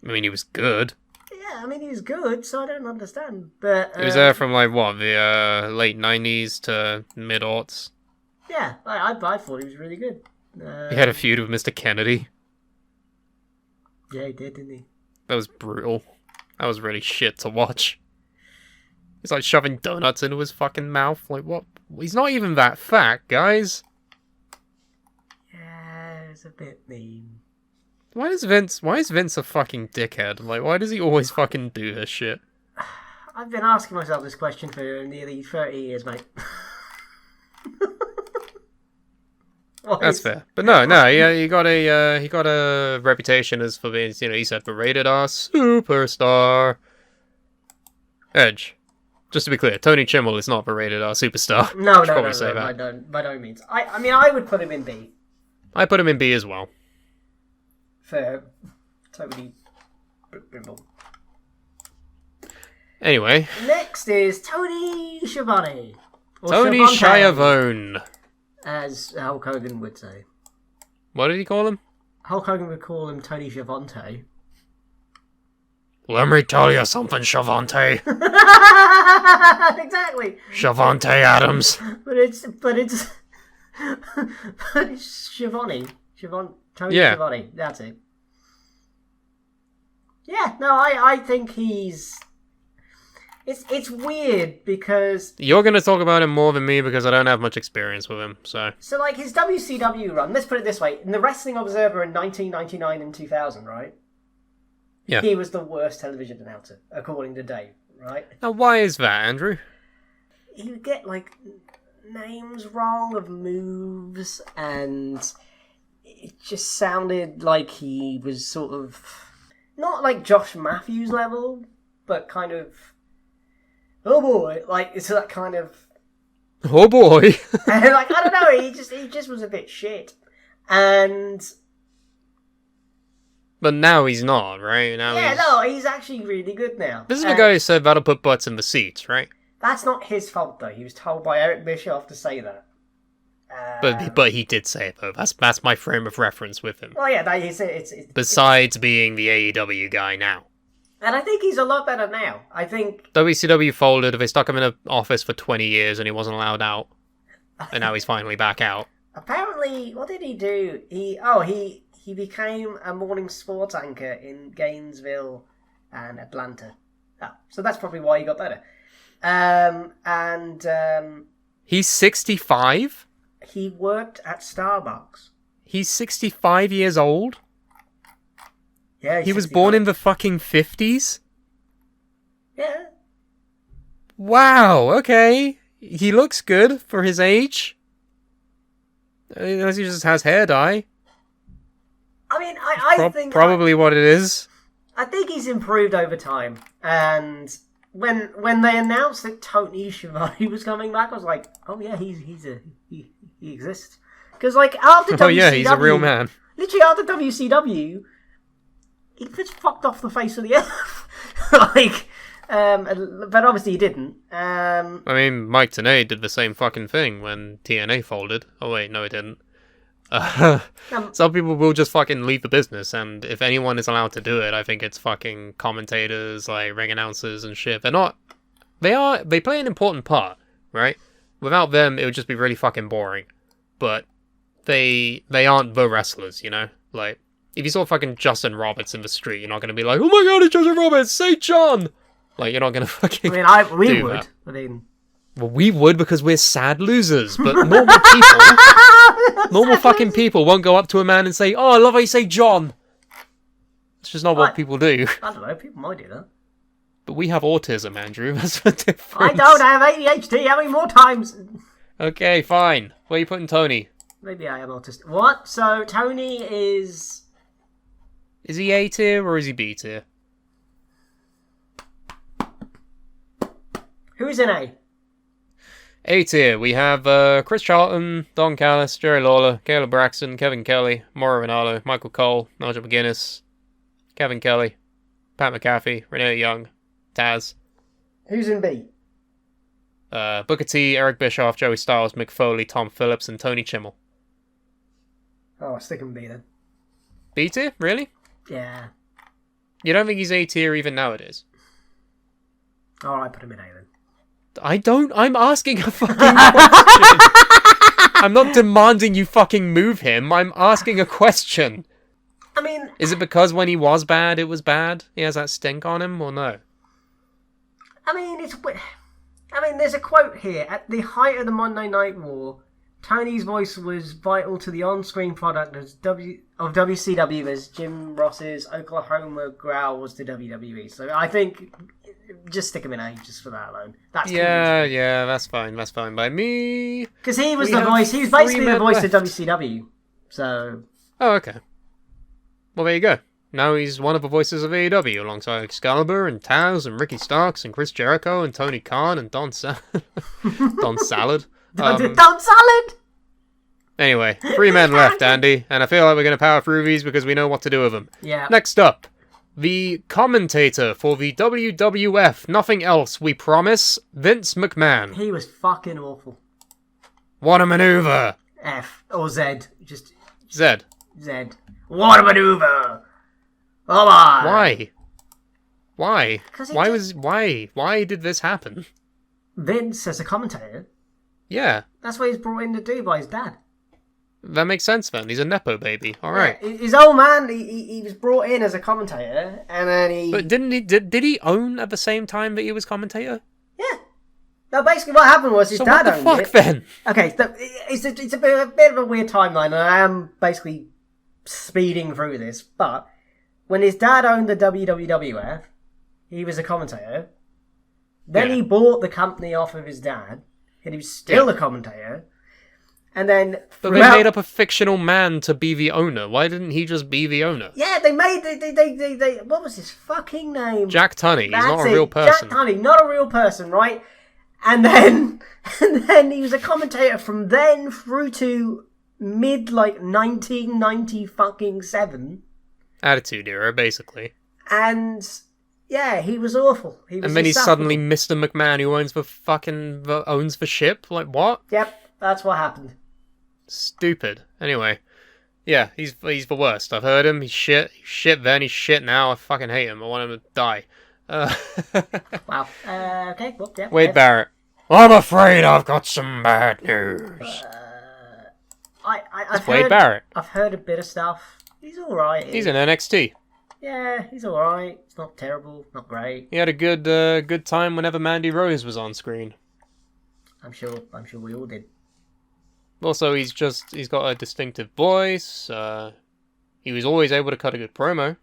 I mean, he was good. Yeah, I mean, he was good, so I don't understand. But He was there from, like, what, the late 90s to mid-aughts? Yeah, I thought he was really good. He had a feud with Mr. Kennedy. Yeah, he did, didn't he? That was brutal. That was really shit to watch. He's like shoving donuts into his fucking mouth. Like, what? He's not even that fat, guys. Yeah, it's a bit mean. Why is Vince a fucking dickhead? Like, why does he always fucking do this shit? I've been asking myself this question for nearly 30 years, mate. That's fair. But no, he got a reputation as for being, he said for rated R superstar. Edge. Just to be clear, Tony Chimmel is not for rated R superstar. No, by no means. I mean, I would put him in B. I put him in B as well. For Tony Brimble. Anyway. Next is Tony Schiavone. Tony Schiavone. As Hulk Hogan would say. What did he call him? Hulk Hogan would call him Tony Schiavone. Let me tell you something, Schiavone. Exactly. Schiavone Adams. But it's Schiavone. Tony Schiavone. That's it. Yeah, no, I think he's. It's weird because... You're going to talk about him more than me because I don't have much experience with him, so... So, like, his WCW run, let's put it this way. In the Wrestling Observer in 1999 and 2000, right? Yeah. He was the worst television announcer, according to Dave, right? Now, why is that, Andrew? He would get, like, names wrong of moves, and it just sounded like he was sort of... Not like Josh Matthews level, but kind of... Oh boy, like it's that kind of. Oh boy. And like I don't know, he just was a bit shit, and. But now he's not, right? He's actually really good now. This is the guy who said that'll put butts in the seats, right? That's not his fault though. He was told by Eric Bischoff to say that. But he did say it though. That's my frame of reference with him. Oh yeah, it's besides being the AEW guy now. And I think he's a lot better now. I think... WCW folded, they stuck him in an office for 20 years and he wasn't allowed out. And now he's finally back out. Apparently, what did he do? He became a morning sports anchor in Gainesville and Atlanta. Oh, so that's probably why he got better. He's 65? He worked at Starbucks. He's 65 years old? Yeah, he was born in the fucking 50s? Yeah. Wow, okay. he looks good for his age. Unless he just has hair dye. I mean, I think... Probably what it is. I think he's improved over time. And when they announced that Tony Schiavone was coming back, I was like, oh yeah, he exists. Because, like, after WCW... Oh yeah, he's a real man. Literally, after WCW, he just fucked off the face of the earth. Like... but obviously he didn't. I mean, Mike Tenay did the same fucking thing when TNA folded. Oh wait, no, he didn't. Some people will just fucking leave the business, and if anyone is allowed to do it, I think it's fucking commentators, like ring announcers and shit. They play an important part, right? Without them, it would just be really fucking boring. But they aren't the wrestlers, you know? Like, if you saw fucking Justin Roberts in the street, you're not gonna be like, oh my god, it's Justin Roberts, say John! Like, you're not gonna fucking we would. That. I mean... Well, we would because we're sad losers, but normal people... normal fucking people won't go up to a man and say, oh, I love how you say John. It's just not what people do. I don't know, people might do that. But we have autism, Andrew, that's the difference. I don't have ADHD, how many more times? Okay, fine. Where are you putting Tony? Maybe I am autistic. What? So, Tony is... Is he A tier or is he B tier? Who's in A? A tier, we have Chris Charlton, Don Callis, Jerry Lawler, Kayla Braxton, Kevin Kelly, Mauro Ranallo, Michael Cole, Nigel McGuinness, Kevin Kelly, Pat McAfee, Renee Young, Taz. Who's in B? Booker T, Eric Bischoff, Joey Stiles, Mick Foley, Tom Phillips, and Tony Chimmel. Oh, I'll stick him B then. B tier? Really? Yeah. You don't think he's A tier even nowadays? Alright, put him in A then. I'm asking a fucking question. I'm not demanding you fucking move him. I'm asking a question. I mean... Is it because when he was bad, it was bad? He has that stink on him, or no? I mean, there's a quote here. At the height of the Monday Night War, Tony's voice was vital to the on-screen product of WCW as Jim Ross's Oklahoma growl was to WWE. So I think... just stick him in A, just for that alone. That's that's fine. That's fine by me. Because he was the voice. He was basically the voice of WCW. So. Oh, okay. Well, there you go. Now he's one of the voices of AEW, alongside Excalibur and Taz and Ricky Starks and Chris Jericho and Tony Khan and Don Salad. Don Salad. Don Salad. Anyway, 3 men left, Andy, and I feel like we're going to power through these because we know what to do with them. Yeah. Next up. The commentator for the WWF, nothing else, we promise, Vince McMahon. He was fucking awful. What a maneuver! F. Or Z. Just... Z. Z. What a maneuver! Oh my! Why? Why? Why did this happen? Vince, as a commentator? Yeah. That's what he's brought in to do by his dad. That makes sense then. He's a Nepo baby. Alright. Yeah, his old man, he was brought in as a commentator, and then he... But did he own at the same time that he was commentator? Yeah. No, basically what happened was his dad owned it. So what the fuck then? Okay, so it's a bit of a weird timeline, and I am basically speeding through this, but when his dad owned the WWF, he was a commentator. Then he bought the company off of his dad, and he was still a commentator. And then... But they made up a fictional man to be the owner. Why didn't he just be the owner? Yeah, they made... They what was his fucking name? Jack Tunney. He's not a real person. Jack Tunney, not a real person, right? And then he was a commentator from then through to mid, 1990 fucking 7. Attitude era, basically. And... yeah, he was awful. And then he's suddenly Mr. McMahon who owns the ship? Like, what? Yep, that's what happened. Stupid. Anyway, yeah, he's the worst. I've heard him. He's shit. He's shit then. He's shit now. I fucking hate him. I want him to die. Wow. Okay. Well, yeah. Wade Barrett. I'm afraid I've got some bad news. I've Wade Barrett. I've heard a bit of stuff. He's all right. He's in NXT. Yeah, he's all right. It's not terrible. Not great. He had a good time whenever Mandy Rose was on screen. I'm sure we all did. Also, he's got a distinctive voice. He was always able to cut a good promo.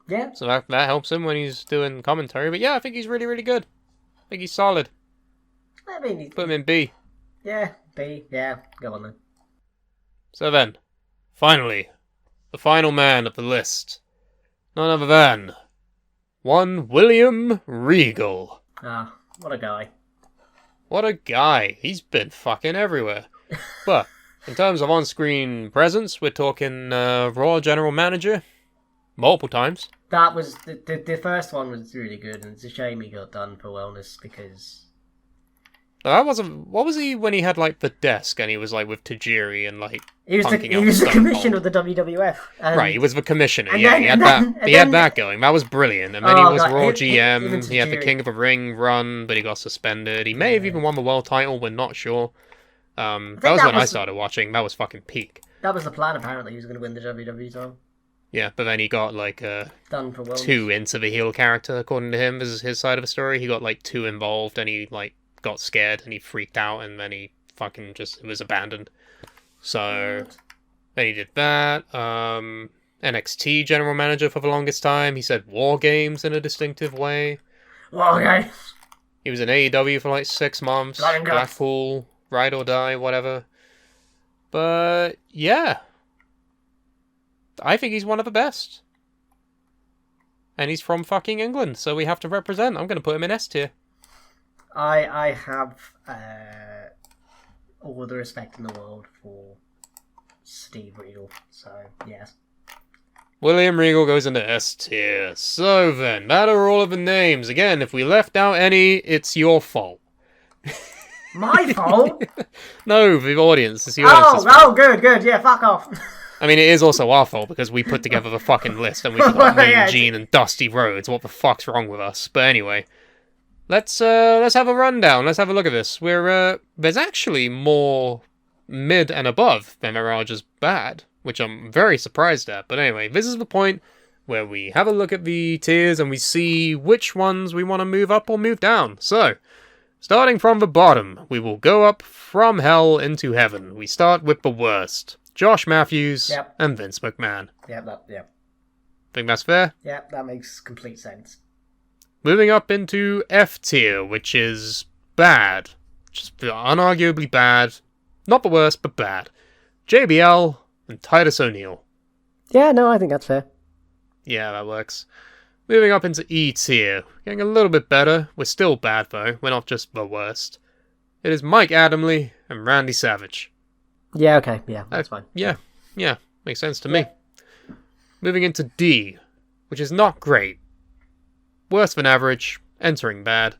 Yeah. So that helps him when he's doing commentary. But yeah, I think he's really, really good. I think he's solid. I mean, Put him in B. yeah, B, yeah, go on then. So then, finally, the final man of the list. None other than one William Regal. Ah, what a guy. What a guy. He's been fucking everywhere. But, in terms of on-screen presence, we're talking Raw General Manager. Multiple times. That was, the first one was really good, and it's a shame he got done for wellness, because... That wasn't... What was he when he had, like, the desk, and he was, like, with Tajiri and, like, He was punking out the Stone commissioner Cold? of the WWF. Right, he was the commissioner, and yeah. then- he had and that then- and He had then- that going. That was brilliant. And then Oh, he was God, Raw even GM, he had the Tajiri. King of the Ring run, but he got suspended. He may have even won the world title, we're not sure. That was that when I was- started watching. That was fucking peak. That was the plan, apparently. He was going to win the WWE title. Yeah, but then he got, like, Done for wellness. too into the heel character, according to him. This is his side of the story. He got, like, too involved, and he, like, got scared, and he freaked out, and then he fucking just was abandoned. So, then he did that. NXT general manager for the longest time. He said War Games in a distinctive way. Well, okay. He was in AEW for, like, 6 months. Blood and guts. Blackpool, Ride or Die, whatever. But, yeah. I think he's one of the best. And he's from fucking England, so we have to represent. I'm going to put him in S tier. I have all the respect in the world for Steve Regal, so yes. William Regal goes into S tier. So then, that are all of the names. Again, if we left out any, it's your fault. My fault? No, the audience. It's the audience's fault. Oh, good, yeah, fuck off. I mean, it is also our fault because we put together the fucking list and we forgot Mean Yeah, Gene and Dusty Rhodes. What the fuck's wrong with us? But anyway, let's have a rundown. Let's have a look at this. There's actually more mid and above than there are just bad, which I'm very surprised at. But anyway, this is the point where we have a look at the tiers and we see which ones we want to move up or move down. So, starting from the bottom, we will go up from hell into heaven. We start with the worst. Josh Matthews Yep. and Vince McMahon. Yep. Think that's fair? Yep, that makes complete sense. Moving up into F tier, which is bad. Just unarguably bad. Not the worst, but bad. JBL and Titus O'Neil. Yeah, no, I think that's fair. Yeah, that works. Moving up into E tier. Getting a little bit better. We're still bad, though. We're not just the worst. It is Mike Adamle and Randy Savage. Yeah, okay, yeah, that's fine. Yeah, makes sense to me. Moving into D, which is not great. Worse than average, entering bad.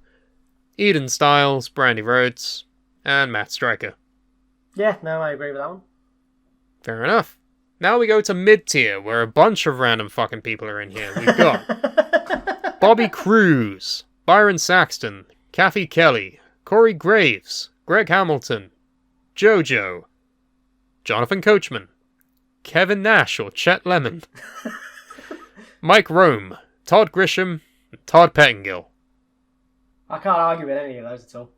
Eden Stiles, Brandy Rhodes, and Matt Striker. Yeah, no, I agree with that one. Fair enough. Now we go to mid-tier, where a bunch of random fucking people are in here. We've got Bobby Cruz, Byron Saxton, Cathy Kelley, Corey Graves, Greg Hamilton, JoJo, Jonathan Coachman, Kevin Nash or Chet Lemon, Mike Rome, Todd Grisham, and Todd Pettengill. I can't argue with any of those at all.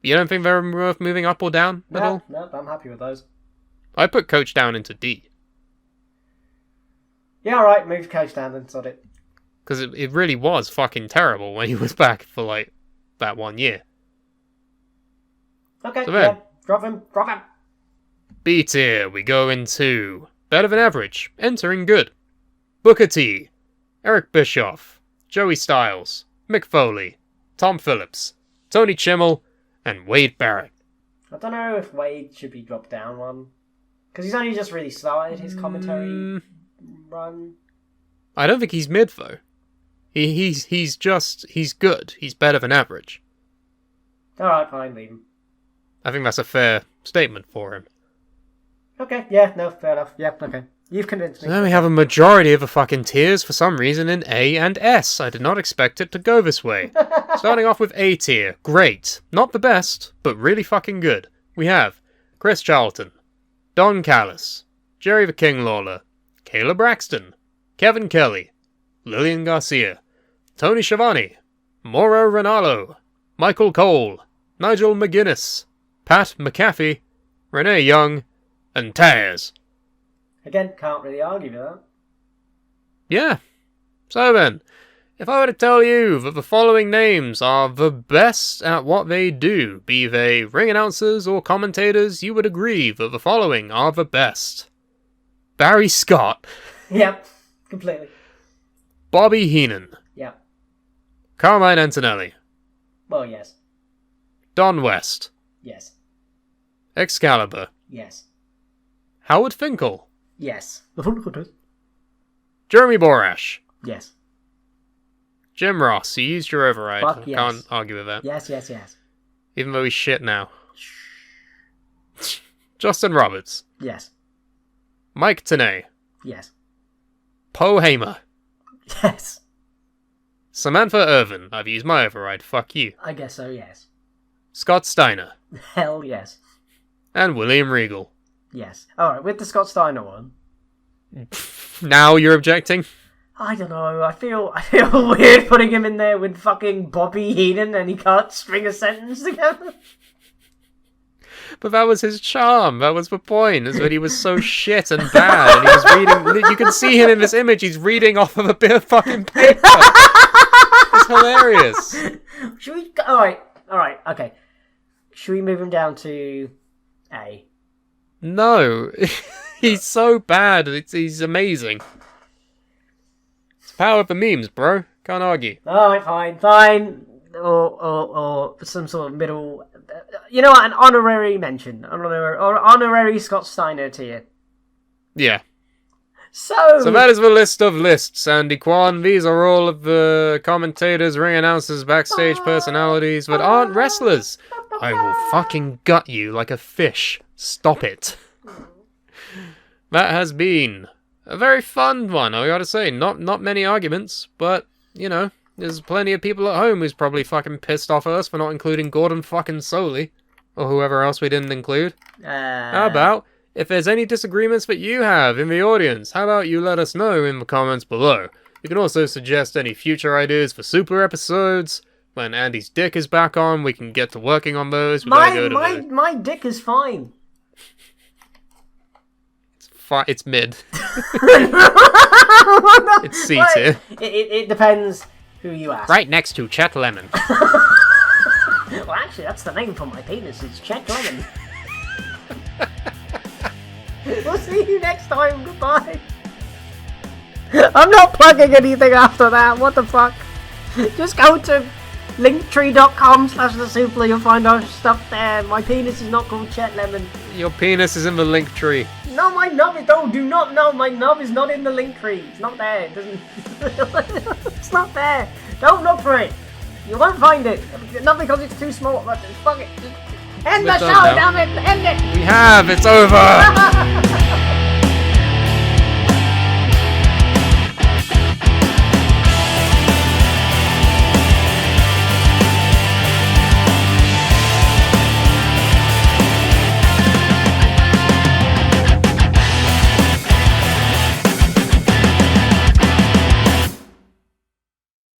You don't think they're worth moving up or down at all? No, I'm happy with those. I put Coach down into D. Yeah, alright, move Coach down and sod it. Because it really was fucking terrible when he was back for, like, that 1 year. Okay, So then- yeah, drop him. B tier, we go into better than average, entering good. Booker T, Eric Bischoff, Joey Styles, Mick Foley, Tom Phillips, Tony Chimmel, and Wade Barrett. I don't know if Wade should be dropped down one. Because he's only just really started his commentary run. I don't think he's mid though. He's good. He's better than average. Alright, fine, leave him. I think that's a fair statement for him. Okay, yeah, no, fair enough. Yeah, okay. You've convinced me. So then we have a majority of the fucking tiers for some reason in A and S. I did not expect it to go this way. Starting off with A tier. Great. Not the best, but really fucking good. We have Chris Charlton, Don Callis, Jerry the King Lawler, Kayla Braxton, Kevin Kelly, Lilian Garcia, Tony Schiavone, Mauro Ranallo, Michael Cole, Nigel McGuinness, Pat McAfee, Renee Young, and Taz. Again, can't really argue with that. Yeah. So then, If I were to tell you that the following names are the best at what they do, be they ring announcers or commentators, you would agree that the following are the best. Barry Scott. Yep, completely. Bobby Heenan. Yep. Carmine Antonelli. Well, yes. Don West. Yes. Excalibur. Yes. Howard Finkel. Yes. Jeremy Borash. Yes. Jim Ross, you used your override. Fuck yes. Can't argue with that. Yes, yes, yes. Even though he's shit now. Justin Roberts. Yes. Mike Tenay. Yes. Poe Hamer. Yes. Samantha Irvin. I've used my override. Fuck you. I guess so, yes. Scott Steiner. Hell yes. And William Regal. Yes. Alright, with the Scott Steiner one. Now you're objecting? I don't know, I feel weird putting him in there with fucking Bobby Heenan and he can't string a sentence together. But that was his charm. That was the point, is that he was so shit and bad. And he was reading... You can see him in this image. He's reading off of a bit of fucking paper. It's hilarious. Should we... Alright, okay. Should we move him down to A? No. He's so bad. He's amazing. It's the power of the memes, bro. Can't argue. Alright, fine. Or some sort of middle... You know what? An honorary mention. Honorary Scott Steiner tier. Yeah. So that is the list of lists, Andy Kwan. These are all of the commentators, ring announcers, backstage personalities that aren't wrestlers. I will fucking gut you like a fish. Stop it. That has been a very fun one, I gotta say. Not many arguments, but, you know, there's plenty of people at home who's probably fucking pissed off at us for not including Gordon fucking Soley. Or whoever else we didn't include. How about, if there's any disagreements that you have in the audience, how about you let us know in the comments below. You can also suggest any future ideas for Suplah episodes. When Andy's dick is back on, we can get to working on those. My dick is fine. It's mid. It's C tier. It depends who you ask. Right next to Chet Lemon. Well, actually, that's the name for my penis. It's Chet Lemon. We'll see you next time. Goodbye. I'm not plugging anything after that. What the fuck? Just go to linktree.com/thesuplah. You'll find our stuff there. My penis is not called Chet Lemon. Your penis is in the link tree. No, my nub is... do not know. My nub is not in the link tree. It's not there. It doesn't... It's not there. Don't look for it. You won't find it. Not because it's too small, but fuck it. End the show, damn it! End it! We have! It's over!